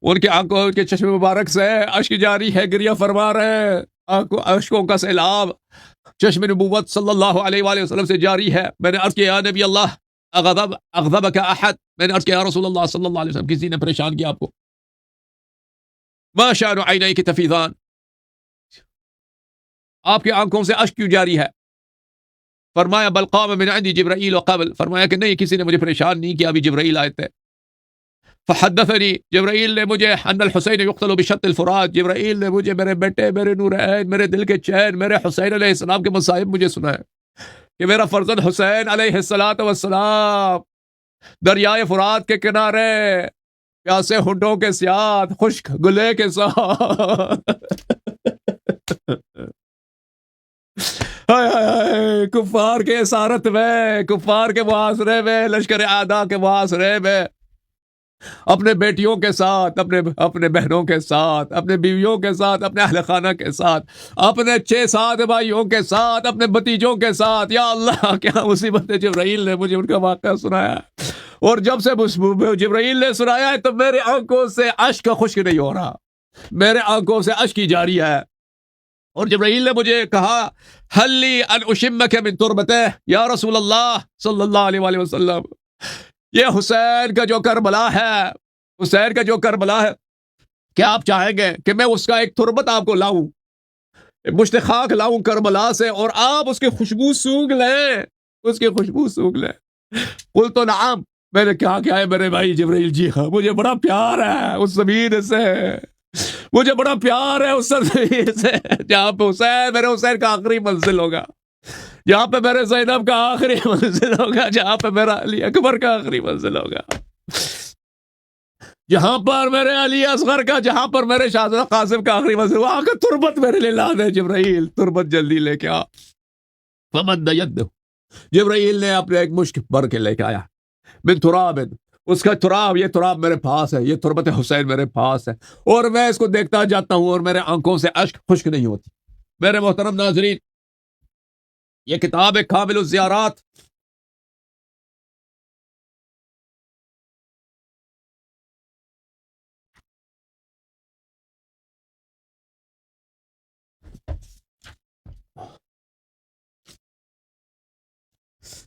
ان کے آنکھوں کے چشم مبارک سے اشک جاری ہے، گریہ فرما رہے ہیں. اشکوں کا سیلاب چشم نبوت صلی اللہ علیہ وآلہ وسلم سے جاری ہے. میں نے عرض کیا یا نبی اللہ اغضبک احد، میں نے عرض کیا یا رسول اللہ صلی اللہ علیہ وسلم کسی نے پریشان کیا آپ کو؟ ما شأن عینیک تفیضان، آپ کی آنکھوں سے اشک کیوں جاری ہے؟ فرمایا بل قام من عندی جبرائیل وقبل، فرمایا کہ نہیں کسی نے مجھے پریشان نہیں کیا، ابھی جبرائیل آئے تھے. فحدثنی، جبرائیل نے مجھے ان الحسین یقتل بشط الفرات، جبرائیل نے مجھے میرے بیٹے، میرے نورین، میرے دل کے چین، میرے حسین علیہ السلام کے مصائب مجھے سنائے کہ میرا فرزند حسین علیہ السلام دریائے فرات کے کنارے پیاسے ہونٹوں کے ساتھ، خشک گلے کے ساتھ ہائے ہائے ہائے، کفار کے اسارت میں، کفار کے محاصرے میں، لشکر اعداء کے محاصرے میں، اپنے بیٹیوں کے ساتھ، اپنے بہنوں کے ساتھ، اپنے بیویوں کے ساتھ، اپنے اہل خانہ کے ساتھ، اپنے 6-7 بھائیوں کے ساتھ، اپنے بتیجوں کے ساتھ. یا اللہ کیا مصیبت ہے. جبرائیل نے مجھے ان کا واقعہ سنایا، اور جب سے جبرائیل نے سنایا ہے تو میرے آنکھوں سے اشک خشک نہیں ہو رہا، میرے آنکھوں سے اشک کی جاری ہے. اور جبرائیل نے مجھے کہا حل لی ان اشمک من تربتہ، یا رسول اللہ صلی اللہ علیہ وآلہ وسلم، یہ حسین کا جو کربلا ہے، حسین کا جو کربلا ہے، کیا آپ چاہیں گے کہ میں اس کا ایک تربت آپ کو لاؤں، مشت خاک لاؤں کربلا سے، اور آپ اس کی خوشبو سونگھ لیں، اس کی خوشبو سونگھ لیں؟ قلت نعم، میں نے کہا کیا ہے میرے بھائی جبرائیل، جی ہاں مجھے بڑا پیار ہے اس زمین سے، مجھے بڑا پیار ہے اس زمین سے جہاں پہ حسین، میرے حسین کا آخری منزل ہوگا، جہاں پہ میرے زینب کا آخری منزل ہوگا، جہاں پہ میرا علی اکبر کا آخری منزل ہوگا، جہاں پر میرے علی اصغر کا، جہاں پر میرے شہزادہ قاسم کا آخری منزل، وہاں کا تربت میرے لیے لا دے جبرائیل، تربت جلدی لے کے آ. فمد یدہ، جبرائیل نے اپنے ایک مشک بھر کے لے کے آیا، من تراب، اس کا تراب، یہ تراب میرے پاس ہے، یہ تربت حسین میرے پاس ہے، اور میں اس کو دیکھتا جاتا ہوں اور میرے آنکھوں سے اشک خشک نہیں ہوتی. میرے محترم ناظرین، یہ کتاب ہے کامل الزیارات.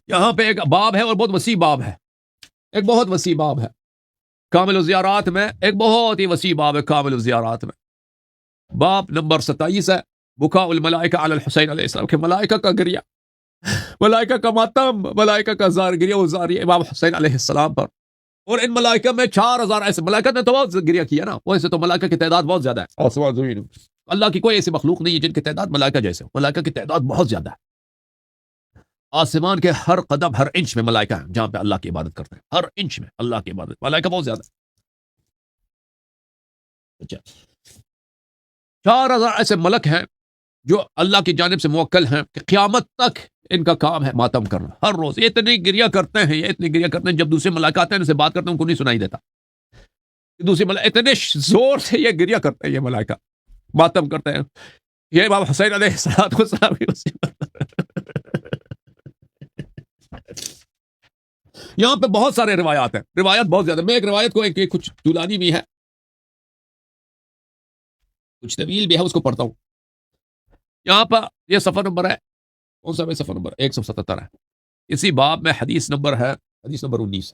یہاں پہ ایک باب ہے اور بہت وسیع باب ہے، ایک بہت وسیع باب ہے کامل الزیارات میں، ایک بہت ہی وسیع باب ہے کامل الزیارات میں. باب نمبر 27 ہے بکاء الملائکہ علی الحسین علیہ السلام، کہ ملائکہ کا گریہ، ملائکہ کا ماتم، ملائکہ کا گریہ و زاری امام حسین علیہ السلام پر. اور ان ملائکہ میں 4000 ایسے ملائکہ نے تو بہت گریہ کیا نا، ویسے تو ملائکہ کی تعداد بہت زیادہ ہے، آسمان زمین، اللہ کی کوئی ایسی مخلوق نہیں ہے جن کی تعداد ملائکہ جیسے ہو، ملائکہ کی تعداد بہت زیادہ ہے. آسمان کے ہر قدم، ہر انچ میں ملائکہ ہیں جہاں پہ اللہ کی عبادت کرتے ہیں، ہر انچ میں اللہ کی عبادت، ملائکہ بہت زیادہ. اچھا، 4000 ایسے ملک ہیں جو اللہ کی جانب سے موکل ہیں کہ قیامت تک ان کا کام ہے ماتم کرنا، ہر روز یہ اتنی گریہ کرتے ہیں، یہ اتنی گریہ کرتے ہیں، جب دوسرے ملائکہ آتے ہیں ان سے بات کرتے ہیں ان کو نہیں سنائی دیتا، دوسری ملائکہ اتنے زور سے یہ گریہ کرتے ہیں، یہ ملائکہ ماتم کرتے ہیں. یہ امام حسین علیہ السلام کی یہاں پہ بہت سارے روایات ہیں، روایت بہت زیادہ. میں ایک روایت کو ایک کچھ طولانی بھی ہے، کچھ طویل بھی ہے، اس کو پڑھتا ہوں. یہاں پر یہ صفحہ نمبر ہے، کون سا صفحہ نمبر 177 ہے، اسی باب میں حدیث نمبر ہے، حدیث نمبر 19.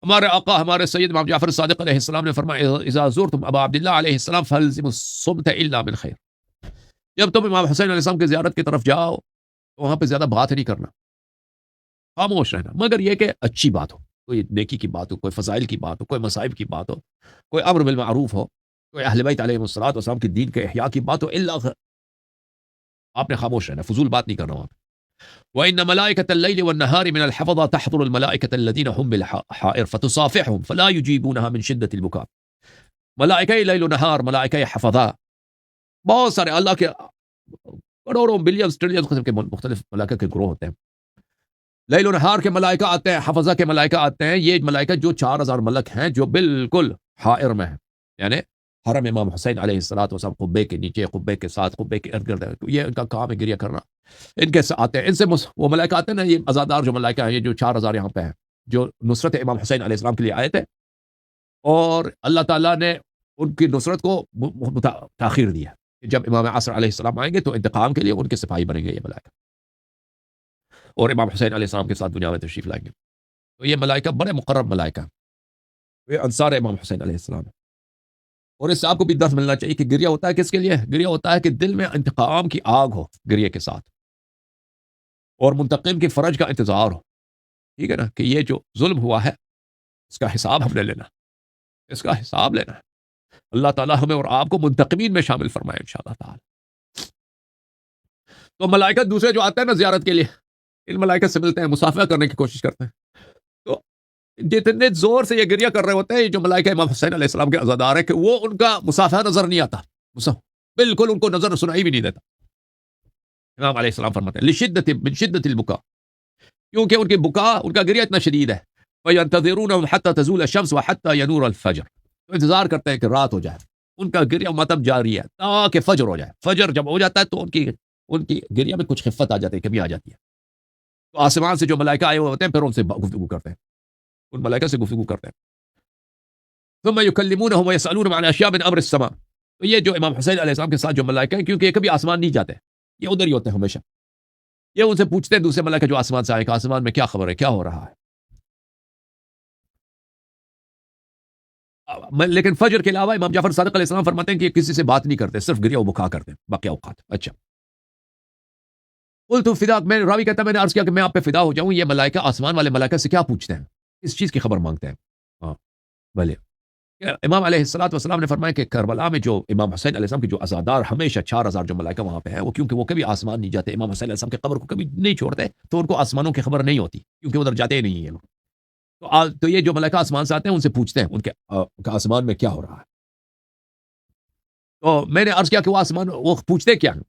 ہمارے آقا، ہمارے سید امام جعفر صادق علیہ السلام نے فرمایا اذا زورتم ابا عبداللہ علیہ السلام فالزموا الصمت الا من خیر، جب تم امام حسین علیہ السلام کی زیارت کی طرف جاؤ تو وہاں پہ زیادہ بات نہیں کرنا، خاموش رہنا، مگر یہ کہ اچھی بات ہو، کوئی نیکی کی بات ہو، کوئی فضائل کی بات ہو، کوئی مصائب کی بات ہو، کوئی امر بالمعروف ہو، کوئی اہل بیت علیہ الصلوۃ والسلام کے دین کے احیاء کی بات ہو، آپ نے خاموش رہنا، فضول بات نہیں کرنا وہاں پہ. وَإِنَّ مَلَائِكَةَ اللَّيْلِ وَالنَّهَارِ مِنَ الْحَفَظَةِ تَحْضُرُ الْمَلَائِكَةَ الَّذِينَ هُمْ بِالْحَائِرِ فَتُصَافِحُهُمْ فَلَا يُجِيبُونَهَا مِنْ شِدَّةِ الْبُكَاءِ. ملائکہ لیل و نہار، ملائکہ حفظہ، بہت سارے اللہ کے کروڑوں بلین ٹریلین قسم کے مختلف ملائکہ کے گروہ ہوتے ہیں. لیل و نہار کے ملائکہ آتے ہیں، حفظہ کے ملائکہ آتے ہیں. یہ ملائکہ جو 4000 ملک ہیں جو بالکل حائر میں ہیں، یعنی حرم امام حسین علیہ الصلوۃ والسلام قبے کے نیچے، قبے کے ساتھ، قبے کے ارد گرد، یہ ان کا کام ہے گریہ کرنا. ان کے ساتھ آتے ہیں، ان سے وہ ملائکہ آتے ہیں نا، یہ عزادار جو ملائکہ ہیں، یہ جو 4000 یہاں پہ ہیں، جو نصرت امام حسین علیہ السلام کے لیے آئے تھے، اور اللہ تعالیٰ نے ان کی نصرت کو تاخیر دیا کہ جب امام عصر علیہ السلام آئیں گے تو انتقام کے لیے ان کے سپاہی بنیں گے یہ ملائکہ، اور امام حسین علیہ السلام کے ساتھ دنیا میں تشریف لائیں گے. تو یہ ملائکہ بڑے مقرب ملائکہ، یہ انصار امام حسین علیہ السلام ہے. اور اس سے آپ کو بھی درس ملنا چاہیے کہ گریہ ہوتا ہے کس کے لیے؟ گریہ ہوتا ہے کہ دل میں انتقام کی آگ ہو گریہ کے ساتھ، اور منتقم کی فرج کا انتظار ہو. ٹھیک ہے نا، کہ یہ جو ظلم ہوا ہے اس کا حساب ہم نے لینا، اس کا حساب لینا ہے. اللہ تعالیٰ ہمیں اور آپ کو منتقمین میں شامل فرمائے انشاءاللہ تعالی. تو ملائکہ دوسرے جو آتے ہیں نا زیارت کے لیے، ان ملائکہ سے ملتے ہیں، مصافحہ کرنے کی کوشش کرتے ہیں. تو جتنے زور سے یہ گریہ کر رہے ہوتے ہیں، یہ جو ملائکہ امام حسین علیہ السلام کے عزادار ہیں، کہ وہ ان کا مصافحہ نظر نہیں آتا، بالکل ان کو نظر سنائی بھی نہیں دیتا. امام علیہ السلام فرماتے ہیں لشدت من شدت البکا، کیونکہ ان کی بکا، ان کا گریہ اتنا شدید ہے. فَيَنْتَظِرُونَ حَتَّى تَزُولَ الشَّمْسُ وَحَتَّى يَنُورَ الْفَجْرُ، تو انتظار کرتے ہیں کہ رات ہو جائے. ان کا گریہ ماتم جاری ہے تاکہ فجر ہو جائے. فجر جب ہو جاتا ہے تو ان کی گریہ میں کچھ خفت آ جاتی ہے، کمی آ جاتی ہے. تو آسمان سے جو ملائکہ آئے ہوئے ہوتے ہیں، پھر ان سے گفتگو کرتے ہیں، ان ملائکہ سے گفتگو کرتے ہیں. ثم يكلمونهم ويسألونهم عن اشياء من امر السماء. تو یہ جو امام حسین علیہ السلام کے ساتھ جو ملائکہ ہیں، کیونکہ یہ کبھی آسمان نہیں جاتے، یہ ادھر ہی ہوتے ہیں ہمیشہ، یہ ان سے پوچھتے ہیں دوسرے ملائکہ جو آسمان سے آئے کہ آسمان میں کیا خبر ہے، کیا ہو رہا ہے. لیکن فجر کے علاوہ امام جعفر صادق علیہ السلام فرماتے ہیں کہ یہ کسی سے بات نہیں کرتے، صرف گریہ و بکا کرتے ہیں باقی اوقات. اچھا، قلت فدا، میں راوی کہتا ہے میں نے عرض کیا کہ میں آپ پہ فدا ہو جاؤں، یہ ملائکہ آسمان والے ملائکہ سے کیا پوچھتے ہیں، اس چیز کی خبر مانگتے ہیں. ہاں بھلے. امام علیہ الصلوۃ والسلام نے فرمایا کہ کربلا میں جو امام حسین علیہ السلام کے جو عزادار ہمیشہ 4000 جو ملائکہ وہاں پہ ہیں، وہ کیونکہ وہ کبھی آسمان نہیں جاتے، امام حسین علیہ السلام کے قبر کو کبھی نہیں چھوڑتے، تو ان کو آسمانوں کی خبر نہیں ہوتی، کیونکہ ادھر جاتے ہی نہیں ہیں یہ لوگ. تو یہ جو ملائکہ آسمان سے آتے ہیں ان سے پوچھتے ہیں ان کے آسمان میں کیا ہو رہا ہے. تو میں نے عرض کیا کہ وہ پوچھتے کیا ہیں.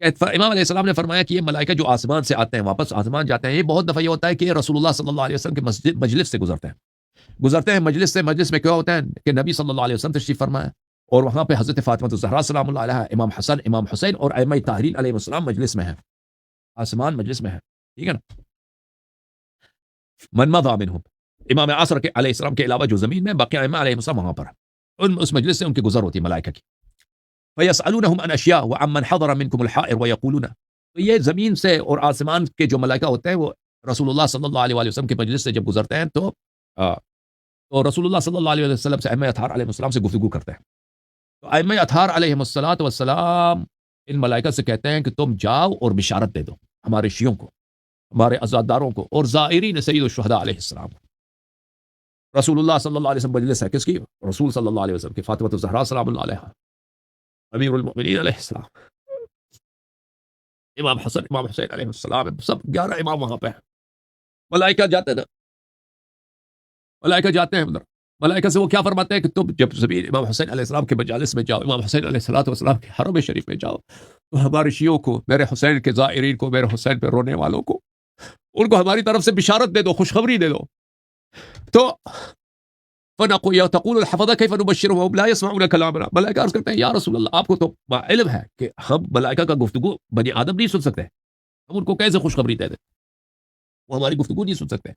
امام علیہ السلام نے فرمایا کہ یہ ملائکہ جو آسمان سے آتے ہیں واپس آسمان جاتے ہیں، یہ بہت دفعہ یہ ہوتا ہے کہ یہ رسول اللہ صلی اللہ علیہ وسلم کے مجلس سے گزرتے ہیں. مجلس میں کیا ہوتا ہے کہ نبی صلی اللہ علیہ وسلم تشریف فرمایا، اور وہاں پہ حضرت فاطمہ الزہرا سلام اللہ علیہا، امام حسن، امام حسین اور ائمہ طاہرین علیہ السلام مجلس میں ہیں، آسمان مجلس میں ہے. ٹھیک ہے نا. من مضى منهم، امام عصر کے علیہ السلام کے علاوہ جو زمین میں باقی ائمہ علیہ السلام وہاں پر، اس مجلس سے ان کی گزر ہوتی ہے ملائکہ کی. فَيَسْأَلُونَهُمْ عَنْ أَشْيَاءٍ وَعَمَّنْ حَضَرَ مِنْكُمُ الْحَائِرَ وَيَقُولُونَ. تو یہ زمین سے اور آسمان کے جو ملائکہ ہوتے ہیں وہ رسول اللہ صلی اللہ علیہ وسلم کے مجلس سے جب گزرتے ہیں تو رسول اللہ صلی اللہ علیہ وسلم سے ائمہ اطہار علیہ السلام سے گفتگو کرتے ہیں. تو ائمہ اطہار علیہ السلام ان ملائکہ سے کہتے ہیں کہ تم جاؤ اور بشارت دے دو ہمارے شیعوں کو، ہمارے عزاداروں کو، اور زائرین سید الشہداء علیہ السلام. رسول اللہ صلی اللہ علیہ وسلم مجلس ہے کس کی؟ رسول صلی اللہ علیہ وسلم کی، فاطمہ الزہرا سلام اللہ علیہا، امیر المؤمنین علیہ السلام، امام حسن، امام حسین علیہ السلام، سب 11 امام وہاں پہ ہیں. ملائکہ جاتے ہیں، ملائکہ جاتے ہیں اندر. ملائکہ سے وہ کیا فرماتے ہیں کہ تم جب زمین امام حسین علیہ السلام کے مجالس میں جاؤ، امام حسین علیہ السلام کے حرم شریف میں جاؤ، تو ہمارے شیعوں کو، میرے حسین کے زائرین کو، میرے حسین پہ رونے والوں کو، ان کو ہماری طرف سے بشارت دے دو، خوشخبری دے دو. تو تقول الحفظہ کیف نبشرهم وهم لا يسمعون كلامنا. ملائکہ عرض کرتے ہیں یا رسول اللہ، آپ کو تو علم ہے کہ ہم ملائکہ کا گفتگو بنی آدم نہیں سن سکتے، ہم ان کو کیسے خوشخبری دے دیں، وہ ہماری گفتگو نہیں سن سکتے.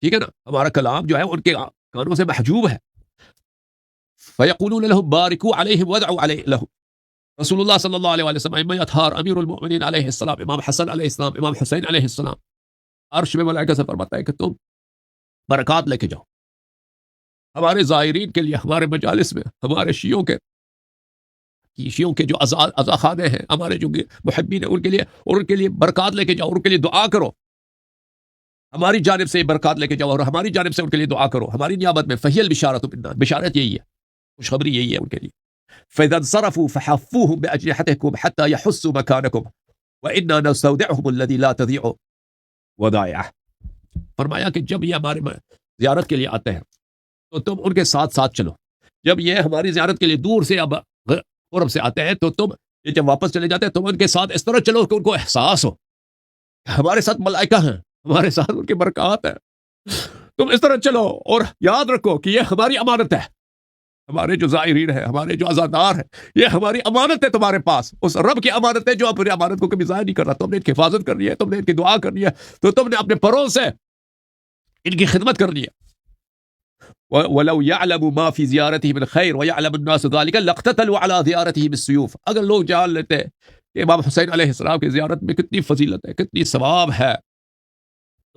ٹھیک ہے نا، ہمارا کلام جو ہے ان کے کانوں سے محجوب ہے. فیقولون له بارکوا علیہ ودعوا علیہ له. رسول اللہ صلی اللہ علیہ وسلم، ائمہ اطہار، امیر المؤمنین علیہ السلام، امام حسن علیہ السلام، امام حسین علیہ السلام، عرش میں ملائکہ سے فرماتا ہے کہ تم برکات لے کے جاؤ ہمارے زائرین کے لیے، ہمارے مجالس میں، ہمارے شیعوں کے جو عزا خانے ہیں، ہمارے جو محبین ہیں ان کے لیے، اور ان کے لیے برکات لے کے جاؤ، ان کے لیے دعا کرو، ہماری جانب سے برکات لے کے جاؤ، اور ہماری جانب سے ان کے لیے دعا کرو ہماری نیابت میں. فہی البشارۃ بالنار، بشارت یہی ہے، خوشخبری یہی ہے ان کے لیے. فإذا انصرفوا فحفوهم بأجنحتكم حتى يحسوا مكانكم وإنا نستودعهم الذي لا تضيع ودائعه. فرمایا کہ جب یہ ہمارے زیارت کے لیے آتے ہیں تو تم ان کے ساتھ ساتھ چلو. جب یہ ہماری زیارت کے لیے دور سے اب قرب سے آتے ہیں تو تم یہ جب واپس چلے جاتے ہیں تم ان کے ساتھ اس طرح چلو کہ ان کو احساس ہو ہمارے ساتھ ملائکہ ہیں, ہمارے ساتھ ان کی برکات ہیں. تم اس طرح چلو اور یاد رکھو کہ یہ ہماری امانت ہے. ہمارے جو زائرین ہیں, ہمارے جو عزادار ہیں, یہ ہماری امانت ہے تمہارے پاس. اس رب کی امانت ہے جو اپنی امانت کو کبھی ضائع نہیں کر رہا. تم نے ان کی حفاظت کرنی ہے, تم نے ان کی دعا کرنی ہے, تو تم نے اپنے پروں سے ان کی خدمت کرنی ہے. وَلَوْ يَعْلَمُ مَا فِي زِيَارَتِهِ مِنْ خَيْرٍ وَيَعْلَمُ النَّاسُ ذَلِكَ لَاقْتَتَلُوا عَلَى زِيَارَتِهِ بِالسُّيُوفِ. اگر لوگ جان لیتے کہ امام حسین علیہ السلام کی زیارت میں کتنی فضیلت ہے, کتنی ثواب ہے,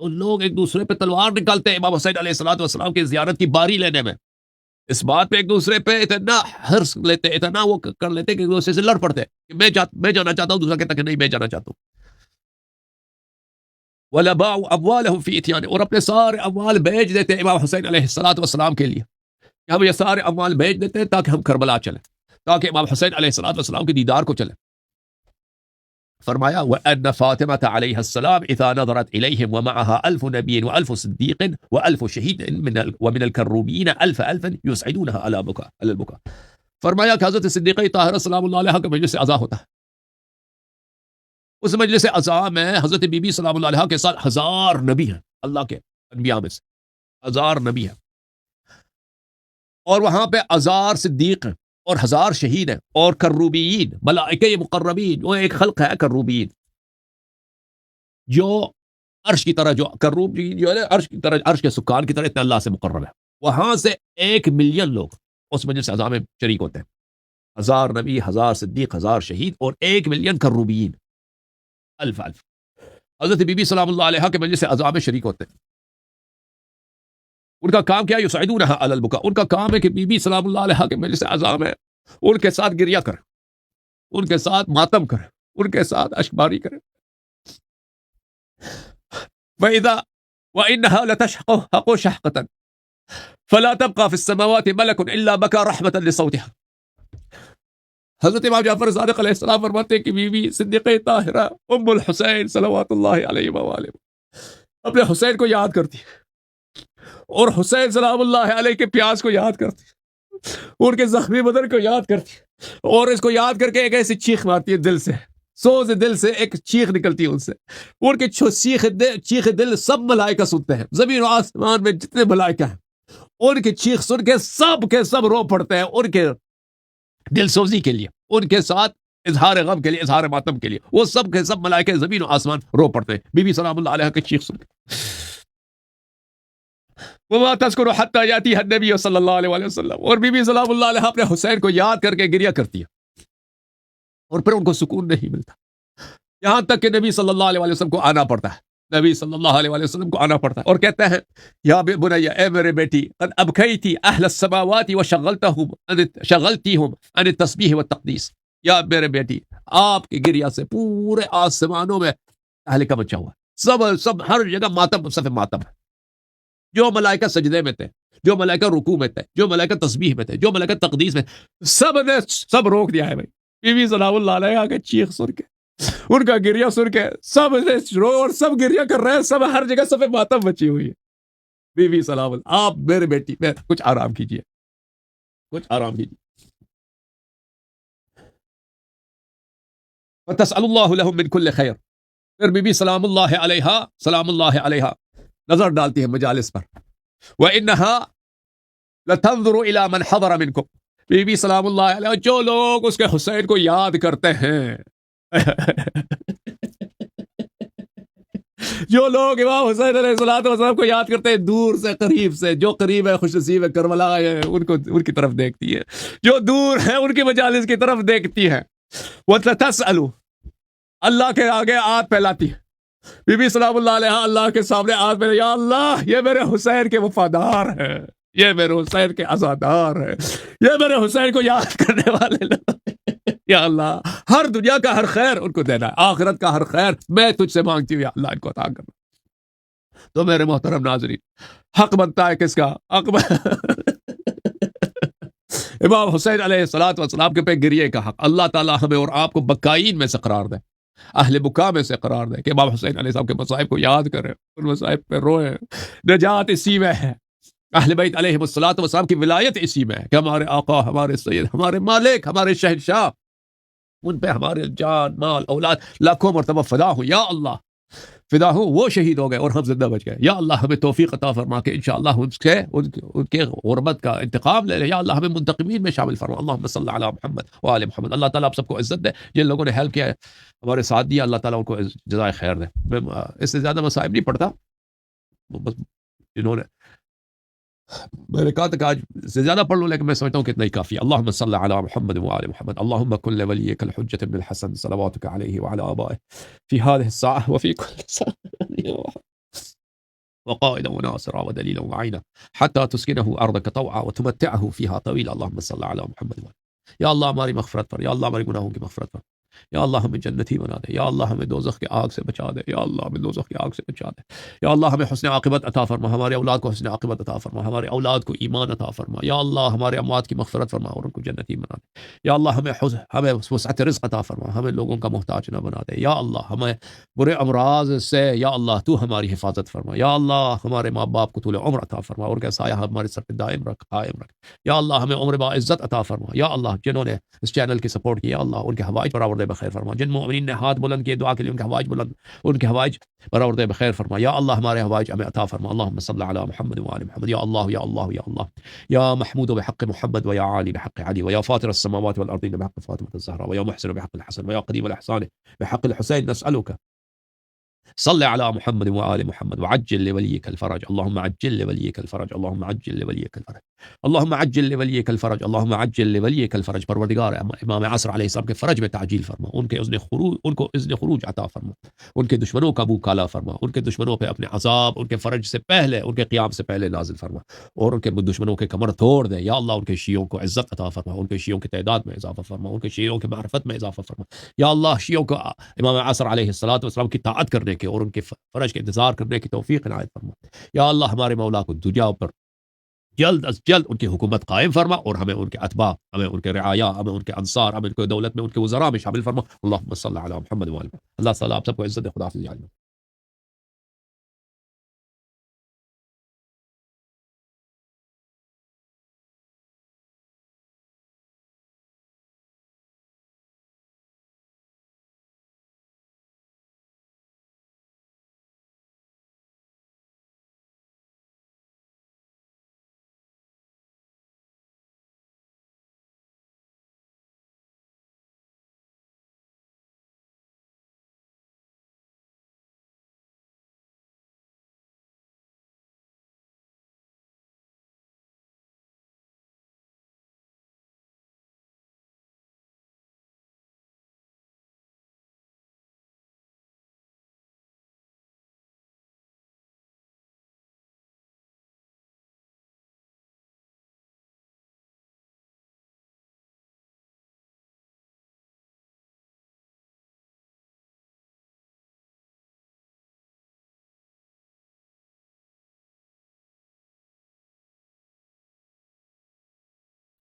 تو لوگ ایک دوسرے پہ تلوار نکالتے ہیں امام حسین علیہ السلام کی زیارت کی باری لینے میں. اس بات پہ ایک دوسرے پہ اتنا حرص لیتے, اتنا وہ کر لیتے کہ ایک دوسرے سے لڑ پڑتے کہ میں جانا چاہتا ہوں, دوسرا کہتا کہ نہیں میں جانا چاہتا ہوں. وَلَبَاعُوا أَمْوَالَهُمْ فِي إِتْيَانِ, اور اپنے سارے اموال بیچ دیتے امام حسین علیہ السلام کے لیے. ہم یہ سارے اموال بیچ دیتے ہیں تاکہ ہم کربلا چلیں, تاکہ امام حسین علیہ السلام کے دیدار کو چلیں. فرمایا وَأَنَّ فَاطِمَةَ عَلَيْهَا السَّلَامِ إِذَا نَظَرَتْ إِلَيْهِمْ وَمَعَهَا 1000 نَبِيٍّ و1000 صِدِّيقٍ و1000 شَهِيدٍ ومن الكروبيين 1000 يسعدونها على البكاء. فرمایا کہ حضرت صدیقہ طاہرہ سلام اللہ علیہا کا مجلس عزا ہوتا ہے. اس مجلس عزا میں حضرت بی بی سلام اللہ علیہا کے ساتھ 1000 نبی ہیں, اللہ کے انبیاء میں سے 1000 نبی ہیں, اور وہاں پہ 1000 صدیق ہیں اور 1000 شہید ہیں, اور کروبیین ملائکہ مقربین, وہ ایک خلق ہے کروبیین جو عرش کی طرح, جو کروبیین جو ہے عرش کی طرح, عرش کے سکان کی طرح اتنا اللہ سے مقرب ہے. وہاں سے 1 ملین لوگ اس مجلس عزا میں شریک ہوتے ہیں. 1000 نبی, 1000 صدیق, 1000 شہید اور 1 ملین کروبیین, الف. حضرت بی بی سلام اللہ علیہا کے مجلس عزا میں شریک ہوتے ہیں. ان کا کام کیا ہے؟ یسعدونها علی البکاء. ان کا کام ہے کہ بی بی سلام اللہ علیہا کے مجلس عزا میں ان کے ساتھ گریہ کریں, ان کے ساتھ ماتم کریں, ان کے ساتھ اشکباری کریں. وَإِذَا وَإِنَّهَا لَتَشْقُ شَحْقَةً فَلَا تَبْقَى فِي السَّمَاوَاتِ مَلَكٌ إِلَّا بَكَى رَحْمَةً لِصَوْتِهَا. حضرت امام جعفر صادق علیہ السلام فرماتے ہیں کہ بی بی صدیقہ طاہرہ ام الحسین صلوات اللہ علیہ وآلہ اپنے حسین کو یاد کرتی ہے, اور حسین سلام اللہ علیہ کے پیاس کو یاد کرتی ہے, ان کے زخمی بدن کو یاد کرتی ہے, اور اس کو یاد کر کے ایک ایسی چیخ مارتی ہے دل سے, سوز دل سے ایک چیخ نکلتی ہے ان سے. ان کے چیخ دل سب ملائکہ سنتے ہیں, زمین و آسمان میں جتنے ملائکہ ہیں ان کی چیخ سن کے سب رو پڑتے ہیں ان کے دل سوزی کے لیے, ان کے ساتھ اظہار غم کے لیے, اظہار ماتم کے لیے. وہ سب کے سب ملائکہ زمین و آسمان رو پڑتے ہیں بی بی سلام اللہ علیہ کی چیخ سن کے. وَمَا تَذْكُرُ حَتَّى يَأْتِيهَا النَّبِيُّ صلی اللہ علیہ وسلم, اور بی بی سلام اللہ علیہ اپنے حسین کو یاد کر کے گریہ کرتی ہے, اور پھر ان کو سکون نہیں ملتا, یہاں تک کہ نبی صلی اللہ علیہ وسلم کو آنا پڑتا ہے. نبی صلی اللہ علیہ وسلم کو آنا پڑتا ہے اور کہتے ہیں یا بنیا, اے میرے بیٹی, قد ابکیتی اہل السماوات وشغلتیہم عن التسبیح والتقدیس. یا میرے بیٹی, آپ کی گریہ سے پورے آسمانوں میں تہلکہ مچا ہوا ہے, سب ہر جگہ ماتم صف ماتم ہے. جو ملائکہ سجدے میں تھے, جو ملائکہ رکوع میں تھے, جو ملائکہ تسبیح میں تھے, جو ملائکہ تقدیس میں, سب نے سب روک دیا ہے بھائی. بی بی سلام اللہ علیہ کا چیخ سن کے, ان کا گریہ سن کے سب نے رو, اور سب گریہ کر رہے ہیں, سب ہر جگہ سب ماتم بچی ہوئی ہے. بی بی سلام اللہ, آپ میرے بیٹی میں کچھ آرام کیجئے, کچھ آرام کیجئے. وَتَسْأَلُ اللَّهُ لَهُم مِّن كُلِّ خَيْرٍ. پھر بی بی سلام اللہ علیہا نظر ڈالتی ہے مجالس پر. وَإِنَّهَا لَتَنظُرُ إِلَى مَنْ حَضَرَ مِنْكُمْ. بی بی سلام اللہ علیہ جو لوگ اس کے حسین کو یاد کرتے ہیں, جو لوگ امام حسین علیہ السلام کو یاد کرتے ہیں دور سے قریب سے, جو قریب ہے خوش نصیب ہے, کربلا ہے ان کی طرف دیکھتی ہے, جو دور ہے ان کی مجالس کی طرف دیکھتی ہے. وَتَسْأَلُ, اللہ کے آگے ہاتھ پھیلاتی ہے بی بی سلام اللہ علیہ, اللہ کے سامنے ہاتھ پھیلا, یا اللہ یہ میرے حسین کے وفادار ہیں, یہ میرے حسین کے عزادار ہیں, یہ میرے حسین کو یاد کرنے والے لوگ, یا اللہ ہر دنیا کا ہر خیر ان کو دینا ہے, آخرت کا ہر خیر میں تجھ سے مانگتی ہوں, یا اللہ ان کو عطا کرنا. تو میرے محترم ناظرین, حق بنتا ہے کس کا؟ امام حسین علیہ الصلوۃ والسلام کے پہ گریے کا حق اللہ تعالیٰ ہمیں اور آپ کو بکائین میں سے قرار دے، اہل بکا میں سے قرار دے کہ امام حسین علیہ السلام کے مصائب کو یاد کریں، ان مصائب پہ روئیں، نجات اسی میں ہے، اہل بیت علیہ الصلوۃ والسلام کی ولایت اسی میں ہے کہ ہمارے آقا، ہمارے سید، ہمارے مالک، ہمارے شہنشاہ، ان پہ ہمارے جان مال اولاد لاکھوں مرتبہ فدا ہو یا اللہ، فدا ہو، وہ شہید ہو گئے اور ہم زندہ بچ گئے، یا اللہ ہمیں توفیق عطا فرما کے انشاءاللہ ان کے غربت کا انتقام لے لے، یا اللہ ہمیں منتقمین میں شامل فرما، اللہم صلی علی محمد وآل محمد۔ اللہ تعالیٰ آپ سب کو عزت دے، جن لوگوں نے ہیلپ کیا ہے، ہمارے ساتھ دیا، اللہ تعالیٰ ان کو جزائے خیر دے۔ میں اس سے زیادہ مصائب نہیں پڑھتا، بس جنہوں نے میں نے کہا تھا کہ آج سے زیادہ پڑھ لوں، لیکن میں سمجھتا ہوں کہ اتنا ہی کافی ہے۔ اللہم صلی علی محمد وآل محمد، اللہم کن لولیک الحجۃ بن الحسن صلواتک علیہ وعلی آبائہ فی هذه الساعة وفی کل ساعة وقائدا وناصرا ودلیلا وعینا حتی تسکنه ارضک طوعا وتمتعه فیها طویلا، اللہم صلی علی محمد وآل۔ یا اللہ ہماری مغفرت پر، یا اللہ ہمارے گناہوں کی مغفرت پر، یا اللہ ہمیں جنتی بنا دے، یا اللہ ہمیں دوزخ کے آگ سے بچا دے، یا اللہ ہمیں دوزخ کی آگ سے بچا دے، یا اللہ ہمیں حسن عاقبت عطا فرما، ہمارے اولاد کو حسن عاقبت عطا فرما، ہمارے اولاد کو ایمان عطا فرما، یا اللہ ہمارے اموات کی مغفرت فرما اور ان کو جنتی بنا دے، یا اللہ ہمیں وسعت رزق عطا فرما، ہمیں لوگوں کا محتاج نہ بنا دے، یا اللہ ہمیں برے امراض سے یا اللہ تو ہماری حفاظت فرما، یا اللہ ہمارے ماں باپ کو طول عمر عطا فرما اور ان کا سایہ ہمارے سر پہ دائم رکھ، قائم رکھ، یا اللہ ہمیں عمر باعزت عطا فرما، یا اللہ جنہوں نے اس چینل کی سپورٹ کی، یا اللہ ان کے حوائج برآورد بخیر فرما، جن مومنین نے ہاتھ بلند کیے دعا کے لیے ان کے حوائج بلند، ان کے حوائج برآورد بخیر فرما، یا اللہ ہمارے حوائج ہمیں عطا فرما، اللہم صلی علی محمد وآل محمد، یا اللہ یا اللہ یا اللہ، یا محمود بحق محمد ویا عالی بحق علی ویا فاطر السماوات والارضین بحق فاطمة الزہرا ویا محسن بحق الحسن ویا قدیم الاحسان بحق الحسین، نسألک صل على محمد وآل محمد وعجل لوليك الفرج، اللهم عجل لوليك الفرج، اللهم عجل لوليك الفرج، اللهم عجل لوليك الفرج، اللهم عجل لوليك الفرج۔ پروردگار امام عصر علیہ السلام کے فرج میں تعجیل فرما، ان کو اذن خروج عطا فرما، ان کے دشمنوں کا منہ کالا فرما، ان کے دشمنوں پہ اپنے عذاب ان کے فرج سے پہلے، ان کے قیام سے پہلے نازل فرما، اور ان کے دشمنوں کے کمر توڑ دے، یا اللہ ان کے شیعوں کو عزت عطا فرما، ان کے شیعوں کی تعداد میں اضافہ فرما، ان کے شیعوں کی معرفت میں اضافہ فرما، یا اللہ شیعوں کو امام عصر علیہ السلام کی طاعت کرنے کے اور ان کے فرج کے انتظار کرنے کی توفیق عنایت فرما، یا اللہ ہمارے مولا کو دنیا پر جلد از جلد ان کی حکومت قائم فرما، اور ہمیں ان کے اتباع، ہمیں ان کے رعایا، ہمیں ان کے انصار، ہمیں ان کے دولت میں ان کے وزراء میں شامل فرما، اللہم صلی علی محمد وآل محمد۔ اللہ تعالیٰ آپ سب کو عزت خدا حافظ۔